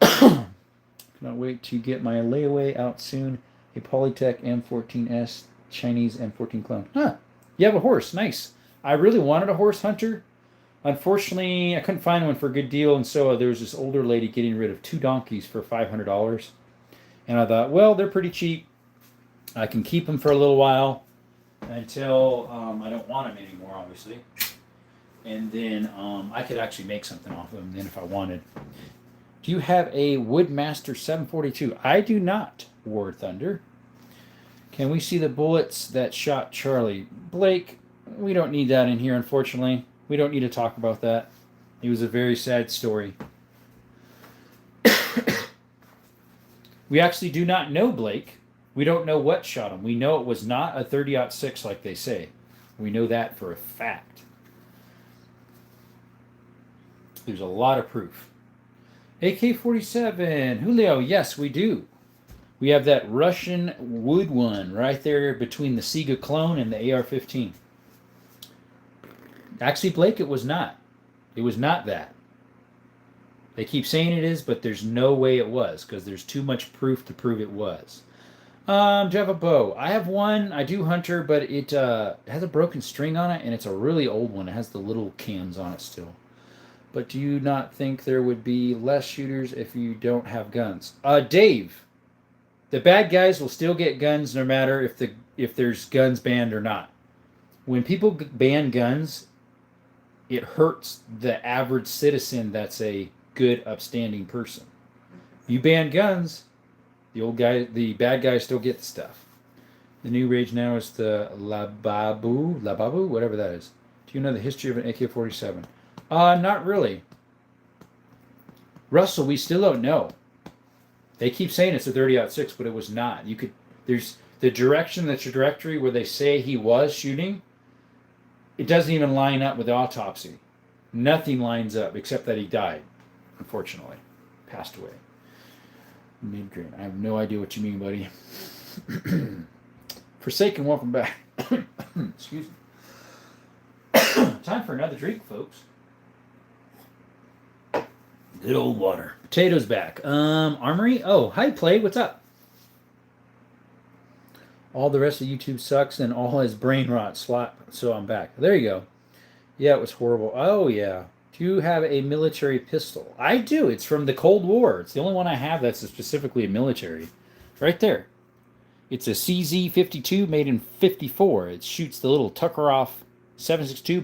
A: Cannot wait to get my layaway out soon. A Polytech M14S Chinese M14 clone. Huh. You have a horse. Nice. I really wanted a horse hunter. Unfortunately, I couldn't find one for a good deal, and so there was this older lady getting rid of 2 donkeys for $500. And I thought, well, they're pretty cheap. I can keep them for a little while until I don't want them anymore, obviously. And then I could actually make something off of them then if I wanted. Do you have a Woodmaster 742? I do not, War Thunder. Can we see the bullets that shot Charlie? Blake, we don't need that in here, unfortunately. We don't need to talk about that. It was a very sad story. We actually do not know Blake. We don't know what shot him. We know it was not a 30-06 like they say. We know that for a fact. There's a lot of proof. AK-47. Julio, yes, we do. We have that Russian wood one right there between the Sega clone and the AR-15. Actually, Blake, it was not. It was not that. They keep saying it is, but there's no way it was because there's too much proof to prove it was. Do you have a bow? I have one. I do hunter, but it has a broken string on it, and it's a really old one. It has the little cams on it still. But do you not think there would be less shooters if you don't have guns? Dave, the bad guys will still get guns no matter if there's guns banned or not. When people ban guns, it hurts the average citizen that's a good, upstanding person. You ban guns, the bad guys still get the stuff. The new rage now is the Lababu, whatever that is. Do you know the history of an AK-47? Not really. Russell, we still don't know. They keep saying it's a 30-06, but it was not. There's the direction, the trajectory where they say he was shooting. It doesn't even line up with the autopsy. Nothing lines up except that he died, unfortunately. Passed away. Mid-grain. I have no idea what you mean, buddy. Forsaken, welcome back. Excuse me. Time for another drink, folks. Good old water. Potatoes back. Armory? Oh, hi, Play. What's up? All the rest of YouTube sucks and all his brain rot slap, so I'm back. There you go. Yeah, it was horrible. Oh, yeah. Do you have a military pistol? I do. It's from the Cold War. It's the only one I have that's specifically a military. Right there. It's a CZ52 made in 54. It shoots the little Tuckeroff 7.62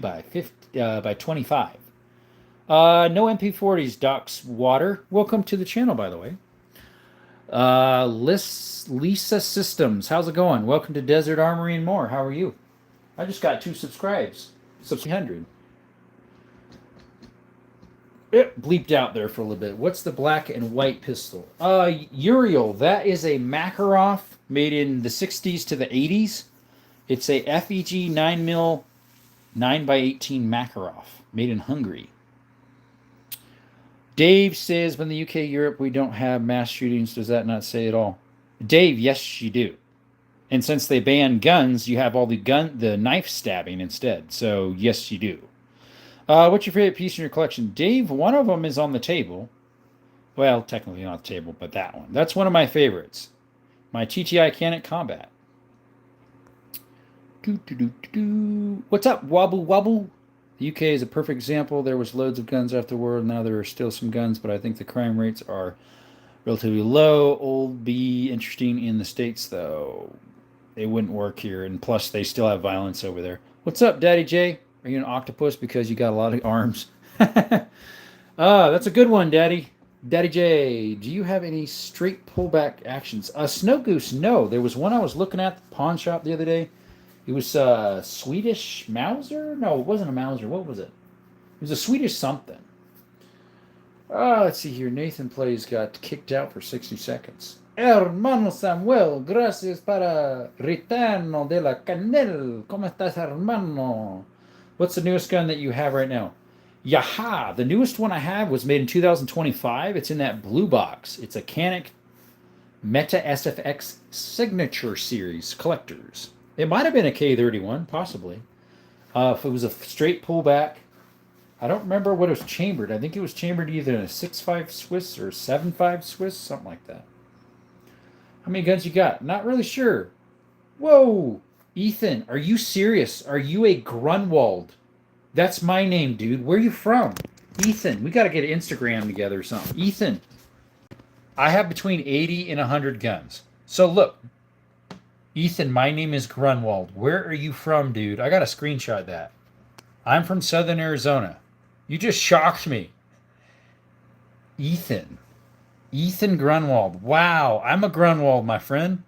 A: by 25. No MP40s, Doc's Water. Welcome to the channel, by the way. Lisa Systems. How's it going? Welcome to Desert Armory and more. How are you? I just got 2 subscribes. 300. It bleeped out there for a little bit. What's the black and white pistol? Uriel. That is a Makarov made in the 60s to the 80s. It's a FEG 9mm 9x18 Makarov made in Hungary. Dave says, when the UK, Europe, we don't have mass shootings. Does that not say it all? Dave, yes, you do. And since they ban guns, you have all the knife stabbing instead. So, yes, you do. What's your favorite piece in your collection? Dave, one of them is on the table. Well, technically not the table, but that one. That's one of my favorites. My TTI Canet Combat. What's up, Wobble Wobble? The UK is a perfect example. There was loads of guns after the war. Now there are still some guns, but I think the crime rates are relatively low. Old be interesting in the States, though. It wouldn't work here, and plus they still have violence over there. What's up, Daddy J? Are you an octopus because you got a lot of arms? That's a good one, Daddy. Daddy J, do you have any straight pullback actions? Snow Goose, no. There was one I was looking at the pawn shop the other day. It was Swedish Mauser? No, it wasn't a Mauser. What was it? It was a Swedish something. Let's see here. Nathan Plays got kicked out for 60 seconds. Hermano Samuel, gracias para retorno de la canel. ¿Cómo estás, hermano? What's the newest gun that you have right now? Yaha! The newest one I have was made in 2025. It's in that blue box. It's a Canik Meta SFX Signature Series collectors. It might have been a K31, possibly. If it was a straight pullback, I don't remember what it was chambered. I think it was chambered either in a 6.5 Swiss or 7.5 Swiss, something like that. How many guns you got? Not really sure. Whoa! Ethan, are you serious? Are you a Grunwald? That's my name, dude. Where are you from? Ethan, we got to get an Instagram together or something. Ethan, I have between 80 and 100 guns. So look, Ethan, my name is Grunwald. Where are you from, dude? I got to screenshot that. I'm from Southern Arizona. You just shocked me. Ethan. Ethan Grunwald. Wow, I'm a Grunwald, my friend.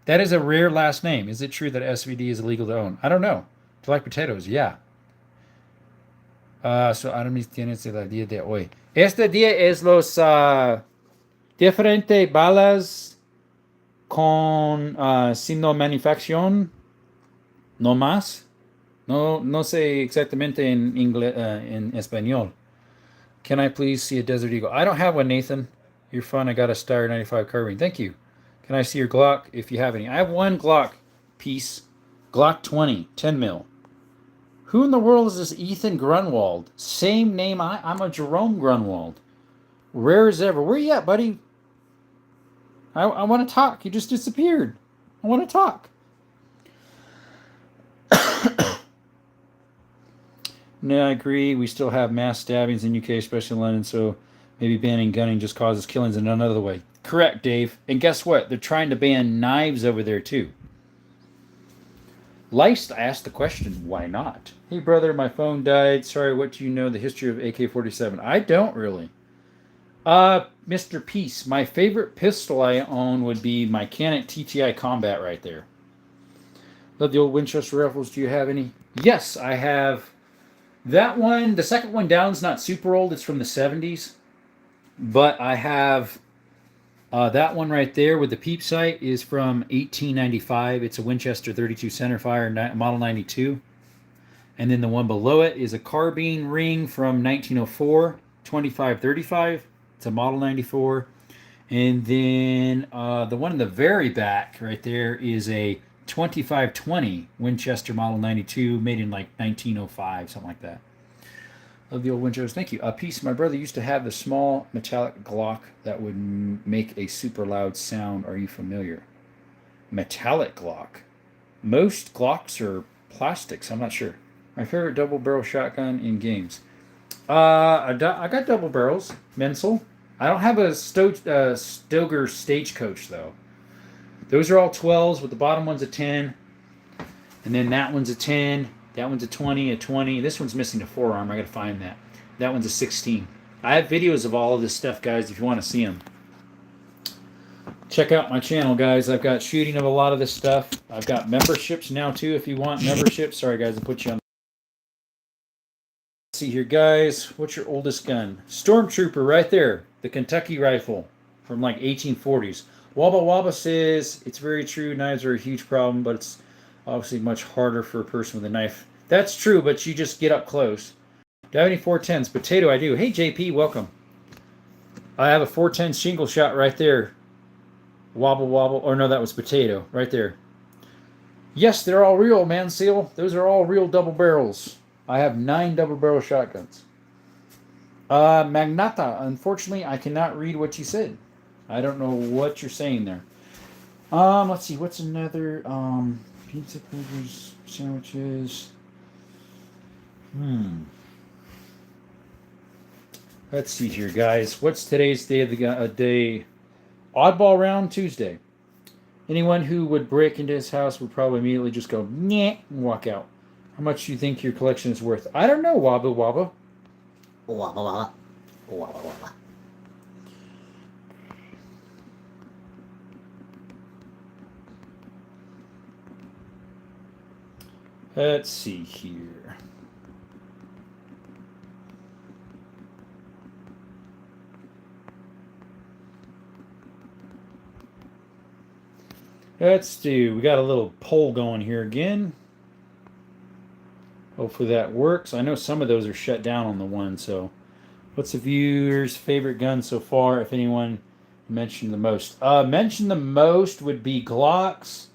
A: That is a rare last name. Is it true that SVD is illegal to own? I don't know. Do you like potatoes? Yeah. So Aramis tienes el día de hoy. Este día es los diferentes balas con signo manufacción, no más. No sé exactamente en inglés, en español. Can I please see a Desert Eagle? I don't have one, Nathan. You're fun. I got a Star 95 carbine. Thank you. Can I see your Glock if you have any? I have one Glock piece. Glock 20, 10 mil. Who in the world is this Ethan Grunwald? Same name. I'm a Jerome Grunwald. Rare as ever. Where you at, buddy? I want to talk. You just disappeared. I want to talk. No, I agree. We still have mass stabbings in UK, especially in London, so maybe banning gunning just causes killings in another way. Correct, Dave. And guess what? They're trying to ban knives over there, too. Leist asked the question, why not? Hey, brother, my phone died. Sorry, what do you know the history of AK-47? I don't really. Mr. Peace, my favorite pistol I own would be my Canon TTI Combat right there. Love the old Winchester rifles. Do you have any? Yes, I have that one. The second one down is not super old. It's from the 70s. But I have that one right there with the peep sight is from 1895. It's a Winchester 32 centerfire, model 92. And then the one below it is a carbine ring from 1904, 2535. It's a model 94. And then the one in the very back right there is a 2520 Winchester model 92, made in like 1905, something like that. Love the old Winchesters. Thank you. A piece. My brother used to have the small metallic Glock that would make a super loud sound. Are you familiar? Metallic Glock. Most Glocks are plastics. I'm not sure. My favorite double barrel shotgun in games. I got double barrels. Menzel. I don't have a Stoeger Stagecoach though. Those are all 12s, with the bottom one's a 10, and then that one's a 10. That one's a 20, a 20. This one's missing a forearm. I gotta find that. That one's a 16. I have videos of all of this stuff, guys, if you want to see them. Check out my channel, guys. I've got shooting of a lot of this stuff. I've got memberships now, too, if you want memberships. Sorry, guys, I put you on. Let's see here, guys. What's your oldest gun? Stormtrooper, right there. The Kentucky rifle from like 1840s. Wabba Wabba says, it's very true. Knives are a huge problem, but it's obviously much harder for a person with a knife. That's true, but you just get up close. Do I have any 410s? Potato, I do. Hey, JP, welcome. I have a 410 shingle shot right there. Wobble, wobble. Or no, that was Potato. Right there. Yes, they're all real, man, Seal. Those are all real double barrels. I have 9 double barrel shotguns. Magnata, unfortunately, I cannot read what you said. I don't know what you're saying there. Let's see. What's another? Pizza, burgers, sandwiches. Let's see here, guys. What's today's day of the day? Oddball round Tuesday. Anyone who would break into his house would probably immediately just go, "Nyeh," and walk out. How much do you think your collection is worth? I don't know, Wabba Wabba.
B: Wabba Wabba. Wabba Wabba.
A: Let's see here. Let's do. We got a little poll going here again. Hopefully that works. I know some of those are shut down on the one. So, what's the viewers' favorite gun so far? If anyone Mention the most. Mention the most would be Glocks.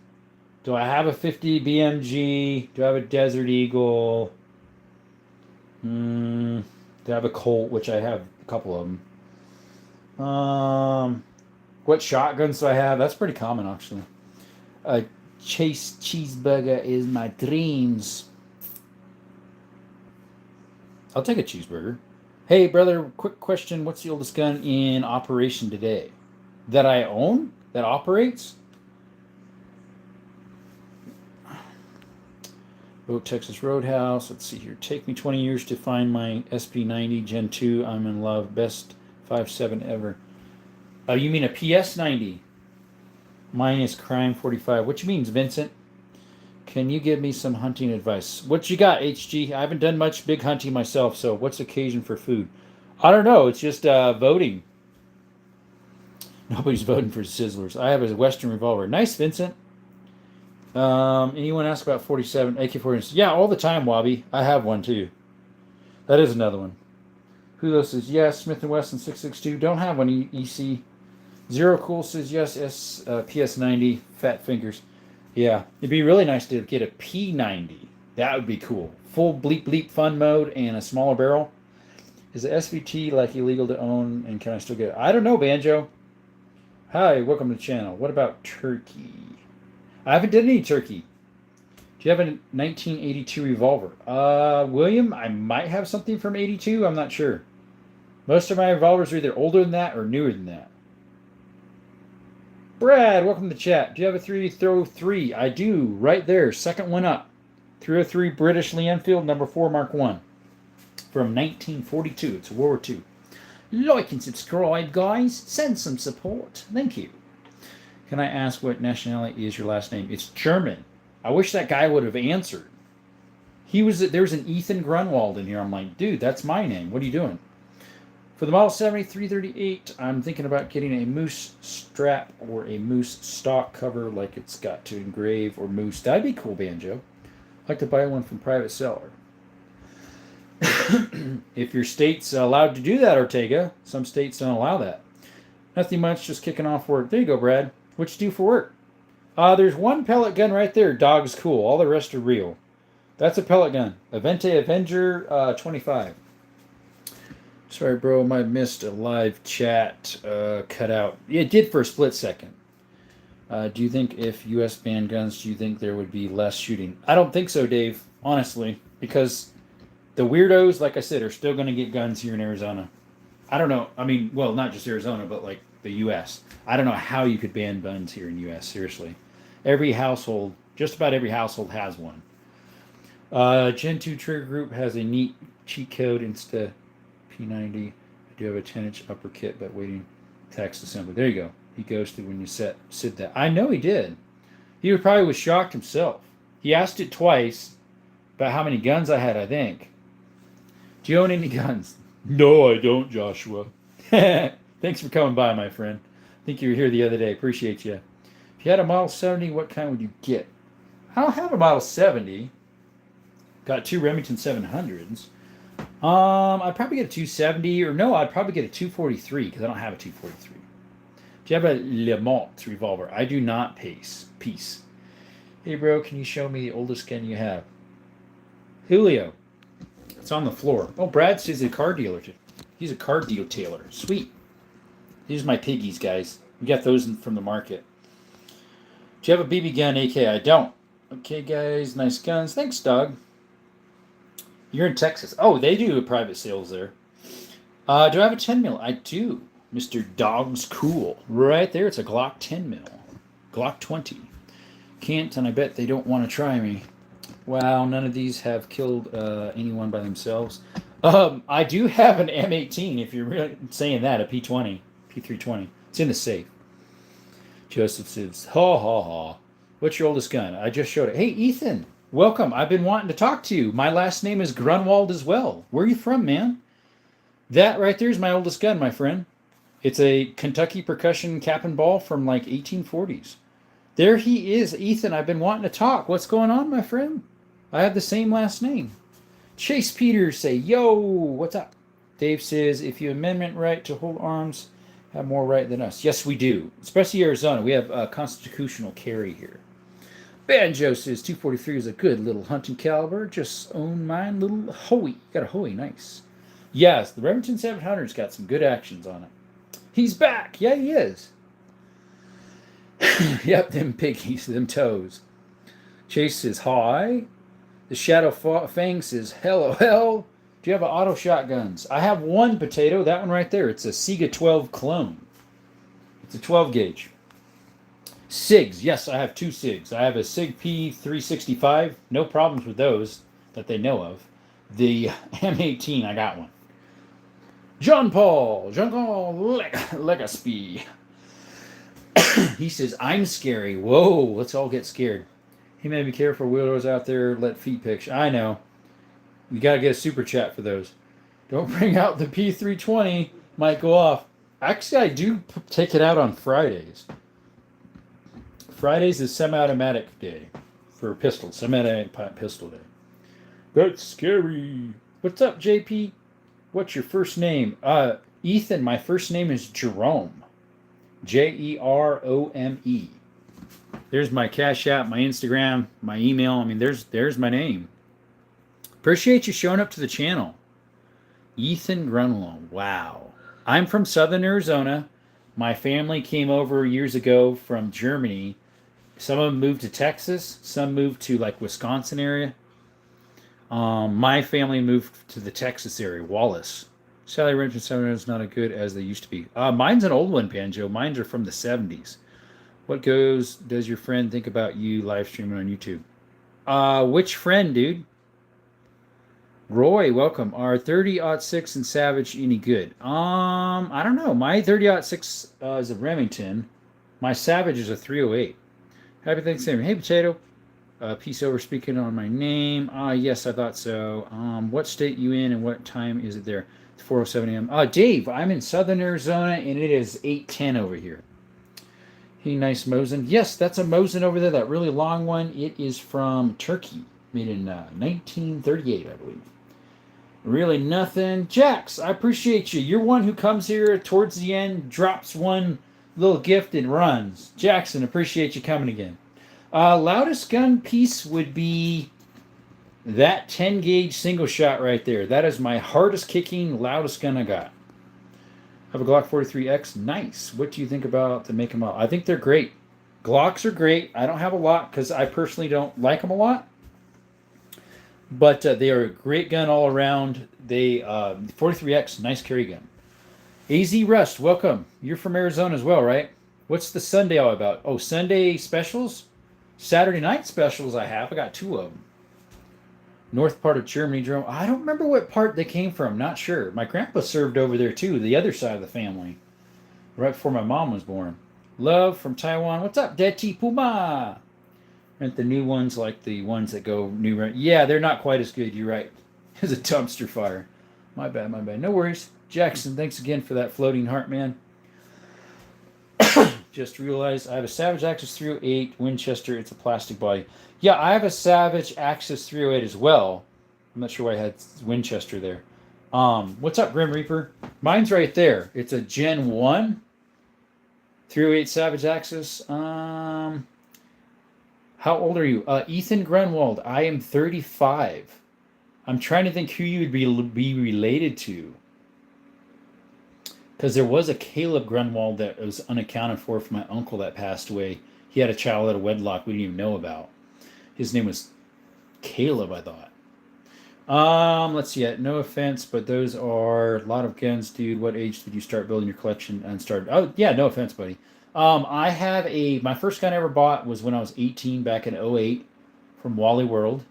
A: Do I have a 50 BMG? Do I have a Desert Eagle? Do I have a Colt, which I have a couple of them. What shotguns do I have? That's pretty common, actually. A Chase cheeseburger is my dreams. I'll take a cheeseburger. Hey, brother, quick question. What's the oldest gun in operation today? That I own? That operates? Vote Texas Roadhouse. Let's see here. Take me 20 years to find my SP90 Gen 2. I'm in love. Best 5.7 ever. Oh, you mean a PS90? Mine is Crime 45. What you means, Vincent? Can you give me some hunting advice? What you got, HG? I haven't done much big hunting myself, so what's the occasion for food? I don't know. It's just voting. Nobody's voting for Sizzlers. I have a Western revolver. Nice, Vincent. Anyone ask about 47 AK-47? Yeah, all the time, Wobby. I have one too. That is another one. Who else says yes? Smith & Wesson 662. Don't have one. EC. Zero Cool says yes. PS90. Fat fingers. Yeah, it'd be really nice to get a P90. That would be cool. Full bleep bleep fun mode and a smaller barrel. Is the SVT like illegal to own, and can I still get it? I don't know, Banjo. Hi, welcome to the channel. What about turkey? I haven't done any turkey. Do you have a 1982 revolver? William, I might have something from 82. I'm not sure. Most of my revolvers are either older than that or newer than that. Brad, welcome to the chat. Do you have a 303? I do, right there. Second one up. 303 British Lee Enfield, number 4, Mark 1. From 1942. It's World War II. Like and subscribe, guys. Send some support. Thank you. Can I ask what nationality is your last name? It's German. I wish that guy would have answered. There's an Ethan Grunwald in here. I'm like, dude, that's my name. What are you doing? For the Model 7338, I'm thinking about getting a moose strap or a moose stock cover like it's got to engrave or moose. That'd be cool, Banjo. I'd like to buy one from private seller. If your state's allowed to do that, Ortega. Some states don't allow that. Nothing much, just kicking off work. There you go, Brad. What you do for work? There's one pellet gun right there. Dog's cool. All the rest are real. That's a pellet gun. Avente Avenger 25. Sorry, bro. I might have missed a live chat cut out. It did for a split second. Do you think if U.S. banned guns, do you think there would be less shooting? I don't think so, Dave. Honestly. Because the weirdos, like I said, are still going to get guns here in Arizona. I don't know. I mean, well, not just Arizona, but like the U.S. I don't know how you could ban guns here in the U.S. Seriously. Every household, just about every household has one. Gen 2 Trigger Group has a neat cheat code instead P90. I do have a 10-inch upper kit, but waiting text assembly. There you go. He ghosted when you said that. I know he did. He probably was shocked himself. He asked it twice about how many guns I had, I think. Do you own any guns? No, I don't, Joshua. Thanks for coming by, my friend. I think you were here the other day. Appreciate you. If you had a Model 70, what kind would you get? I don't have a Model 70. Got 2 Remington 700s. I'd probably get a 270, or no, I'd probably get a 243 because I don't have a 243. Do you have a Lemont revolver? I do not. Peace. Hey, bro, can you show me the oldest gun you have? Julio. It's on the floor. Oh, Brad says he's a car dealer. He's a car detailer. Sweet. These are my piggies, guys. We got those from the market. Do you have a BB gun, AK? I don't. Okay, guys. Nice guns. Thanks, Doug. You're in Texas. Oh, they do private sales there. Do I have a 10 mil? I do. Mr. Dog's cool. Right there. It's a Glock 10 mil. Glock 20. Can't, and I bet they don't want to try me. Wow, none of these have killed anyone by themselves. I do have an M18, if you're really saying that, a P20, P320. It's in the safe. Joseph says, ha ha ha. What's your oldest gun? I just showed it. Hey, Ethan, welcome. I've been wanting to talk to you. My last name is Grunwald as well. Where are you from, man? That right there is my oldest gun, my friend. It's a Kentucky percussion cap and ball from like 1840s. There he is, Ethan. I've been wanting to talk. What's going on, my friend? I have the same last name. Chase Peters say, yo, what's up? Dave says, if you amendment right to hold arms have more right than us. Yes, we do. Especially Arizona. We have a constitutional carry here. Banjo says 243 is a good little hunting caliber. Just own mine, little Hoey. Got a Hoey, nice. Yes, the Remington 700's got some good actions on it. He's back. Yeah, he is. Yep, them piggies, them toes. Chase says hi. The Shadow Fang says hello. Do you have an auto shotguns? I have one, Potato. That one right there. It's a Sega 12 clone. It's a 12 gauge. SIGs. Yes, I have two SIGs. I have a SIG P365. No problems with those that they know of. The M18, I got one. John Paul Legacy. He says, I'm scary. Whoa, let's all get scared. He may be careful. Weirdos out there let feet picture. I know. You got to get a super chat for those. Don't bring out the P320. Might go off. Actually, I do take it out on Fridays. Fridays is semi-automatic day for pistols. Semi-automatic pistol day. That's scary. What's up, JP? What's your first name? Ethan, my first name is Jerome. Jerome. There's my Cash App, my Instagram, my email. I mean, there's my name. Appreciate you showing up to the channel. Ethan Grunwald. Wow. I'm from Southern Arizona. My family came over years ago from Germany. Some of them moved to Texas. Some moved to like Wisconsin area. My family moved to the Texas area, Wallace. Sally Ranch and Southern is not as good as they used to be. Mine's an old one, Banjo. Mines are from the 70s. What does your friend think about you live streaming on YouTube? Which friend, dude? Roy, welcome. Are 30-06 and Savage any good? I don't know. My 30-06 is a Remington. My Savage is a 308. Happy Thanksgiving. Hey, Potato. Peace over speaking on my name. Yes, I thought so. What state you in and what time is it there? It's 4:07 a.m. Dave, I'm in Southern Arizona and it is 8:10 over here. Hey, nice Mosin. Yes, that's a Mosin over there, that really long one. It is from Turkey, made in 1938, I believe. Really nothing. Jax, I appreciate you. You're one who comes here towards the end, drops one little gift and runs. Jackson, appreciate you coming again. Loudest gun piece would be that 10 gauge single shot right there. That is my hardest kicking, loudest gun I got. Have a Glock 43X. Nice. What do you think about the make them up? I think they're great. Glocks are great. I don't have a lot because I personally don't like them a lot. But they are a great gun all around. They 43X, nice carry gun. AZ Rust, welcome. You're from Arizona as well, right? What's the Sunday all about? Oh, Sunday specials? Saturday night specials I have. I got two of them. North part of Germany, Jerome. I don't remember what part they came from. Not sure. My grandpa served over there too, the other side of the family. Right before my mom was born. Love from Taiwan. What's up, Dead T Puma? Aren't the new ones like the ones that go new? Yeah, they're not quite as good. You're right. It's a dumpster fire. My bad, my bad. No worries. Jackson, thanks again for that floating heart, man. Just realized I have a Savage Axis 308 Winchester. It's a plastic body. Yeah, I have a Savage Axis 308 as well. I'm not sure why I had Winchester there. What's up, Grim Reaper? Mine's right there. It's a Gen 1 308 Savage Axis. How old are you? Ethan Grunwald. I am 35. I'm trying to think who you would be related to. Because there was a Caleb Grunwald that was unaccounted for from my uncle that passed away. He had a child out of wedlock we didn't even know about. His name was Caleb, I thought. Let's see. No offense, but those are a lot of guns, dude. What age did you start building your collection and start? Oh, yeah, no offense, buddy. I have my first gun I ever bought was when I was 18 back in 08 from Wally World.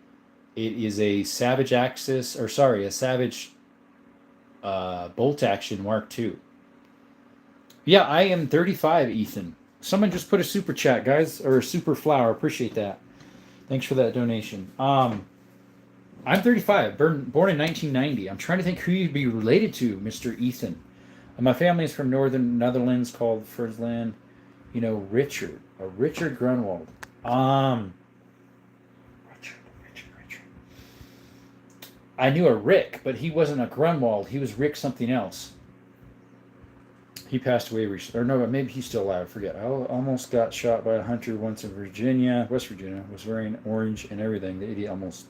A: It is a Savage Axis, a Savage bolt action Mark II. Yeah, I am 35, Ethan. Someone just put a super chat, guys, or a super flower. Appreciate that. Thanks for that donation. I'm 35, born in 1990. I'm trying to think who you'd be related to, Mr. Ethan. My family is from northern Netherlands called Friesland. You know, Richard Grunwald. Richard. I knew a Rick, but he wasn't a Grunwald. He was Rick something else. He passed away recently. Or no, maybe he's still alive. I forget. I almost got shot by a hunter once in Virginia, West Virginia. Was wearing orange and everything. The idiot almost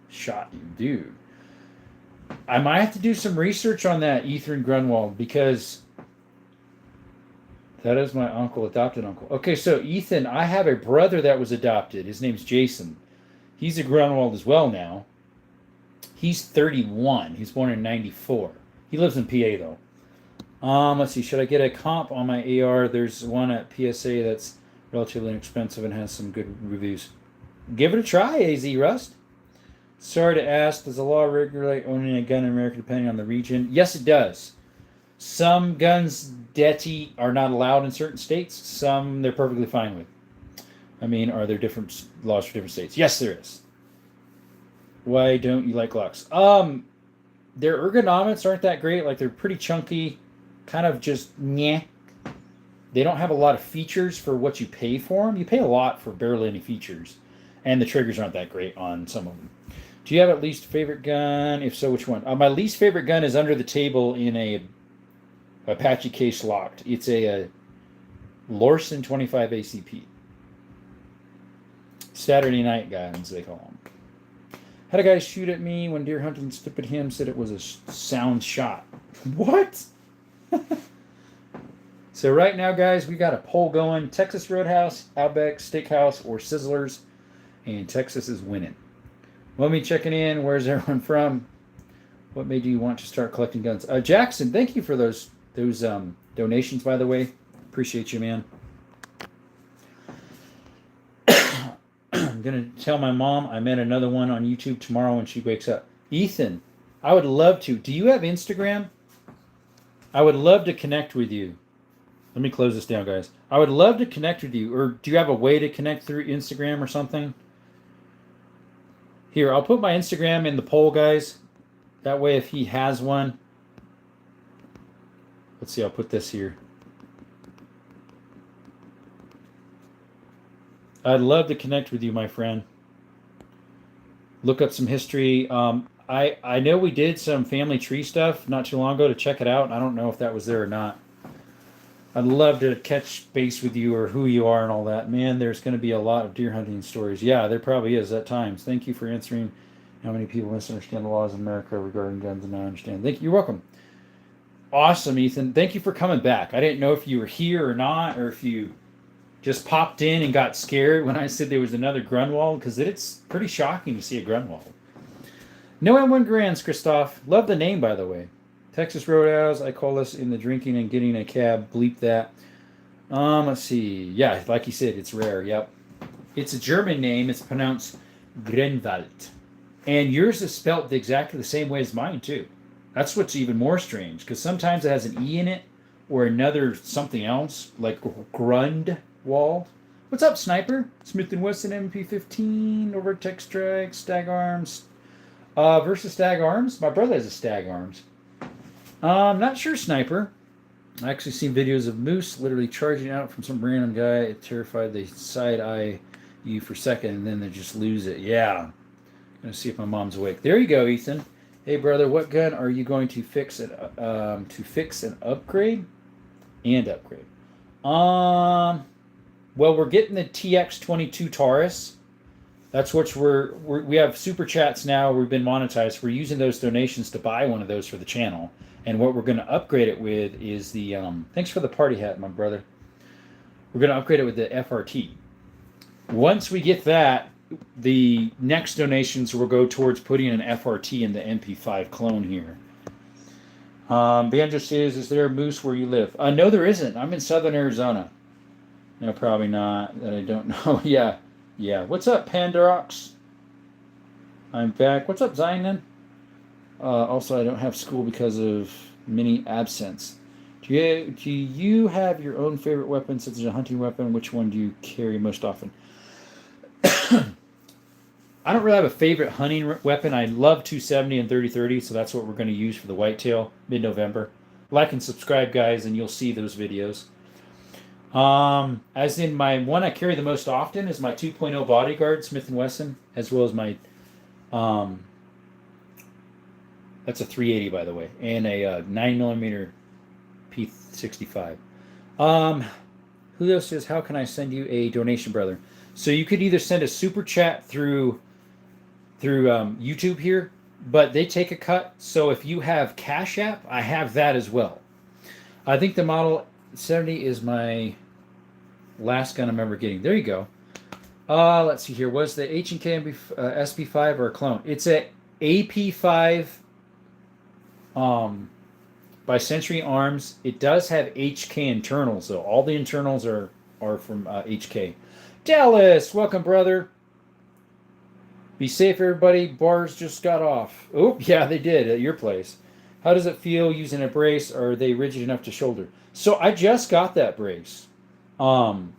A: shot you, dude. I might have to do some research on that, Ethan Grunwald, because that is my uncle, adopted uncle. Okay, so Ethan, I have a brother that was adopted. His name's Jason. He's a Grunwald as well now. He's 31. He's born in 94. He lives in PA, though. Let's see. Should I get a comp on my AR? There's one at PSA that's relatively inexpensive and has some good reviews. Give it a try, AZ Rust. Sorry to ask, does the law regulate owning a gun in America depending on the region? Yes, it does. Some guns, DETI, are not allowed in certain states. Some they're perfectly fine with. I mean, are there different laws for different states? Yes, there is. Why don't you like Glocks? Their ergonomics aren't that great. Like, they're pretty chunky, kind of just nyeh. They don't have a lot of features for what you pay for them. You pay a lot for barely any features. And the triggers aren't that great on some of them. Do you have at least favorite gun? If so, which one? My least favorite gun is under the table in a Apache case locked. It's a Lorson 25 ACP. Saturday night guns, they call them. Had a guy shoot at me when deer hunting, stood at him, said it was a sound shot. What? So right now, guys, we got a poll going. Texas Roadhouse, Outback Steakhouse, or Sizzlers. And Texas is winning. Let me checking in. Where's everyone from? What made you want to start collecting guns? Jackson, thank you for those donations, by the way. Appreciate you, man. I'm going to tell my mom I met another one on YouTube tomorrow when she wakes up. Ethan, I would love to. Do you have Instagram? I would love to connect with you. Let me close this down, guys. I would love to connect with you. Or do you have a way to connect through Instagram or something? Here, I'll put my Instagram in the poll, guys. That way, if he has one. Let's see, I'll put this here. I'd love to connect with you, my friend. Look up some history. I know we did some family tree stuff not too long ago to check it out. I don't know if that was there or not. I'd love to catch base with you or who you are and all that. Man, there's going to be a lot of deer hunting stories. Yeah, there probably is at times. Thank you for answering how many people misunderstand the laws in America regarding guns, and now I understand. Thank you. You're welcome. Awesome, Ethan. Thank you for coming back. I didn't know if you were here or not, or if you just popped in and got scared when I said there was another Grunwald, because it's pretty shocking to see a Grunwald. No M1 Grands, Christoph. Love the name, by the way. Texas Roadhouse. I call this in the drinking and getting a cab. Bleep that. Let's see. Yeah, like you said, it's rare. Yep. It's a German name. It's pronounced Grenwald. And yours is spelt exactly the same way as mine, too. That's what's even more strange, because sometimes it has an E in it, or another something else, like Grundwald. What's up, Sniper? Smith & Wesson MP15, Overtech Strike, Stag Arms. Versus Stag Arms? My brother has a Stag Arms. Not sure, Sniper. I actually seen videos of moose literally charging out from some random guy. It terrified. They side-eye you for a second, and then they just lose it. Yeah. Gonna see if my mom's awake. There you go, Ethan. Hey, brother, what gun are you going to fix and upgrade? And upgrade. Well, we're getting the TX22 Taurus. That's what we have super chats now. We've been monetized. We're using those donations to buy one of those for the channel. And what we're going to upgrade it with is the thanks for the party hat, my brother. We're going to upgrade it with the FRT. Once we get that, the next donations will go towards putting an FRT in the MP5 clone here. Banjo says, is there a moose where you live? No, there isn't. I'm in southern Arizona. No, probably not. That I don't know. Yeah. What's up, Pandarox? I'm back. What's up, Zion? Also, I don't have school because of many absence. Do you have your own favorite weapon since it's a hunting weapon? Which one do you carry most often? I don't really have a favorite hunting weapon. I love 270 and 30-30, so that's what we're going to use for the whitetail mid-November. Like and subscribe, guys, and you'll see those videos. As in my one I carry the most often is my 2.0 Bodyguard Smith & Wesson, as well as my that's a 380, by the way, and a 9mm P65. Julio says, how can I send you a donation, brother? So you could either send a super chat through YouTube here, but they take a cut. So if you have Cash App, I have that as well. I think the Model 70 is my last gun I'm ever getting. There you go. Let's see here. Was the H&K SP5 or a clone? It's a AP5 by Century Arms. It does have HK internals, though. All the internals are from HK. Dallas, welcome, brother. Be safe, everybody. Bars just got off. Oh, yeah, they did at your place. How does it feel using a brace? Are they rigid enough to shoulder? So I just got that brace. And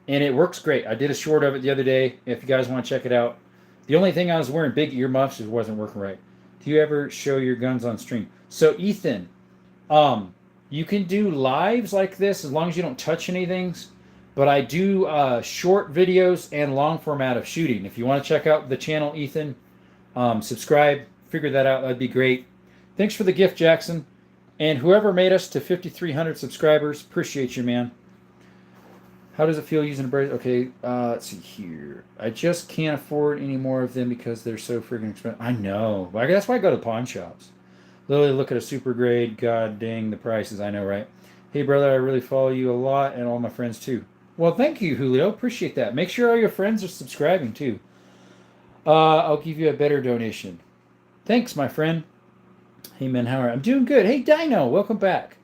A: it works great. I did a short of it the other day. If you guys want to check it out. The only thing I was wearing big earmuffs, it wasn't working right. Do you ever show your guns on stream? So Ethan, you can do lives like this as long as you don't touch anything. But I do short videos and long format of shooting. If you want to check out the channel, Ethan, subscribe, figure that out. That'd be great. Thanks for the gift, Jackson. And whoever made us to 5,300 subscribers, appreciate you, man. How does it feel using a brace? Okay, let's see here. I just can't afford any more of them because they're so freaking expensive. I know. That's why I go to pawn shops. Literally look at a super grade. God dang the prices. I know, right? Hey, brother, I really follow you a lot and all my friends, too. Well, thank you, Julio. Appreciate that. Make sure all your friends are subscribing, too. I'll give you a better donation. Thanks, my friend. Hey, man, how are you? I'm doing good. Hey, Dino, welcome back.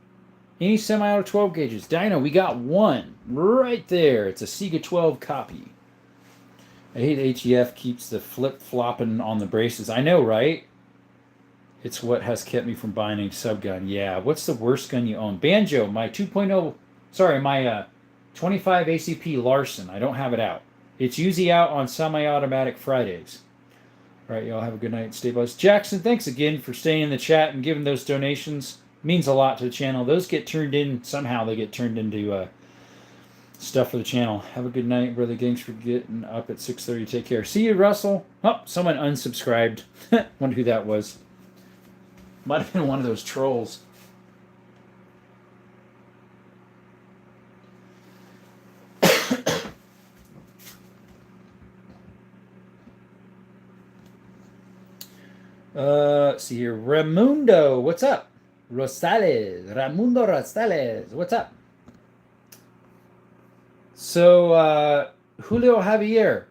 A: Any semi-auto 12 gauges? Dino, we got one right there. It's a Sega 12 copy. I hate HEF keeps the flip-flopping on the braces. I know, right? It's what has kept me from buying a subgun. Yeah, what's the worst gun you own? Banjo, my 2.0... Sorry, my 25 ACP Larson. I don't have it out. It's usually out on semi-automatic Fridays. All right, y'all have a good night. Stay blessed. Jackson, thanks again for staying in the chat and giving those donations. Means a lot to the channel. Those get turned in somehow. They get turned into stuff for the channel. Have a good night, brother. Thanks for getting up at 6:30. Take care. See you, Russell. Oh, someone unsubscribed. Wonder who that was. Might have been one of those trolls. Let's see here. Ramundo, what's up? Ramundo Rosales, what's up? So, Julio Javier,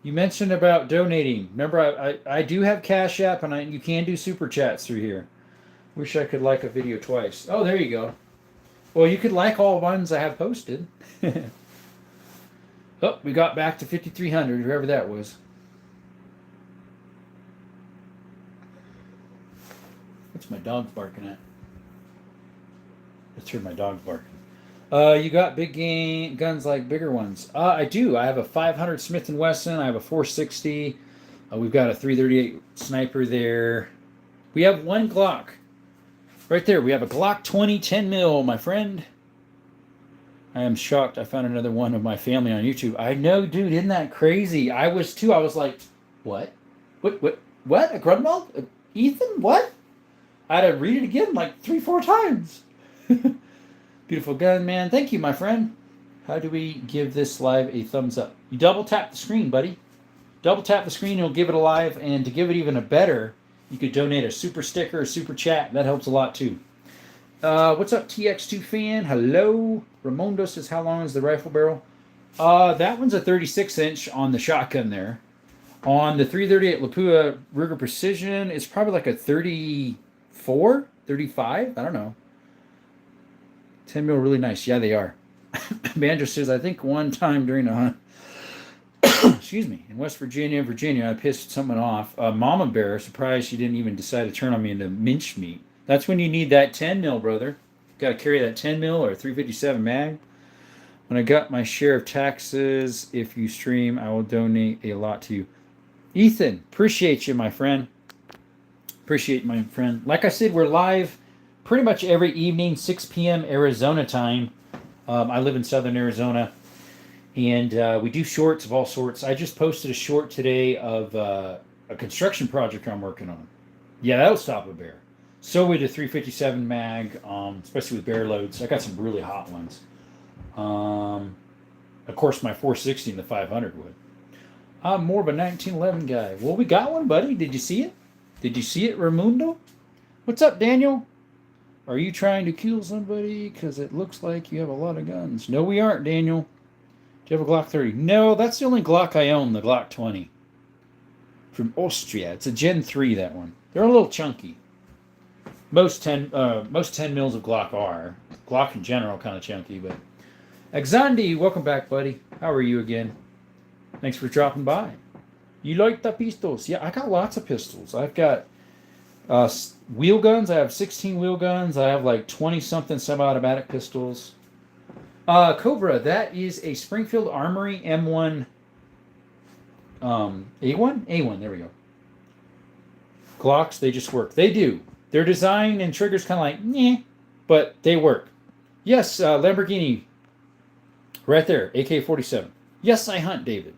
A: you mentioned about donating. Remember, I do have Cash App, and you can do super chats through here. Wish I could like a video twice. Oh, there you go. Well, you could like all ones I have posted. Oh, we got back to 5,300, whoever that was. What's my dog barking at? Let's hear my dog barking. You got big guns like bigger ones? I do. I have a 500 Smith & Wesson. I have a 460. We've got a 338 sniper there. We have one Glock. Right there. We have a Glock 20 10 mil, my friend. I am shocked. I found another one of my family on YouTube. I know, dude. Isn't that crazy? I was too. I was like, what? What? A Grunwald? Ethan? What? I had to read it again like 3-4 times. Beautiful gun, man. Thank you, my friend. How do we give this live a thumbs up? You double tap the screen, buddy. Double tap the screen, it'll give it a live. And to give it even a better, you could donate a super sticker or super chat. That helps a lot, too. What's up, TX2 fan? Hello. Ramondo says, how long is the rifle barrel? That one's a 36-inch on the shotgun there. On the 338 Lapua Ruger Precision, it's probably like a 34, 35. I don't know. 10 mil, really nice. Yeah, they are. Banjo says, I think one time during a hunt, excuse me, in West Virginia, I pissed someone off. Mama Bear, surprised she didn't even decide to turn on me into mince meat. That's when you need that 10 mil, brother. Got to carry that 10 mil or 357 mag. When I got my share of taxes, if you stream, I will donate a lot to you. Ethan, appreciate you, my friend. Appreciate my friend. Like I said, we're live pretty much every evening, 6 p.m. Arizona time. I live in southern Arizona. And we do shorts of all sorts. I just posted a short today of a construction project I'm working on. Yeah, that'll stop a bear. So would a 357 mag, especially with bear loads. I got some really hot ones. Of course, my 460 and the 500 would. I'm more of a 1911 guy. Well, we got one, buddy. Did you see it? Did you see it, Ramundo? What's up, Daniel? Are you trying to kill somebody? Because it looks like you have a lot of guns. No, we aren't, Daniel. Do you have a Glock 30? No, that's the only Glock I own, the Glock 20. From Austria. It's a Gen 3, that one. They're a little chunky. Most 10 mils of Glock are. Glock in general kind of chunky, but... Exandi, welcome back, buddy. How are you again? Thanks for dropping by. You like the pistols? Yeah, I got lots of pistols. I've got wheel guns. I have 16 wheel guns. I have like 20-something semi-automatic pistols. Cobra, that is a Springfield Armory M1... A1? A1, there we go. Glocks, they just work. They do. Their design and triggers kind of like, meh, but they work. Yes, Lamborghini. Right there, AK-47. Yes, I hunt, David.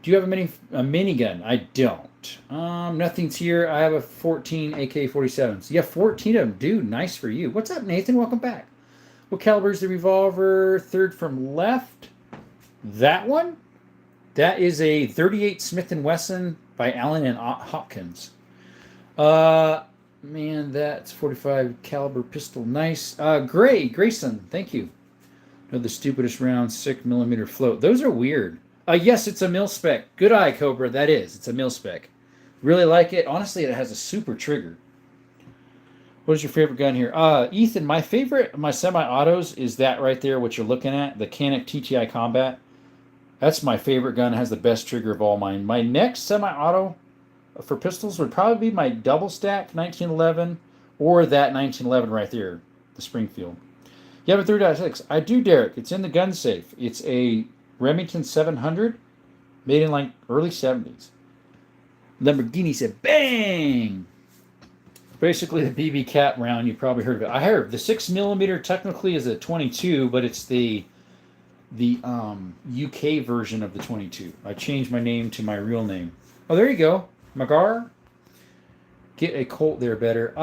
A: Do you have a minigun? I don't. Nothing's here. I have a 14 AK-47s. Yeah, 14 of them. Dude, nice for you. What's up, Nathan? Welcome back. What caliber is the revolver? Third from left. That one? That is a 38 Smith & Wesson by Allen and Hopkins. Man, that's 45 caliber pistol. Nice. Grayson, thank you. No, the stupidest round 6mm float. Those are weird. Yes, it's a mil spec. Good eye, Cobra. That is. It's a mil spec. Really like it. Honestly, it has a super trigger. What is your favorite gun here? Ethan, my favorite, my semi-autos is that right there, what you're looking at, the Canik TTI Combat. That's my favorite gun. It has the best trigger of all mine. My next semi-auto for pistols would probably be my double stack 1911 or that 1911 right there, the Springfield. You have a 3.6. I do, Derek. It's in the gun safe. It's a Remington 700 made in like early 70s. Lamborghini said, bang! Basically the BB cap round. You probably heard of it. I heard the 6mm technically is a 22, but it's the UK version of the 22. I changed my name to my real name. Oh, there you go. Magar. Get a Colt there better.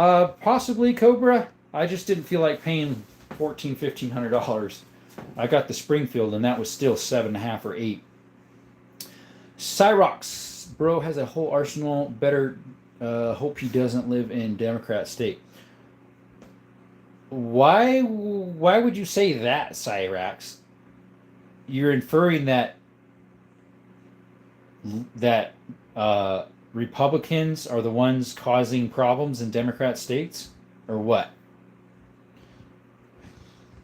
A: Possibly Cobra. I just didn't feel like paying $1,500. I got the Springfield, and that was still $7.5 or $8. Cyrox, bro, has a whole arsenal. Better hope he doesn't live in Democrat state. Why would you say that, Cyrax? You're inferring that Republicans are the ones causing problems in Democrat states, or what?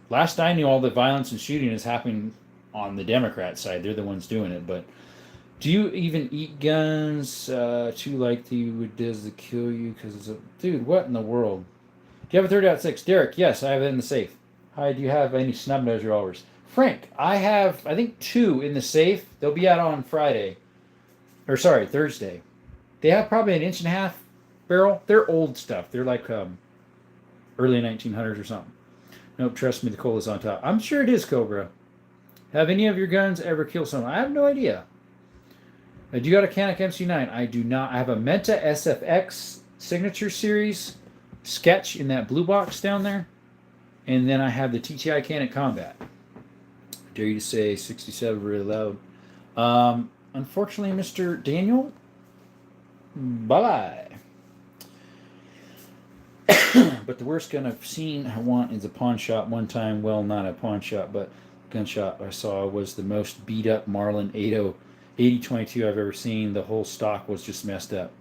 A: Last I knew, all the violence and shooting is happening on the Democrat side. They're the ones doing it. But do you even eat guns? Too likely does it kill you? Because it's a dude. What in the world? Do you have a 30.6? Derek, yes, I have it in the safe. Hi, do you have any snub nose revolvers? Frank, I have, I think, 2 in the safe. They'll be out on Thursday. They have probably an 1.5-inch barrel. They're old stuff. They're like early 1900s or something. Nope, trust me, the coal is on top. I'm sure it is, Cobra. Have any of your guns ever killed someone? I have no idea. Do you got a Canik MC9? I do not. I have a Menta SFX Signature Series sketch in that blue box down there. And then I have the TTI Canik Combat. I dare you to say 67 really loud. Unfortunately, Mr. Daniel, bye-bye. But the worst gun I've seen, I want, is a pawn shop one time. Well, not a pawn shop, but gun shop I saw was the most beat up Marlin 8022 I've ever seen. The whole stock was just messed up.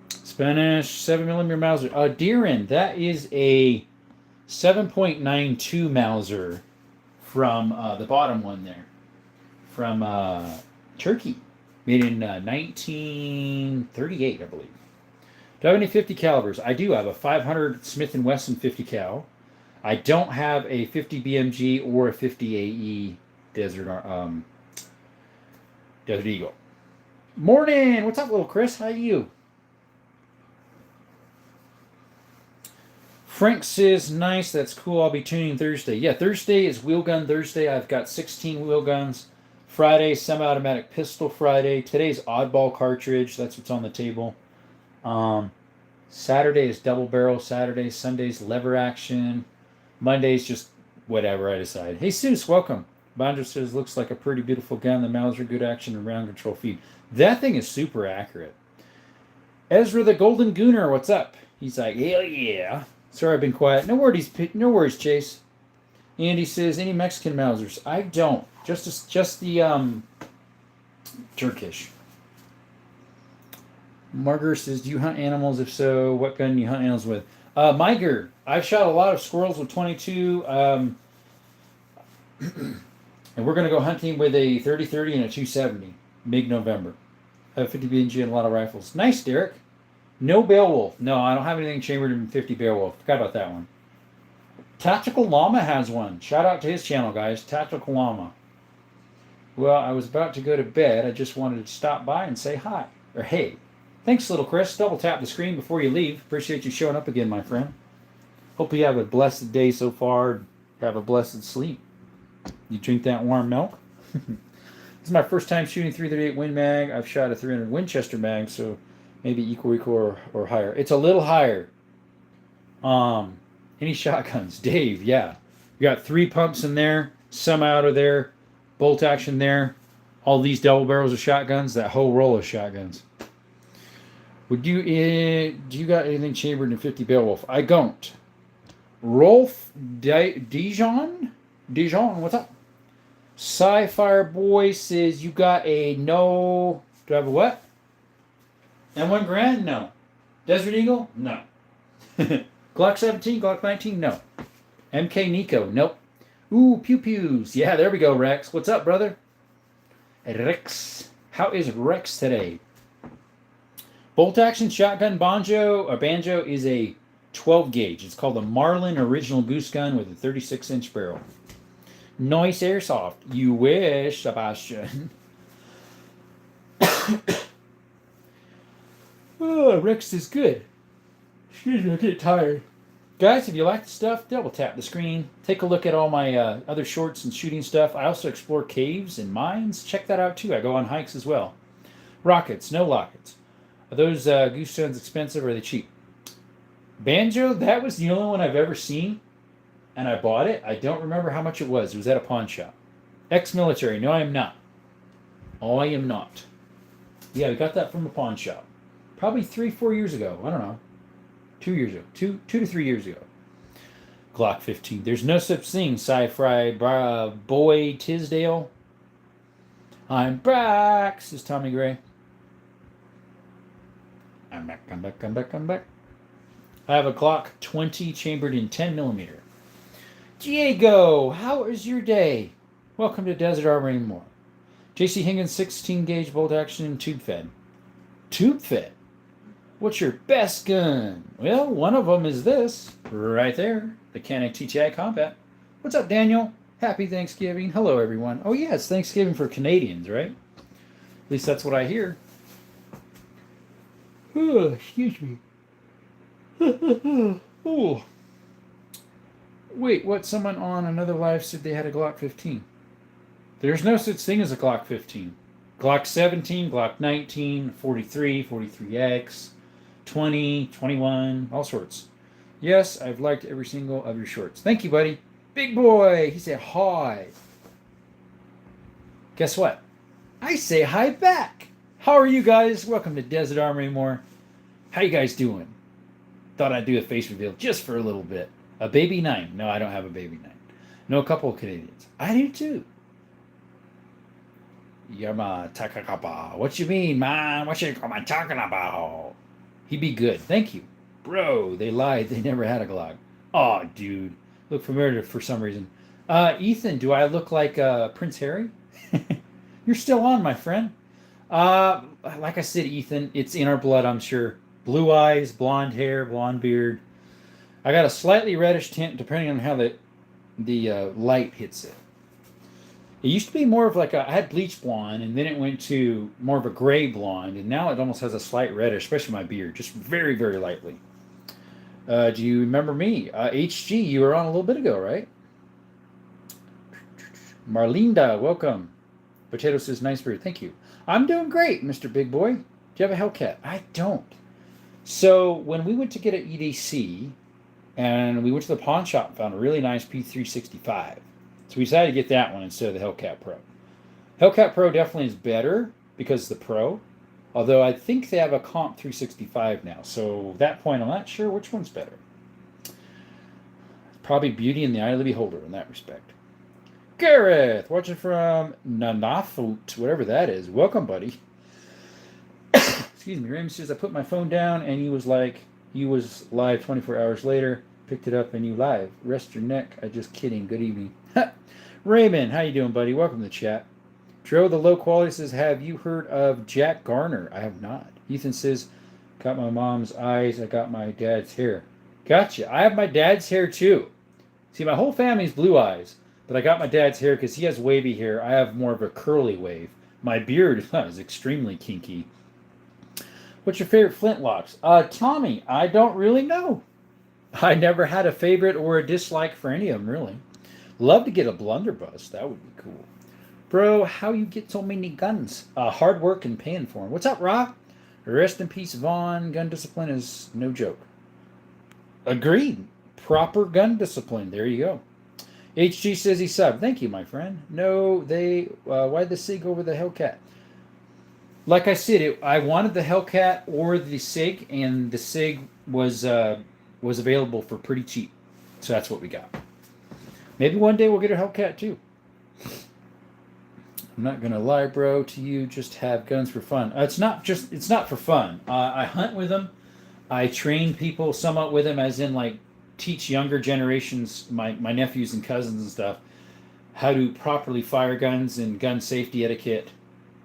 A: Spanish 7mm Mauser. Deeren, that is a 7.92 Mauser from the bottom one there. From Turkey. Made in 1938, I believe. Do I have any 50 calibers? I do. I have a 500 Smith & Wesson 50 cal. I don't have a 50 BMG or a 50 AE Desert Eagle. Morning! What's up, little Chris? How are you? Frank says, nice, that's cool. I'll be tuning Thursday. Yeah, Thursday is Wheel Gun Thursday. I've got 16 wheel guns. Friday, semi-automatic pistol Friday. Today's oddball cartridge. That's what's on the table. Saturday is double barrel. Saturday, Sunday's lever action. Monday's just whatever I decide. Hey, Seuss, welcome. Bondra says, looks like a pretty beautiful gun. The Mauser, good action and round control feed. That thing is super accurate. Ezra the Golden Gooner, what's up? He's like, hell yeah. Sorry, I've been quiet. No worries, Chase. Andy says, any Mexican Mausers? I don't. Just the Turkish. Margaret says, do you hunt animals? If so, what gun do you hunt animals with? Miger, I've shot a lot of squirrels with 22. And we're going to go hunting with a 30-30 and a 270 mid-November. I have 50 BNG and a lot of rifles. Nice, Derek. No Beowulf. No, I don't have anything chambered in 50 Beowulf. Forgot about that one. Tactical Llama has one. Shout out to his channel, guys. Tactical Llama. Well, I was about to go to bed. I just wanted to stop by and say hi. Or hey. Thanks, little Chris. Double tap the screen before you leave. Appreciate you showing up again, my friend. Hope you have a blessed day so far. Have a blessed sleep. You drink that warm milk? This is my first time shooting 338 Win Mag. I've shot a 300 Winchester mag, so maybe equal or higher. It's a little higher. Any shotguns? Dave, yeah. You got 3 pumps in there, some out of there, bolt action there. All these double barrels of shotguns, that whole roll of shotguns. Would you, do you got anything chambered in 50 Beowulf? I don't. Rolf Dijon, what's up? Sci-Fire Boy says, you got a no, do I have a what? M1 Grand? No. Desert Eagle? No. Glock 17, Glock 19? No. MK Nico? Nope. Ooh, pew pews. Yeah, there we go, Rex. What's up, brother? Rex. How is Rex today? Bolt action shotgun banjo is a 12 gauge. It's called a Marlin Original Goose Gun with a 36-inch barrel. Nice airsoft. You wish, Sebastian. Oh, Rex is good. Excuse me, I get tired. Guys, if you like the stuff, double tap the screen. Take a look at all my other shorts and shooting stuff. I also explore caves and mines. Check that out too. I go on hikes as well. Rockets, no lockets. Are those goose stones expensive or are they cheap? Banjo, that was the only one I've ever seen. And I bought it. I don't remember how much it was. It was at a pawn shop. Ex-military. No, I am not. Oh, I am not. Yeah, we got that from a pawn shop. Probably 3-4 years ago. I don't know. 2 years ago. 2 to 3 years ago. Glock 15. There's no such thing, Sci-Fi Boy Tisdale. I'm back, says Tommy Gray. I'm back. I have a Glock 20 chambered in 10mm. Diego, how is your day? Welcome to Desert Armory More. JC Higgins 16 gauge bolt action tube fed. Tube fed? What's your best gun? Well, one of them is this right there, the Canik TTI Combat. What's up, Daniel? Happy Thanksgiving. Hello, everyone. Oh, yeah, it's Thanksgiving for Canadians, right? At least that's what I hear. Oh, excuse me. Oh. Wait, what? Someone on another live said they had a Glock 15. There's no such thing as a Glock 15. Glock 17, Glock 19, 43, 43X, 20, 21, all sorts. Yes, I've liked every single of your shorts. Thank you, buddy. Big boy, he said hi. Guess what? I say hi back. How are you guys? Welcome to Desert Armory More. How you guys doing? Thought I'd do a face reveal just for a little bit. A baby 9. No, I don't have a baby 9. No, a couple of Canadians. I do too. Yama Takakapa. What you mean, man? What you talking about? He be good. Thank you. Bro, they lied. They never had a Glock. Aw, dude. Look familiar for some reason. Ethan, do I look like Prince Harry? You're still on, my friend. Like I said, Ethan, it's in our blood, I'm sure. Blue eyes, blonde hair, blonde beard. I got a slightly reddish tint depending on how the light hits it. It used to be more of like I had bleach blonde, and then it went to more of a gray blonde, and now it almost has a slight reddish, especially my beard, just very, very lightly. Do you remember me? HG, you were on a little bit ago, right? Marlinda, welcome. Potato says, nice beard. Thank you. I'm doing great, Mr. Big Boy. Do you have a Hellcat? I don't. So when we went to get an EDC, and we went to the pawn shop and found a really nice P365. So we decided to get that one instead of the Hellcat Pro. Hellcat Pro definitely is better because it's the Pro, although I think they have a Comp 365 now. So at that point, I'm not sure which one's better. Probably beauty in the eye of the beholder in that respect. Gareth, watching from Nanafut, whatever that is. Welcome, buddy. Excuse me. Raymond says, I put my phone down and he was live 24 hours later. Picked it up and you live. Rest your neck. I just kidding. Good evening. Raymond, how you doing, buddy? Welcome to the chat. Dro, the low quality says, have you heard of Jack Garner? I have not. Ethan says, got my mom's eyes. I got my dad's hair. Gotcha. I have my dad's hair too. See, my whole family's blue eyes, but I got my dad's hair because he has wavy hair. I have more of a curly wave. My beard is extremely kinky. What's your favorite flintlocks? Tommy, I don't really know. I never had a favorite or a dislike for any of them, really. Love to get a blunderbuss. That would be cool. Bro, how you get so many guns? Hard work and paying for them. What's up, Rock? Rest in peace, Vaughn. Gun discipline is no joke. Agreed. Proper gun discipline. There you go. HG says he subbed. Thank you, my friend. No, why'd the SIG over the Hellcat? Like I said, I wanted the Hellcat or the SIG, and the SIG was available for pretty cheap. So that's what we got. Maybe one day we'll get a Hellcat too. I'm not gonna lie, bro, to you. Just have guns for fun. It's not for fun. I hunt with them. I train people somewhat with them, as in like teach younger generations, my nephews and cousins and stuff, how to properly fire guns and gun safety etiquette.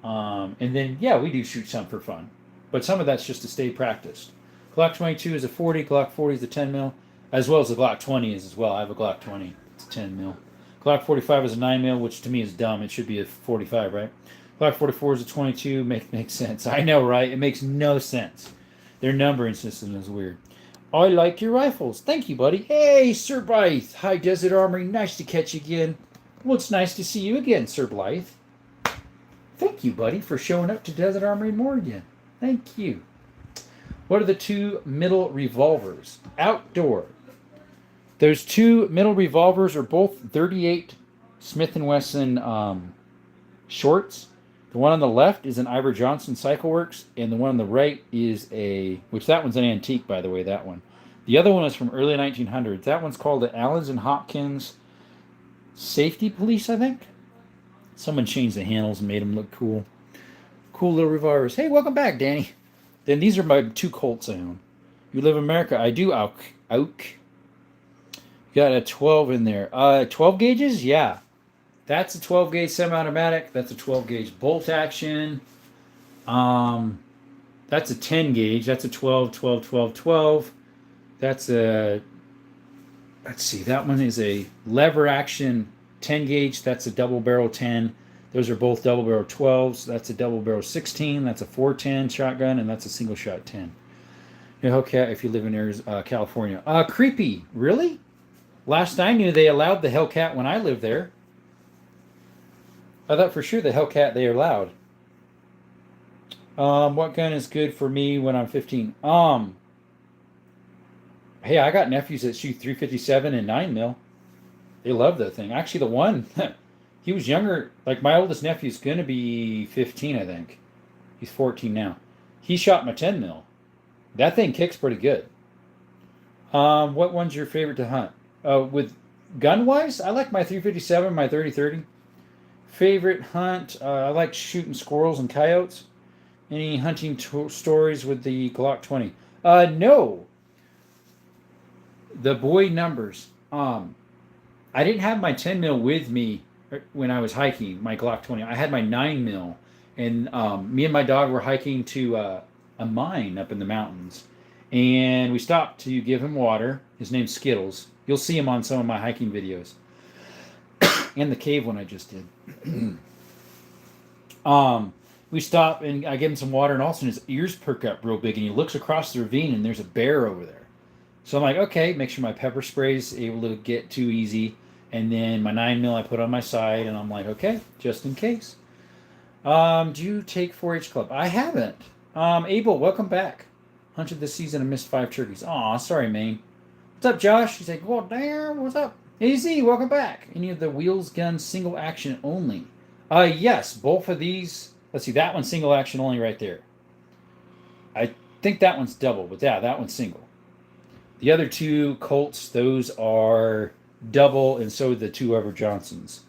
A: And then, yeah, we do shoot some for fun. But some of that's just to stay practiced. Glock 22 is a 40, Glock 40 is a 10 mil, as well as the Glock 20 is as well. I have a Glock 20. It's a 10 mil. Glock 45 is a 9 mil, which to me is dumb. It should be a 45, right? Glock 44 is a 22. Makes sense. I know, right? It makes no sense. Their numbering system is weird. I like your rifles. Thank you, buddy. Hey, Sir Blythe. Hi, Desert Armory. Nice to catch you again. Well, it's nice to see you again, Sir Blythe. Thank you, buddy, for showing up to Desert Armory more again. Thank you. What are the two middle revolvers? Outdoor. Those two middle revolvers are both 38 Smith & Wesson shorts. The one on the left is an Iver Johnson Cycle Works, and the one on the right is which that one's an antique, by the way, that one. The other one is from early 1900s. That one's called the Allens and Hopkins Safety Police, I think. Someone changed the handles and made them look cool. Cool little revolvers. Hey, welcome back, Danny. Then these are my two Colts I own. You live in America? I do, Auk. Got a 12 in there. 12 gauges? Yeah. That's a 12 gauge semi-automatic. That's a 12 gauge bolt action. That's a 10 gauge. That's a 12, 12, 12, 12. That's a, let's see, that one is a lever action 10 gauge. That's a double barrel 10. Those are both double barrel 12s. That's a double barrel 16. That's a 410 shotgun, and that's a single shot 10. Hellcat if you live in Arizona, California. Creepy. Really? Last I knew, they allowed the Hellcat when I lived there. I thought for sure the Hellcat they allowed. What gun is good for me when I'm 15? Hey, I got nephews that shoot 357 and 9 mil. They love that thing. Actually, the one, he was younger. Like my oldest nephew's gonna be 15, I think. He's 14 now. He shot my 10 mil. That thing kicks pretty good. What one's your favorite to hunt? With gun-wise, I like my 357, my 30-30. Favorite hunt, I like shooting squirrels and coyotes. Any hunting stories with the Glock 20? No. The boy numbers. I didn't have my 10 mil with me when I was hiking, my Glock 20. I had my 9 mil, and me and my dog were hiking to a mine up in the mountains, and we stopped to give him water. His name's Skittles. You'll see him on some of my hiking videos, and the cave one I just did. We stop and I give him some water, and all of a sudden his ears perk up real big, and he looks across the ravine, and there's a bear over there. So I'm like, okay, make sure my pepper spray is able to get too easy, and then my 9 mil I put on my side, and I'm like, okay, just in case. Do you take 4-H Club? I haven't. Abel, welcome back. Hunted this season and missed 5 turkeys. Aw, sorry, Maine. What's up, Josh? He's like, well, damn, what's up? AZ, welcome back. Any of the wheels gun single action only? Yes, both of these. Let's see, that one's single action only right there. I think that one's double, but yeah, that one's single. The other 2 Colts, those are double, and so the 2 Ever Johnsons.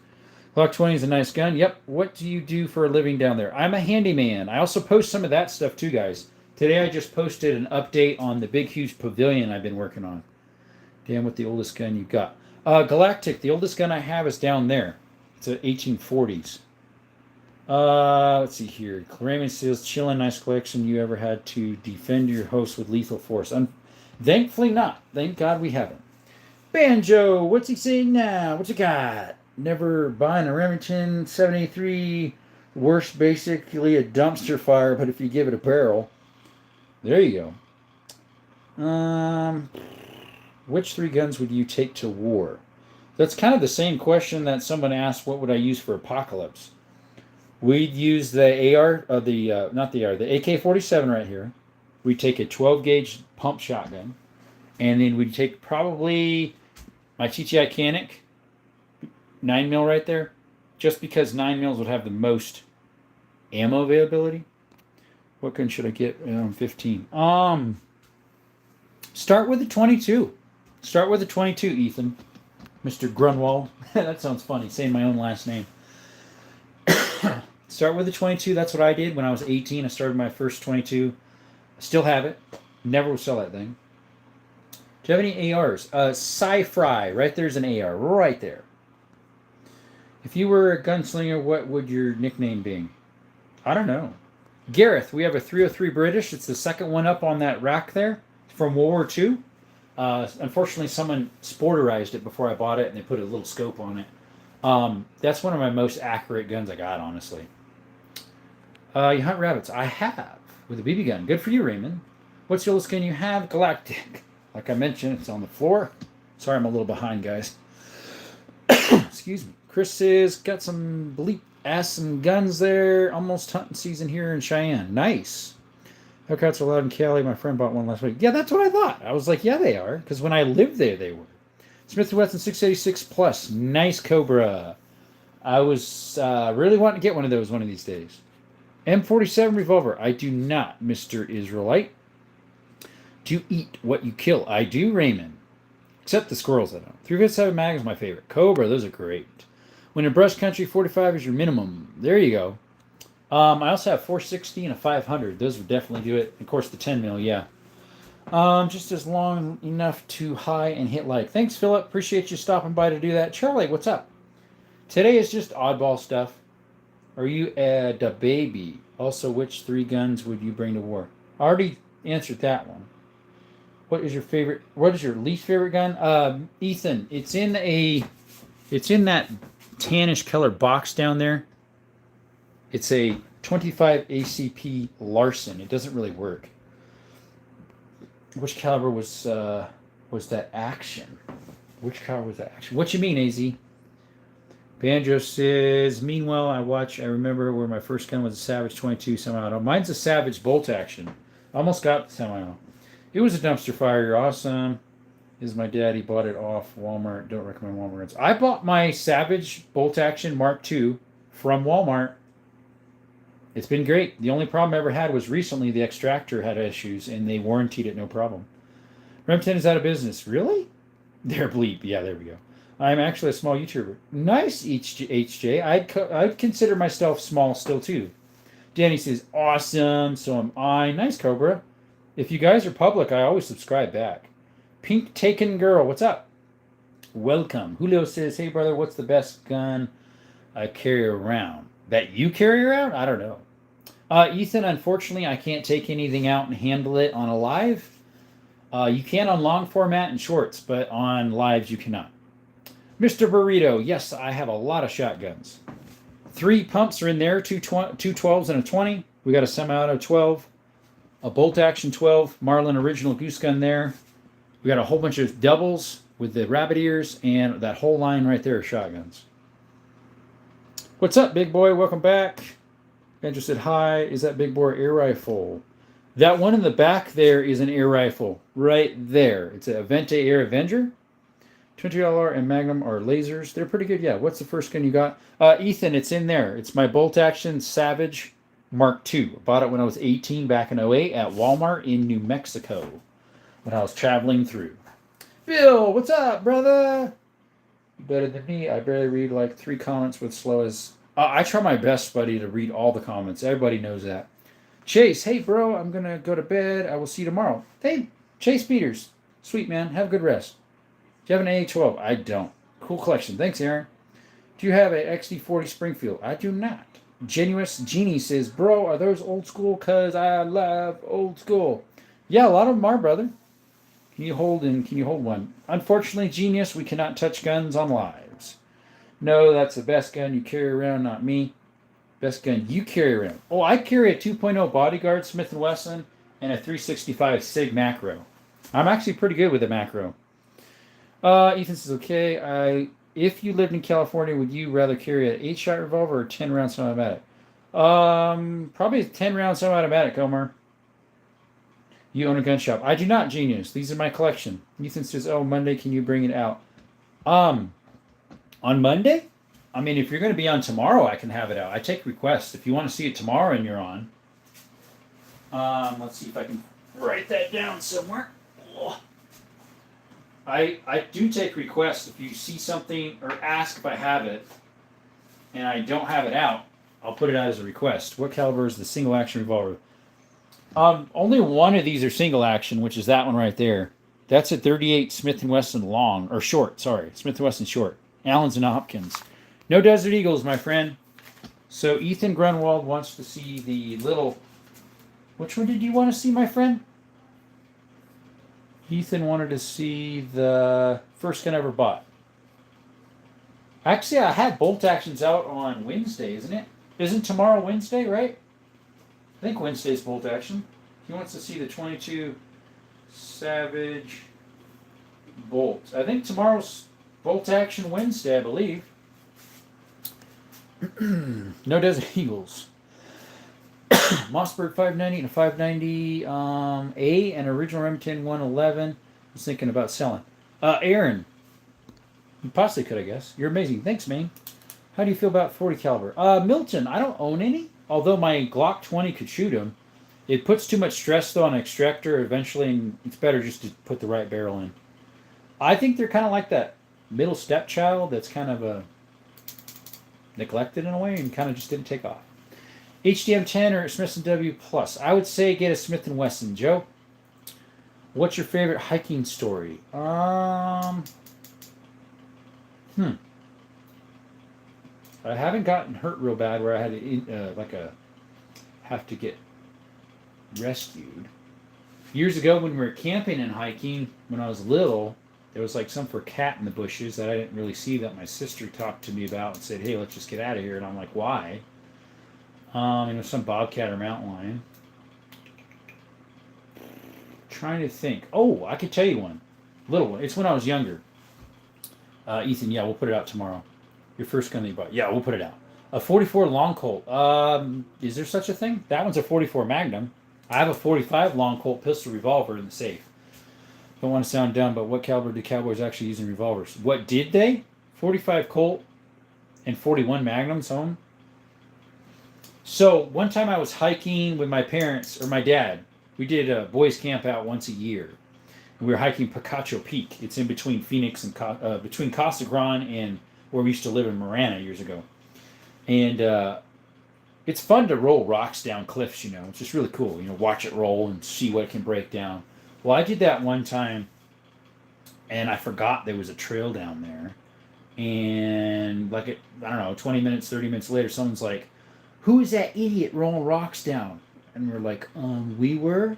A: Glock 20 is a nice gun. Yep. What do you do for a living down there? I'm a handyman. I also post some of that stuff too, guys. Today I just posted an update on the big, huge pavilion I've been working on. Damn, what the oldest gun you got? Galactic. The oldest gun I have is down there. It's a 1840s. Let's see here. Raymond says, chilling, nice collection. You ever had to defend your host with lethal force? Thankfully not. Thank God we haven't. Banjo, what's he saying now? What you got? Never buying a Remington 783. Worst, basically a dumpster fire, but if you give it a barrel. There you go. Which 3 guns would you take to war? That's kind of the same question that someone asked, what would I use for Apocalypse? We'd use the the AK-47 right here. We'd take a 12-gauge pump shotgun. And then we'd take probably my TTI Canic, 9mm right there, just because 9mm would have the most ammo availability. What gun should I get? 15. Start with the 22. Start with the 22, Ethan. Mr. Grunwald. That sounds funny, saying my own last name. Start with the 22. That's what I did when I was 18. I started my first 22. I still have it. Never will sell that thing. Do you have any ARs? Sci-Fry. Right there's an AR. Right there. If you were a gunslinger, what would your nickname be? I don't know. Gareth, we have a 303 British. It's the second one up on that rack there from World War II. Unfortunately, someone sporterized it before I bought it, and they put a little scope on it. That's one of my most accurate guns I got, honestly. You hunt rabbits? I have, with a BB gun. Good for you, Raymond. What's the oldest gun you have? Galactic. Like I mentioned, it's on the floor. Sorry, I'm a little behind, guys. Excuse me. Chris has got some bleep ass and guns there. Almost hunting season here in Cheyenne. Nice. Hellcats are allowed in Cali. My friend bought one last week. Yeah, that's what I thought. I was like, yeah, they are. Because when I lived there, they were. Smith & Wesson 686 Plus. Nice Cobra. I was really wanting to get one of those one of these days. M47 revolver. I do not, Mr. Israelite. Do you eat what you kill? I do, Raymond. Except the squirrels, I don't. 357 mag is my favorite. Cobra, those are great. When in brush country, 45 is your minimum. There you go. I also have 460 and a 500. Those would definitely do it. Of course, the 10mm, yeah. Just as long enough to high and hit like. Thanks, Philip. Appreciate you stopping by to do that. Charlie, what's up? Today is just oddball stuff. Are you a baby? Also, which 3 guns would you bring to war? I already answered that one. What is your least favorite gun? Ethan, it's in that tannish color box down there. It's a 25 ACP Larson. It doesn't really work. Which caliber was that action? Which caliber was that action? What you mean, AZ? Banjo says, meanwhile, I remember where my first gun was a Savage 22 semi-auto. Mine's a Savage bolt action. Almost got the semi-auto. It was a dumpster fire. You're awesome. Is my daddy bought it off Walmart. Don't recommend Walmart. I bought my Savage bolt action Mark II from Walmart. It's been great. The only problem I ever had was recently the extractor had issues, and they warrantied it no problem. Remington is out of business. Really? They're bleep. Yeah, there we go. I'm actually a small YouTuber. Nice, HJ. I'd consider myself small still, too. Danny says, awesome. So am I. Nice, Cobra. If you guys are public, I always subscribe back. Pink Taken Girl, what's up? Welcome. Julio says, hey, brother, what's the best gun I carry around? That you carry around? I don't know. Ethan, unfortunately, I can't take anything out and handle it on a live. You can on long format and shorts, but on lives you cannot. Mr. Burrito, yes, I have a lot of shotguns. 3 pumps are in there, two 12s and a 20. We got a semi-auto 12, a bolt action 12, Marlin original goose gun there. We got a whole bunch of doubles with the rabbit ears and that whole line right there of shotguns. What's up, big boy? Welcome back. Benjo said, hi. Is that big bore air rifle? That one in the back there is an air rifle. Right there. It's a Avente Air Avenger. $20 and Magnum are lasers. They're pretty good. Yeah. What's the first gun you got? Ethan, it's in there. It's my bolt action Savage Mark II. I bought it when I was 18 back in '08 at Walmart in New Mexico when I was traveling through. Bill, what's up, brother? You better than me. I barely read like 3 comments with slow as. I try my best, buddy, to read all the comments. Everybody knows that. Chase, hey, bro, I'm going to go to bed. I will see you tomorrow. Hey, Chase Peters. Sweet, man. Have a good rest. Do you have an AA-12? I don't. Cool collection. Thanks, Aaron. Do you have a XD40 Springfield? I do not. Genuous Genie says, bro, are those old school? Because I love old school. Yeah, a lot of them are, brother. Can you hold one? Unfortunately, Genius, we cannot touch guns on lives. No, that's the best gun you carry around, not me. Best gun you carry around. Oh, I carry a 2.0 Bodyguard Smith & Wesson and a 365 Sig Macro. I'm actually pretty good with the macro. Ethan says, okay, if you lived in California, would you rather carry an 8-shot revolver or 10-round semi-automatic? Probably a 10-round semi-automatic, Omar. You own a gun shop. I do not, Genius. These are my collection. Ethan says, oh, Monday, can you bring it out? On Monday? I mean, if you're going to be on tomorrow, I can have it out. I take requests. If you want to see it tomorrow and you're on. Let's see if I can write that down somewhere. Oh. I do take requests. If you see something or ask if I have it and I don't have it out, I'll put it out as a request. What caliber is the single action revolver? Only one of these are single action, which is that one right there. That's a 38 Smith & Wesson long, or short, sorry. Smith & Wesson short. Allens and Hopkins. No Desert Eagles, my friend. So Ethan Grunwald wants to see the little... Which one did you want to see, my friend? Ethan wanted to see the first gun I ever bought. Actually, I had bolt actions out on Wednesday, isn't it? Isn't tomorrow Wednesday, right? I think Wednesday's bolt action. He wants to see the 22 Savage Bolt. I think tomorrow's bolt action Wednesday, I believe. No Desert Eagles. Mossberg 590 and a 590 A and original Remington 111. I was thinking about selling. Aaron. You possibly could, I guess. You're amazing. Thanks, man. How do you feel about 40 caliber? Milton, I don't own any. Although my Glock 20 could shoot them. It puts too much stress, though, on an extractor eventually, and it's better just to put the right barrel in. I think they're kind of like that middle stepchild that's kind of neglected in a way and kind of just didn't take off. HDM 10 or Smith & W Plus? I would say get a Smith & Wesson. Joe, what's your favorite hiking story? I haven't gotten hurt real bad where I had to have to get rescued. Years ago when we were camping and hiking, when I was little, there was like some for cat in the bushes that I didn't really see that my sister talked to me about and said, hey, let's just get out of here. And I'm like, why? It was some bobcat or mountain lion. Trying to think. Oh, I could tell you one. Little one. It's when I was younger. Ethan, yeah, we'll put it out tomorrow. Your first gun that you bought. Yeah, we'll put it out. A 44 long Colt. Is there such a thing? That one's a 44 Magnum. I have a 45 long Colt pistol revolver in the safe. Don't want to sound dumb, but what caliber do cowboys actually use in revolvers? What did they? 45 Colt and 41 Magnums home. So one time I was hiking with my parents or my dad. We did a boys camp out once a year. And we were hiking Picacho Peak. It's in between Phoenix and between Casa Grande and where we used to live in Marana years ago. And it's fun to roll rocks down cliffs, you know. It's just really cool, you know, watch it roll and see what it can break down. Well, I did that one time, and I forgot there was a trail down there. And I don't know, 20 minutes, 30 minutes later, someone's like, who is that idiot rolling rocks down? And we're like, we were.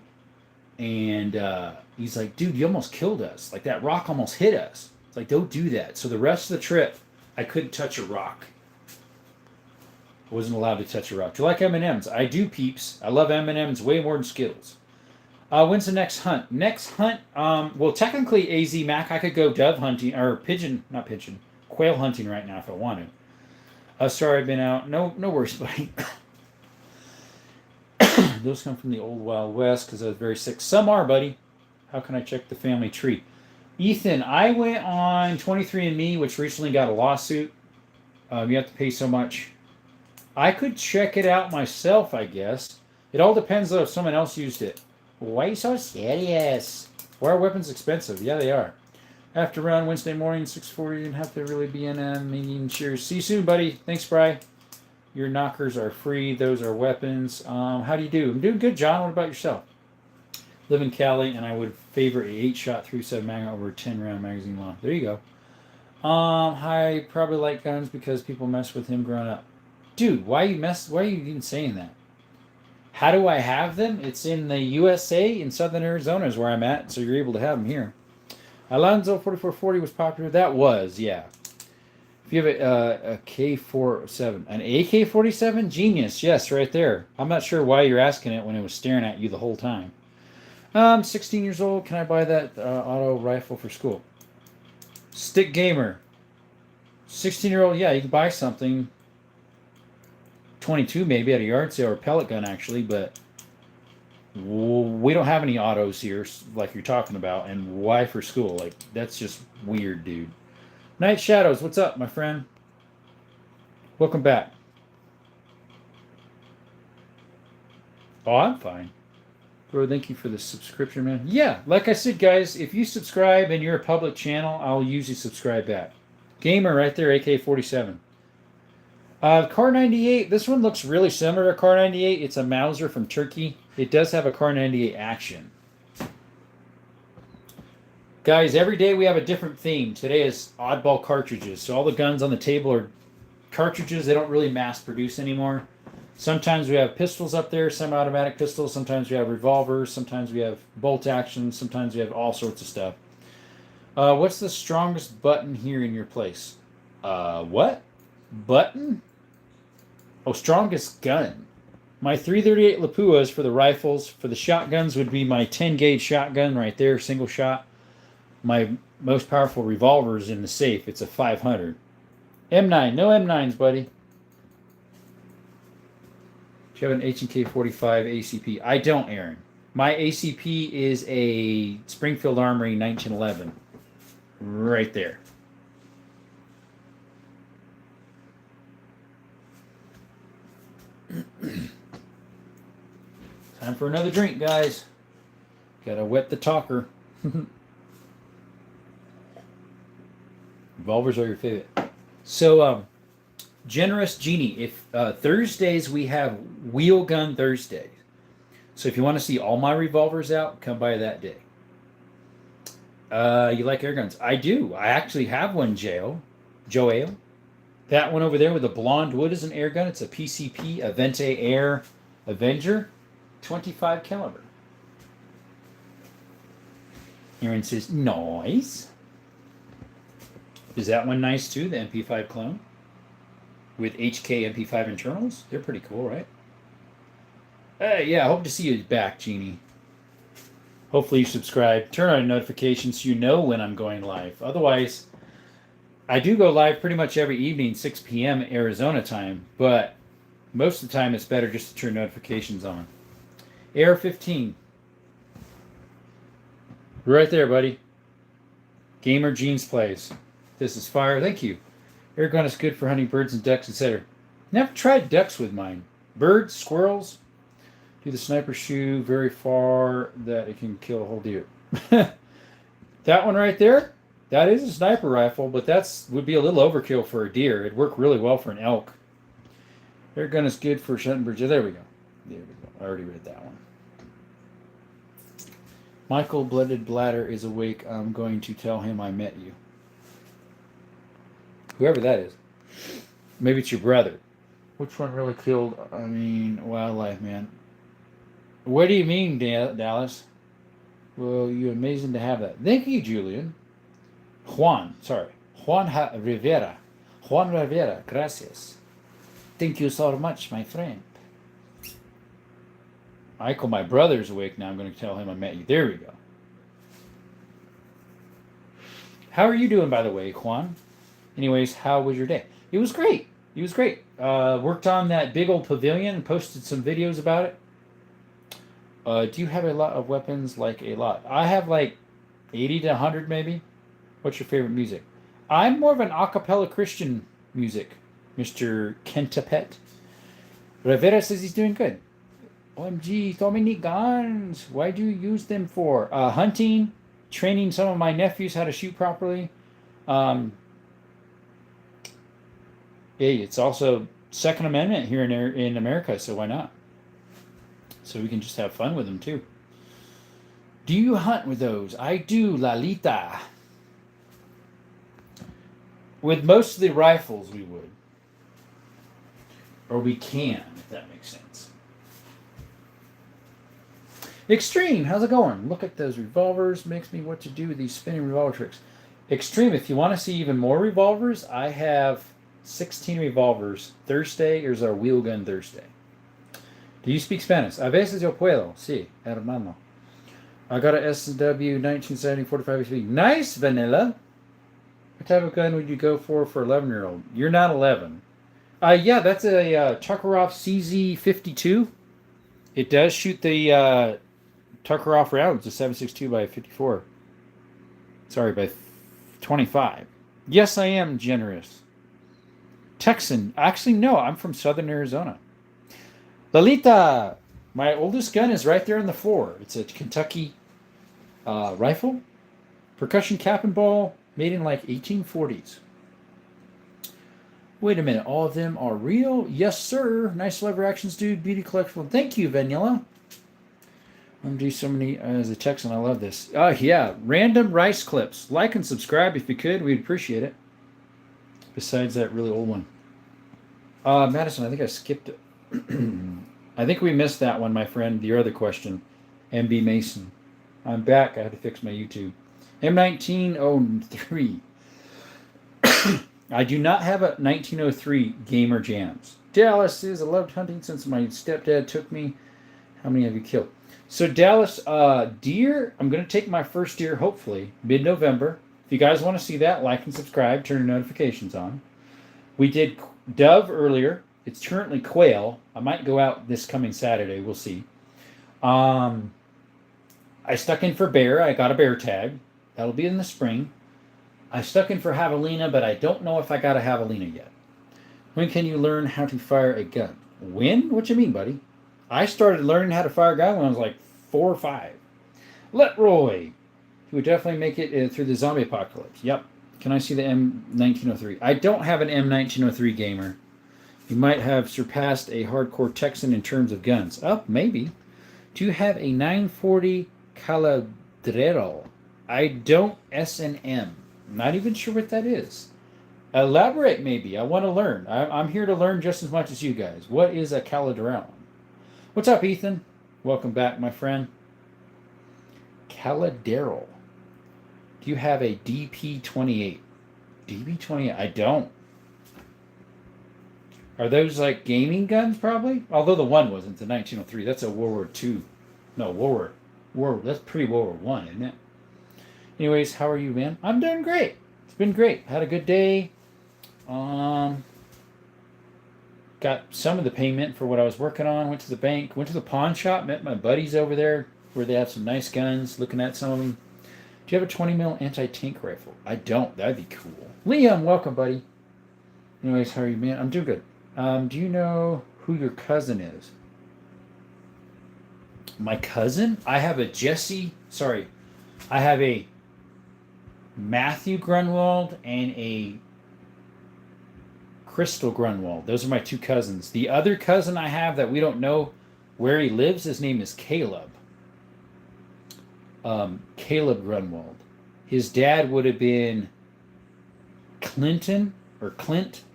A: And he's like, dude, you almost killed us. Like, that rock almost hit us. It's like, don't do that. So the rest of the trip, I couldn't touch a rock. I wasn't allowed to touch a rock. Do you like M&Ms? I do, peeps. I love M&Ms way more than Skittles. When's the next hunt? Next hunt, well, technically, AZ Mac, I could go dove hunting, or quail hunting right now if I wanted. Sorry, I've been out. No worries, buddy. Those come from the old Wild West because I was very sick. Some are, buddy. How can I check the family tree? Ethan, I went on 23andMe, which recently got a lawsuit. You have to pay so much. I could check it out myself, I guess. It all depends though if someone else used it. Why are you so serious? Why are weapons expensive? Yeah, they are. After round Wednesday morning, 6:40. You didn't have to really be in a meeting. Cheers. See you soon, buddy. Thanks, Bry. Your knockers are free. Those are weapons. How do you do? I'm doing good, John. What about yourself? Live in Cali, and I would favor a 8-shot 3.7 Magnum over a 10-round magazine long. There you go. I probably like guns because people mess with him growing up. Dude, why are you even saying that? How do I have them? It's in the USA, in southern Arizona is where I'm at, so you're able to have them here. Alonzo 4440 was popular. That was, yeah. If you have a K47, an AK-47, genius, yes, right there. I'm not sure why you're asking it when it was staring at you the whole time. 16 years old. Can I buy that auto rifle for school? Stick Gamer. 16-year-old, yeah, you can buy something. 22 maybe at a yard sale or pellet gun actually, but we don't have any autos here like you're talking about. And why for school? Like, that's just weird, dude. Night Shadows, what's up, my friend? Welcome back. Oh, I'm fine. Bro, thank you for the subscription, man. Yeah, like I said, guys, if you subscribe and you're a public channel, I'll usually subscribe back. Gamer right there, AK-47. Kar 98, this one looks really similar to Kar 98. It's a Mauser from Turkey. It does have a Kar 98 action. Guys, every day we have a different theme. Today is oddball cartridges. So all the guns on the table are cartridges. They don't really mass produce anymore. Sometimes we have pistols up there, semi-automatic pistols. Sometimes we have revolvers. Sometimes we have bolt action. Sometimes we have all sorts of stuff. What's the strongest button here in your place? What? Button? Oh, strongest gun. My 338 Lapuas for the rifles. For the shotguns would be my 10-gauge shotgun right there, single shot. My most powerful revolver is in the safe. It's a 500. M9. No M9s, buddy. Do you have an H&K 45 ACP? I don't, Aaron. My ACP is a Springfield Armory 1911. Right there. Time for another drink, guys. Gotta wet the talker. Revolvers are your favorite. So, Generous Genie. If Thursdays we have Wheel Gun Thursdays. So if you want to see all my revolvers out, come by that day. You like air guns? I do. I actually have one, Joe. That one over there with the blonde wood is an air gun. It's a PCP, Avente Air Avenger, 25 caliber. Aaron says, nice. Is that one nice too, the MP5 clone? With HK MP5 internals? They're pretty cool, right? Yeah, I hope to see you back, Jeannie. Hopefully you subscribe. Turn on notifications so you know when I'm going live. Otherwise, I do go live pretty much every evening, 6 p.m. Arizona time, but most of the time it's better just to turn notifications on. Air 15. Right there, buddy. Gamer Jeans plays. This is fire. Thank you. Air gun is good for hunting birds and ducks, etc. Never tried ducks with mine. Birds, squirrels. Do the sniper shoot very far that it can kill a whole deer. That one right there, that is a sniper rifle, but would be a little overkill for a deer. It'd work really well for an elk. Air gun is good for shooting birds. There we go. There we go. I already read that one. Michael Blooded Bladder is awake. I'm going to tell him I met you. Whoever that is. Maybe it's your brother. Which one really killed, wildlife, man? What do you mean, Dallas? Well, you're amazing to have that. Thank you, Julian. Juan Rivera. Juan Rivera, gracias. Thank you so much, my friend. Michael, my brother's awake now. I'm going to tell him I met you. There we go. How are you doing, by the way, Juan? Anyways, how was your day? It was great. Worked on that big old pavilion and posted some videos about it. Do you have a lot of weapons? Like a lot. I have like 80 to 100 maybe. What's your favorite music? I'm more of an a cappella Christian music, Mr. Kentapet. Rivera says he's doing good. OMG, so many guns. Why do you use them for? Hunting, training some of my nephews how to shoot properly. Um, hey, it's also Second Amendment here in America, so why not? So we can just have fun with them too. Do you hunt with those? I do, Lalita. With most of the rifles, we would. Or we can, if that makes sense. Extreme, how's it going? Look at those revolvers. Makes me what to do with these spinning revolver tricks. Extreme, if you want to see even more revolvers, I have 16 revolvers. Thursday is our wheel gun Thursday. Do you speak Spanish? A veces yo puedo. Sí, hermano. I got a SW 1970 45 HP. Nice, Vanilla. What type of gun would you go for 11-year-old? You're not 11. Yeah, that's a Tuckerov CZ52. It does shoot the Tuckerov rounds, a 7.62 by 54. Sorry, by 25. Yes, I am generous. Texan. Actually, no, I'm from southern Arizona. Lalita, my oldest gun is right there on the floor. It's a Kentucky rifle, percussion cap and ball, made in like 1840s. Wait a minute, all of them are real? Yes, sir. Nice lever actions, dude. Beauty collectible. Thank you, Vanilla. I'm gonna do so many as a Texan. I love this. Yeah, random rice clips. Like and subscribe if you could. We'd appreciate it. Besides that really old one. Madison, I think I skipped it. I think we missed that one, my friend. Your other question. MB Mason. I'm back. I had to fix my YouTube. M1903. I do not have a 1903 Gamer Jams. Dallas says, I loved hunting since my stepdad took me. How many have you killed? So Dallas, deer, I'm going to take my first deer, hopefully, mid-November. If you guys want to see that, like and subscribe, turn your notifications on. We did dove earlier. It's currently quail. I might go out this coming Saturday. We'll see. I stuck in for bear. I got a bear tag. That'll be in the spring. I stuck in for javelina, but I don't know if I got a javelina yet. When can you learn how to fire a gun? When? What you mean, buddy? I started learning how to fire a gun when I was like 4 or 5. Letroy. He would definitely make it through the zombie apocalypse. Yep. Can I see the M1903? I don't have an M1903 gamer. You might have surpassed a hardcore Texan in terms of guns. Oh, maybe. Do you have a 940 Caladrero? I don't. S&M. Not even sure what that is. Elaborate, maybe. I want to learn. I'm here to learn just as much as you guys. What is a Caladrero? What's up, Ethan? Welcome back, my friend. Caladero. Do you have a DP28? DP28? I don't. Are those like gaming guns, probably? Although the one wasn't, the 1903. That's a World War II. No, War. That's pre-World War One, isn't it? Anyways, how are you, man? I'm doing great. It's been great. Had a good day. Got some of the payment for what I was working on. Went to the bank. Went to the pawn shop. Met my buddies over there where they have some nice guns. Looking at some of them. Do you have a 20 mil anti-tank rifle? I don't. That'd be cool. Liam, welcome, buddy. Anyways, how are you, man? I'm doing good. Do you know who your cousin is? My cousin? I have a Jesse. Sorry. I have a Matthew Grunwald and a Crystal Grunwald. Those are my 2 cousins. The other cousin I have that we don't know where he lives, his name is Caleb. Caleb Grunwald. His dad would have been Clint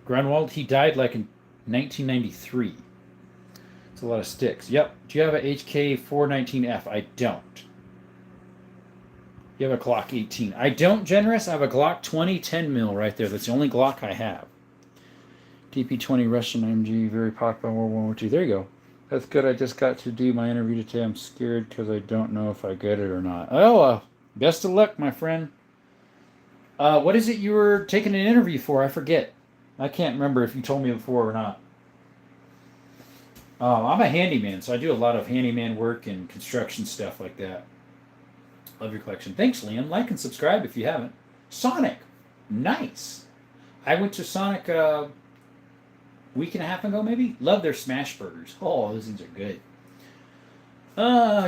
A: Grunwald. He died like in 1993. It's a lot of sticks. Yep. Do you have a HK419F? I don't. You have a Glock 18. I don't, Generous. I have a Glock 20 10 mil right there. That's the only Glock I have. DP20 Russian MG, very popular in World War II. There you go. That's good. I just got to do my interview today. I'm scared because I don't know if I get it or not. Oh, best of luck, my friend. What is it you were taking an interview for? I forget. I can't remember if you told me before or not. I'm a handyman, so I do a lot of handyman work and construction stuff like that. Love your collection. Thanks, Liam. Like and subscribe if you haven't. Sonic. Nice. I went to Sonic a week and a half ago, maybe. Love their smash burgers. Oh, those things are good.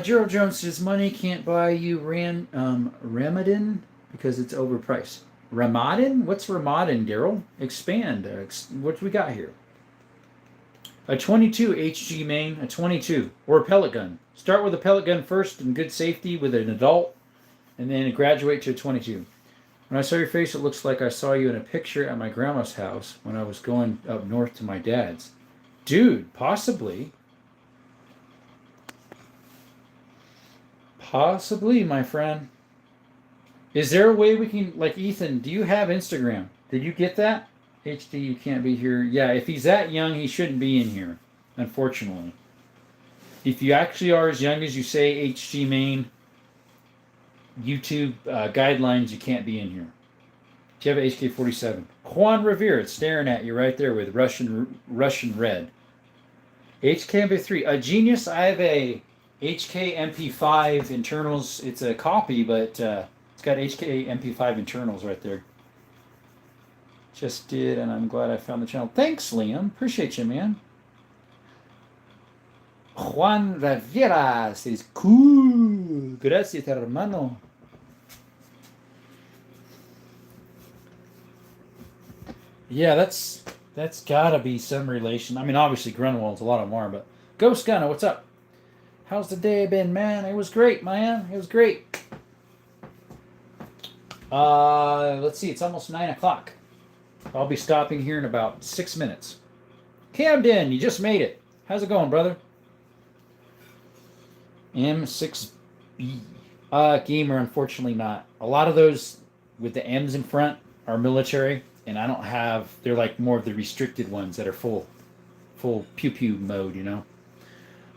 A: Gerald Jones says money can't buy you Ramadan because it's overpriced. Ramadan? What's Ramadan, Daryl? Expand. What we got here? A 22 HG main, a 22, or a pellet gun. Start with a pellet gun first in good safety with an adult, and then graduate to a 22. When I saw your face, it looks like I saw you in a picture at my grandma's house when I was going up north to my dad's. Dude, possibly. Possibly, my friend. Is there a way we can, like, Ethan, do you have Instagram? Did you get that? HD, you can't be here. Yeah, if he's that young, he shouldn't be in here, unfortunately. If you actually are as young as you say, HG main, YouTube guidelines, you can't be in here. Do you have an HK-47? Juan Revere, it's staring at you right there with Russian red. HK-MP3, a genius. I have a HK-MP5 internals. It's a copy, but it's got HK-MP5 internals right there. Just did, and I'm glad I found the channel. Thanks, Liam. Appreciate you, man. Juan Rivera says, cool. Gracias, hermano. Yeah, that's gotta be some relation. I mean, obviously Grunwald's a lot of more, but Ghost Gunner, what's up? How's the day been, man? It was great, man. It was great. Let's see. It's almost 9 o'clock. I'll be stopping here in about 6 minutes. Camden, you just made it. How's it going, brother? M6B. Gamer, unfortunately not. A lot of those with the M's in front are military, and I don't have. They're like more of the restricted ones that are full pew pew mode, you know.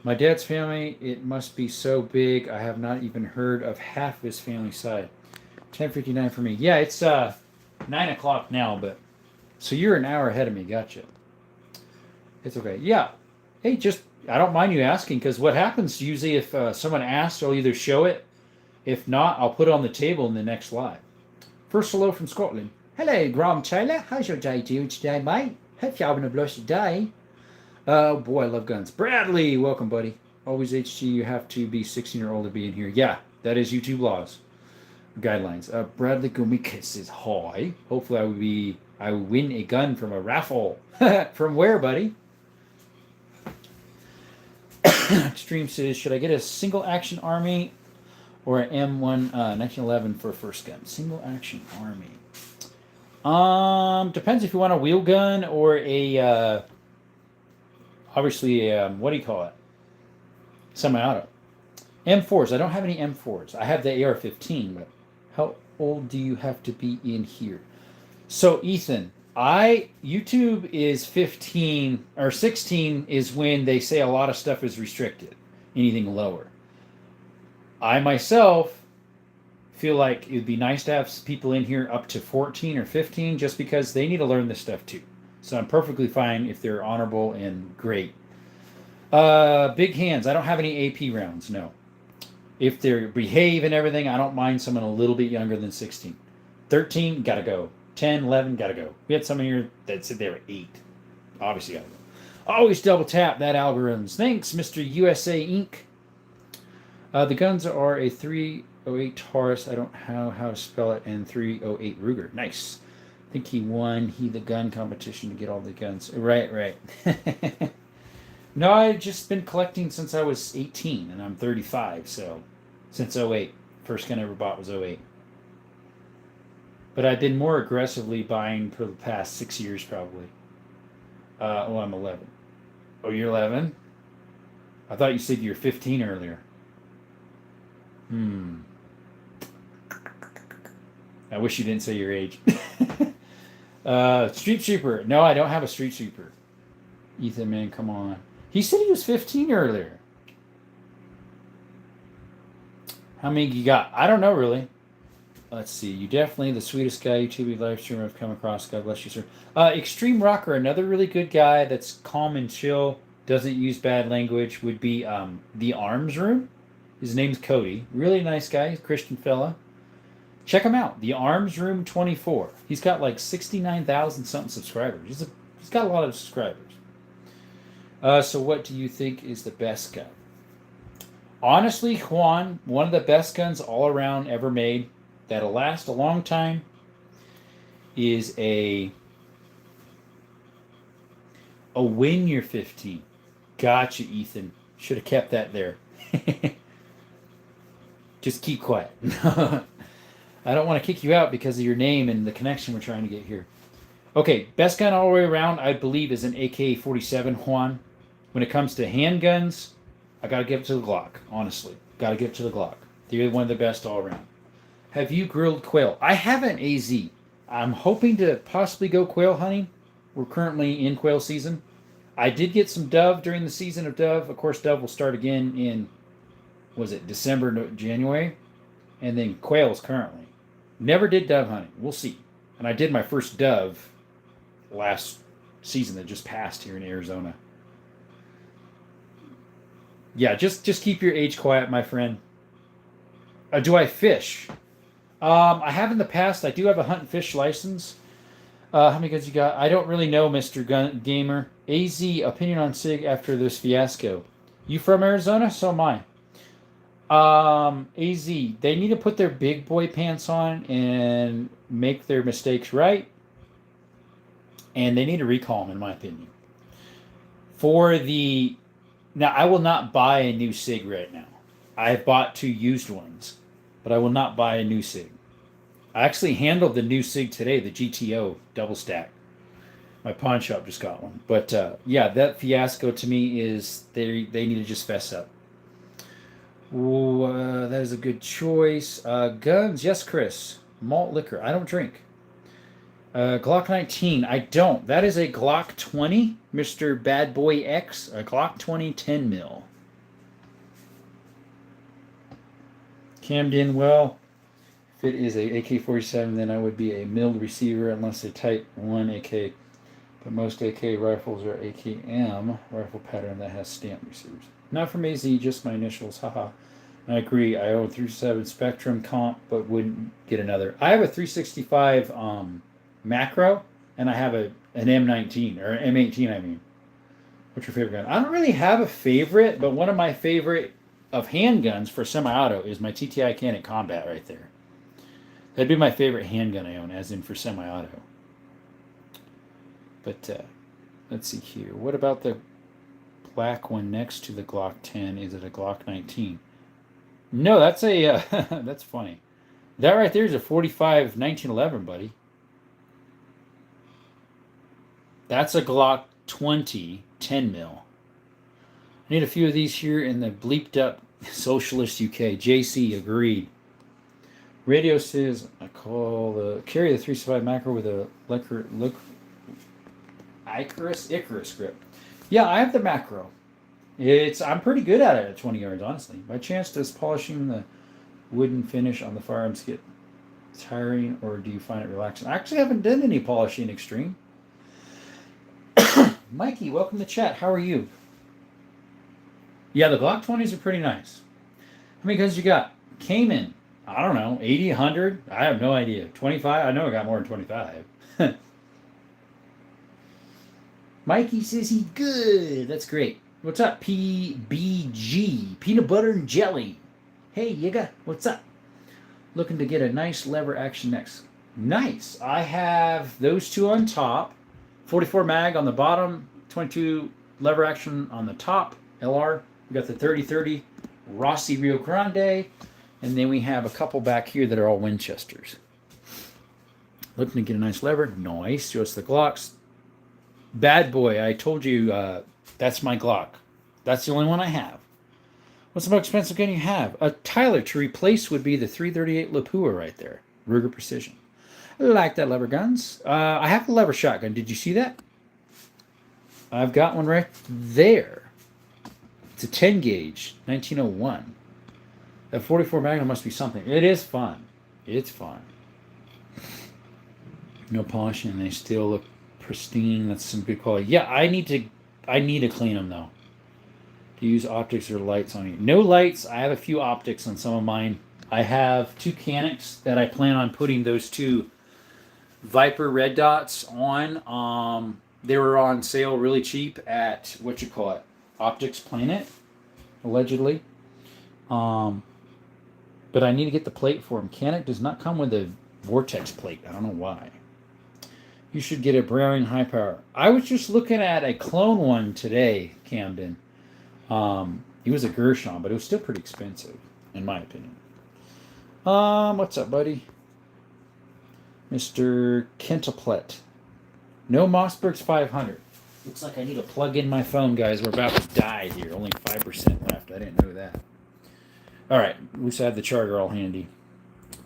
A: My dad's family, it must be so big. I have not even heard of half of his family side. 10:59 for me. Yeah, it's 9 o'clock now, but so you're an hour ahead of me. Gotcha. It's okay. Yeah. Hey, just I don't mind you asking, because what happens usually if someone asks, I'll either show it. If not, I'll put it on the table in the next live. First hello from Scotland. Hello, Graham Taylor. How's your day doing today, mate? Hope you're having a blessed day. Oh boy, I love guns. Bradley, welcome, buddy. Always HG, you have to be 16 or older to be in here. Yeah, that is YouTube laws. Guidelines. Bradley Gomika says hi. Hopefully I will win a gun from a raffle. From where, buddy? Extreme says, should I get a single action army or an M1 1911 for a first gun? Single action army. Depends if you want a wheel gun or a obviously what do you call it? Semi-auto. M4s. I don't have any M4s. I have the AR-15, but how old do you have to be in here? So Ethan, YouTube is 15 or 16 is when they say a lot of stuff is restricted. Anything lower. I myself feel like it would be nice to have people in here up to 14 or 15 just because they need to learn this stuff too. So I'm perfectly fine if they're honorable and great. Big hands. I don't have any AP rounds, no. If they behave and everything, I don't mind someone a little bit younger than 16. 13, gotta go. 10, 11, gotta go. We had someone here that said they were 8. Obviously gotta go. Always double tap that algorithms. Thanks, Mr. USA Inc. The guns are a 308 Taurus. I don't know how to spell it. And 308 Ruger. Nice. I think he won the gun competition to get all the guns. Right. No, I've just been collecting since I was 18, and I'm 35, so since 08. First gun I ever bought was 08. But I've been more aggressively buying for the past 6 years, probably. I'm 11. Oh, you're 11? I thought you said you were 15 earlier. I wish you didn't say your age. Street Sweeper. No, I don't have a Street Sweeper. Ethan, man, come on. He said he was 15 earlier. How many you got? I don't know, really. Let's see. You definitely the sweetest guy YouTube live streamer I've come across. God bless you, sir. Extreme Rocker, another really good guy that's calm and chill. doesn't use bad language, would be the Arms Room. His name's Cody. Really nice guy, Christian fella. Check him out. The Arms Room 24. He's got like 69,000 something subscribers. He's got a lot of subscribers. So what do you think is the best gun? Honestly, Juan, one of the best guns all around ever made that'll last a long time is a Winyar 15. Gotcha, Ethan. Should have kept that there. Just keep quiet. I don't want to kick you out because of your name and the connection we're trying to get here. Okay, best gun all the way around, I believe, is an AK-47, Juan. When it comes to handguns, I got to give it to the Glock, honestly. Got to give it to the Glock. They're one of the best all around. Have you grilled quail? I haven't, AZ. I'm hoping to possibly go quail hunting. We're currently in quail season. I did get some dove during the season of dove. Of course, dove will start again in, was it December, January? And then quails currently. Never did dove hunting. We'll see. And I did my first dove last season that just passed here in Arizona. Yeah, just keep your age quiet, my friend. Do I fish? I have in the past. I do have a hunt and fish license. How many guns you got? I don't really know, Mr. Gamer. AZ, opinion on SIG after this fiasco. You from Arizona? So am I. AZ, they need to put their big boy pants on and make their mistakes right. And they need to recall them, in my opinion. Now, I will not buy a new SIG right now. I have bought 2 used ones, but I will not buy a new SIG. I actually handled the new SIG today, the GTO double stack. My pawn shop just got one. But yeah, that fiasco to me is they need to just fess up. Ooh, that is a good choice. Guns, yes, Chris. Malt liquor, I don't drink. Glock 19, I don't. That is a Glock 20, Mr. Bad Boy X. A Glock 20 10 mil. Camden, well, if it is a AK-47, then I would be a milled receiver unless a Type 1 AK. But most AK rifles are AKM rifle pattern that has stamped receivers. Not from AZ, just my initials. Haha. I agree. I own 307 Spectrum comp, but wouldn't get another. I have a 365 macro, and I have an M19 or M18. I mean, what's your favorite gun? I don't really have a favorite, but one of my favorite of handguns for semi-auto is my TTI Canon Combat right there. That'd be my favorite handgun I own, as in for semi-auto. But let's see here. What about the black one next to the Glock 10? Is it a Glock 19? No, that's a that's funny. That right there is a 45 1911, buddy. That's a Glock 20 10 mil. I need a few of these here in the bleeped up socialist UK. JC agreed. Radio says I carry the 365 macro with a Icarus grip. Yeah, I have the macro. I'm pretty good at it at 20 yards, honestly. By chance, does polishing the wooden finish on the firearms get tiring, or do you find it relaxing? I actually haven't done any polishing extreme. Mikey, welcome to chat. How are you? Yeah, the Glock 20s are pretty nice. How many guns you got? Cayman, I don't know, 80, 100? I have no idea. 25? I know I got more than 25. Mikey says he's good. That's great. What's up, PBG? Peanut butter and jelly. Hey, Yiga, what's up? Looking to get a nice lever action next. Nice. I have those 2 on top. 44 mag on the bottom. 22 lever action on the top. LR. We got the 30-30 Rossi Rio Grande. And then we have a couple back here that are all Winchesters. Looking to get a nice lever. Nice. Just the Glocks. Bad boy, I told you that's my Glock. That's the only one I have. What's the most expensive gun you have? Tyler, to replace would be the 338 Lapua right there. Ruger Precision. I like that lever guns. I have a lever shotgun. Did you see that? I've got one right there. It's a 10 gauge, 1901. That 44 Magnum must be something. It is fun. It's fun. No polishing, and they still look pristine. That's some good quality. Yeah, I need to clean them though. Do you use optics or lights on you? No lights. I have a few optics on some of mine. I have 2 Canics that I plan on putting those 2 Viper red dots on. They were on sale really cheap at Optics Planet, allegedly. But I need to get the plate for them. Canic does not come with a Vortex plate. I don't know why. You should get a Browning high power. I was just looking at a clone one today, Camden. It was a Gershon, but it was still pretty expensive, in my opinion. What's up, buddy? Mr. Kentaplet. No Mossberg's 500. Looks like I need to plug in my phone, guys. We're about to die here. Only 5% left. I didn't know that. All right. At least I have the charger all handy.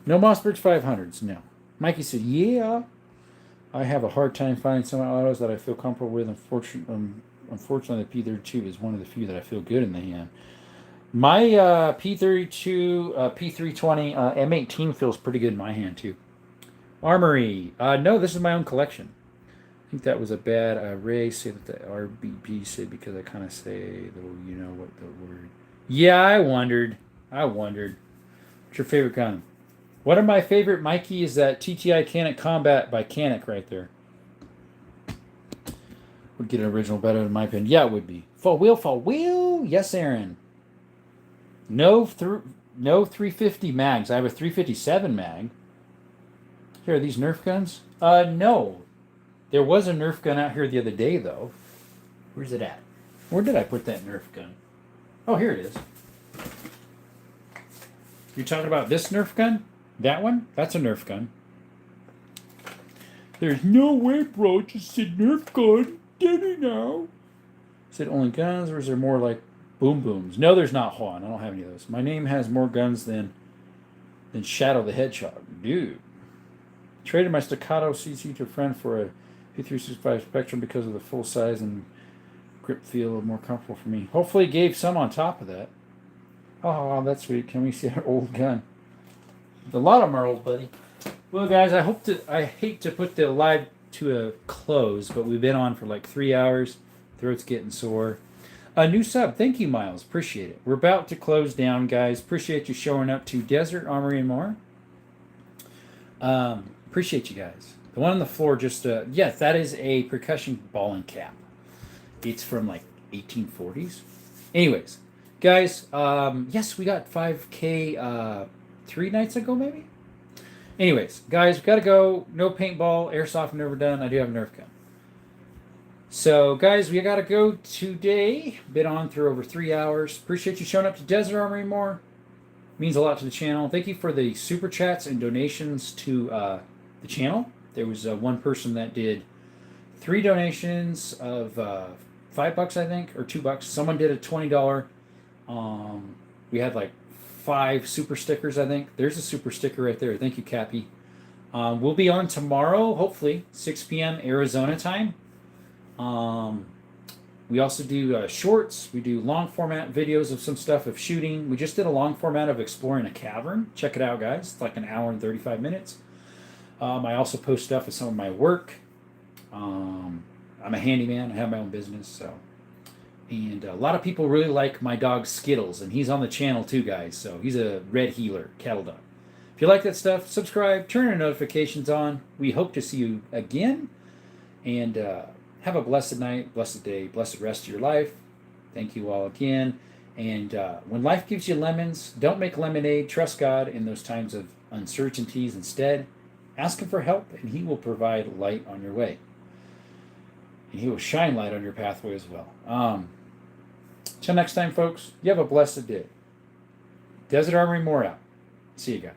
A: No Mossberg's 500s. No. Mikey said, yeah. I have a hard time finding some autos that I feel comfortable with. Unfortunately, the P32 is one of the few that I feel good in the hand. My P32, P320, M18 feels pretty good in my hand, too. Armory. No, this is my own collection. I think that was a bad Ray said that the RBP said because I kind of say, though, you know what the word. Yeah, I wondered. What's your favorite gun? One of my favorite, Mikey, is that TTI Canic Combat by Canic right there. Would get an original better in my opinion. Yeah, it would be. Fall wheel. Yes, Aaron. No 350 mags. I have a 357 mag. Here, are these Nerf guns? No. There was a Nerf gun out here the other day, though. Where's it at? Where did I put that Nerf gun? Oh, here it is. You talking about this Nerf gun? That one? That's a Nerf gun. There's no way, bro. It just said Nerf gun. Did it now? Is it only guns, or is there more like boom booms? No, there's not, Juan. I don't have any of those. My name has more guns than Shadow the Hedgehog. Dude. Traded my Staccato CC to a friend for a P365 Spectrum because of the full size and grip feel more comfortable for me. Hopefully gave some on top of that. Oh, that's sweet. Can we see our old gun? A lot of them are old, buddy. Well, guys, I hate to put the live to a close, but we've been on for like 3 hours. Throat's getting sore. A new sub. Thank you, Miles. Appreciate it. We're about to close down, guys. Appreciate you showing up to Desert Armory and more. Appreciate you guys. The one on the floor just, yes, that is a percussion ball and cap. It's from like 1840s. Anyways, guys, yes, we got 5K 3 nights ago, maybe? Anyways, guys, we got to go. No paintball, airsoft never done. I do have a Nerf gun. So, guys, we got to go today. Been on through over 3 hours. Appreciate you showing up to Desert Armory more. Means a lot to the channel. Thank you for the super chats and donations to the channel. There was one person that did 3 donations of $5, I think, or $2. Someone did a $20. We had like 5 super stickers, I think. There's a super sticker right there. Thank you, Cappy. We'll be on tomorrow, hopefully, 6 p.m. Arizona time. We also do shorts. We do long format videos of some stuff of shooting. We just did a long format of exploring a cavern. Check it out, guys. It's like an hour and 35 minutes. I also post stuff of some of my work. I'm a handyman. I have my own business, so. And a lot of people really like my dog Skittles, and he's on the channel too, guys. So he's a red heeler, cattle dog. If you like that stuff, subscribe, turn your notifications on. We hope to see you again. And have a blessed night, blessed day, blessed rest of your life. Thank you all again. And when life gives you lemons, don't make lemonade. Trust God in those times of uncertainties. Instead, ask Him for help, and He will provide light on your way. And He will shine light on your pathway as well. Till next time, folks, you have a blessed day. Desert Armory more out. See you guys.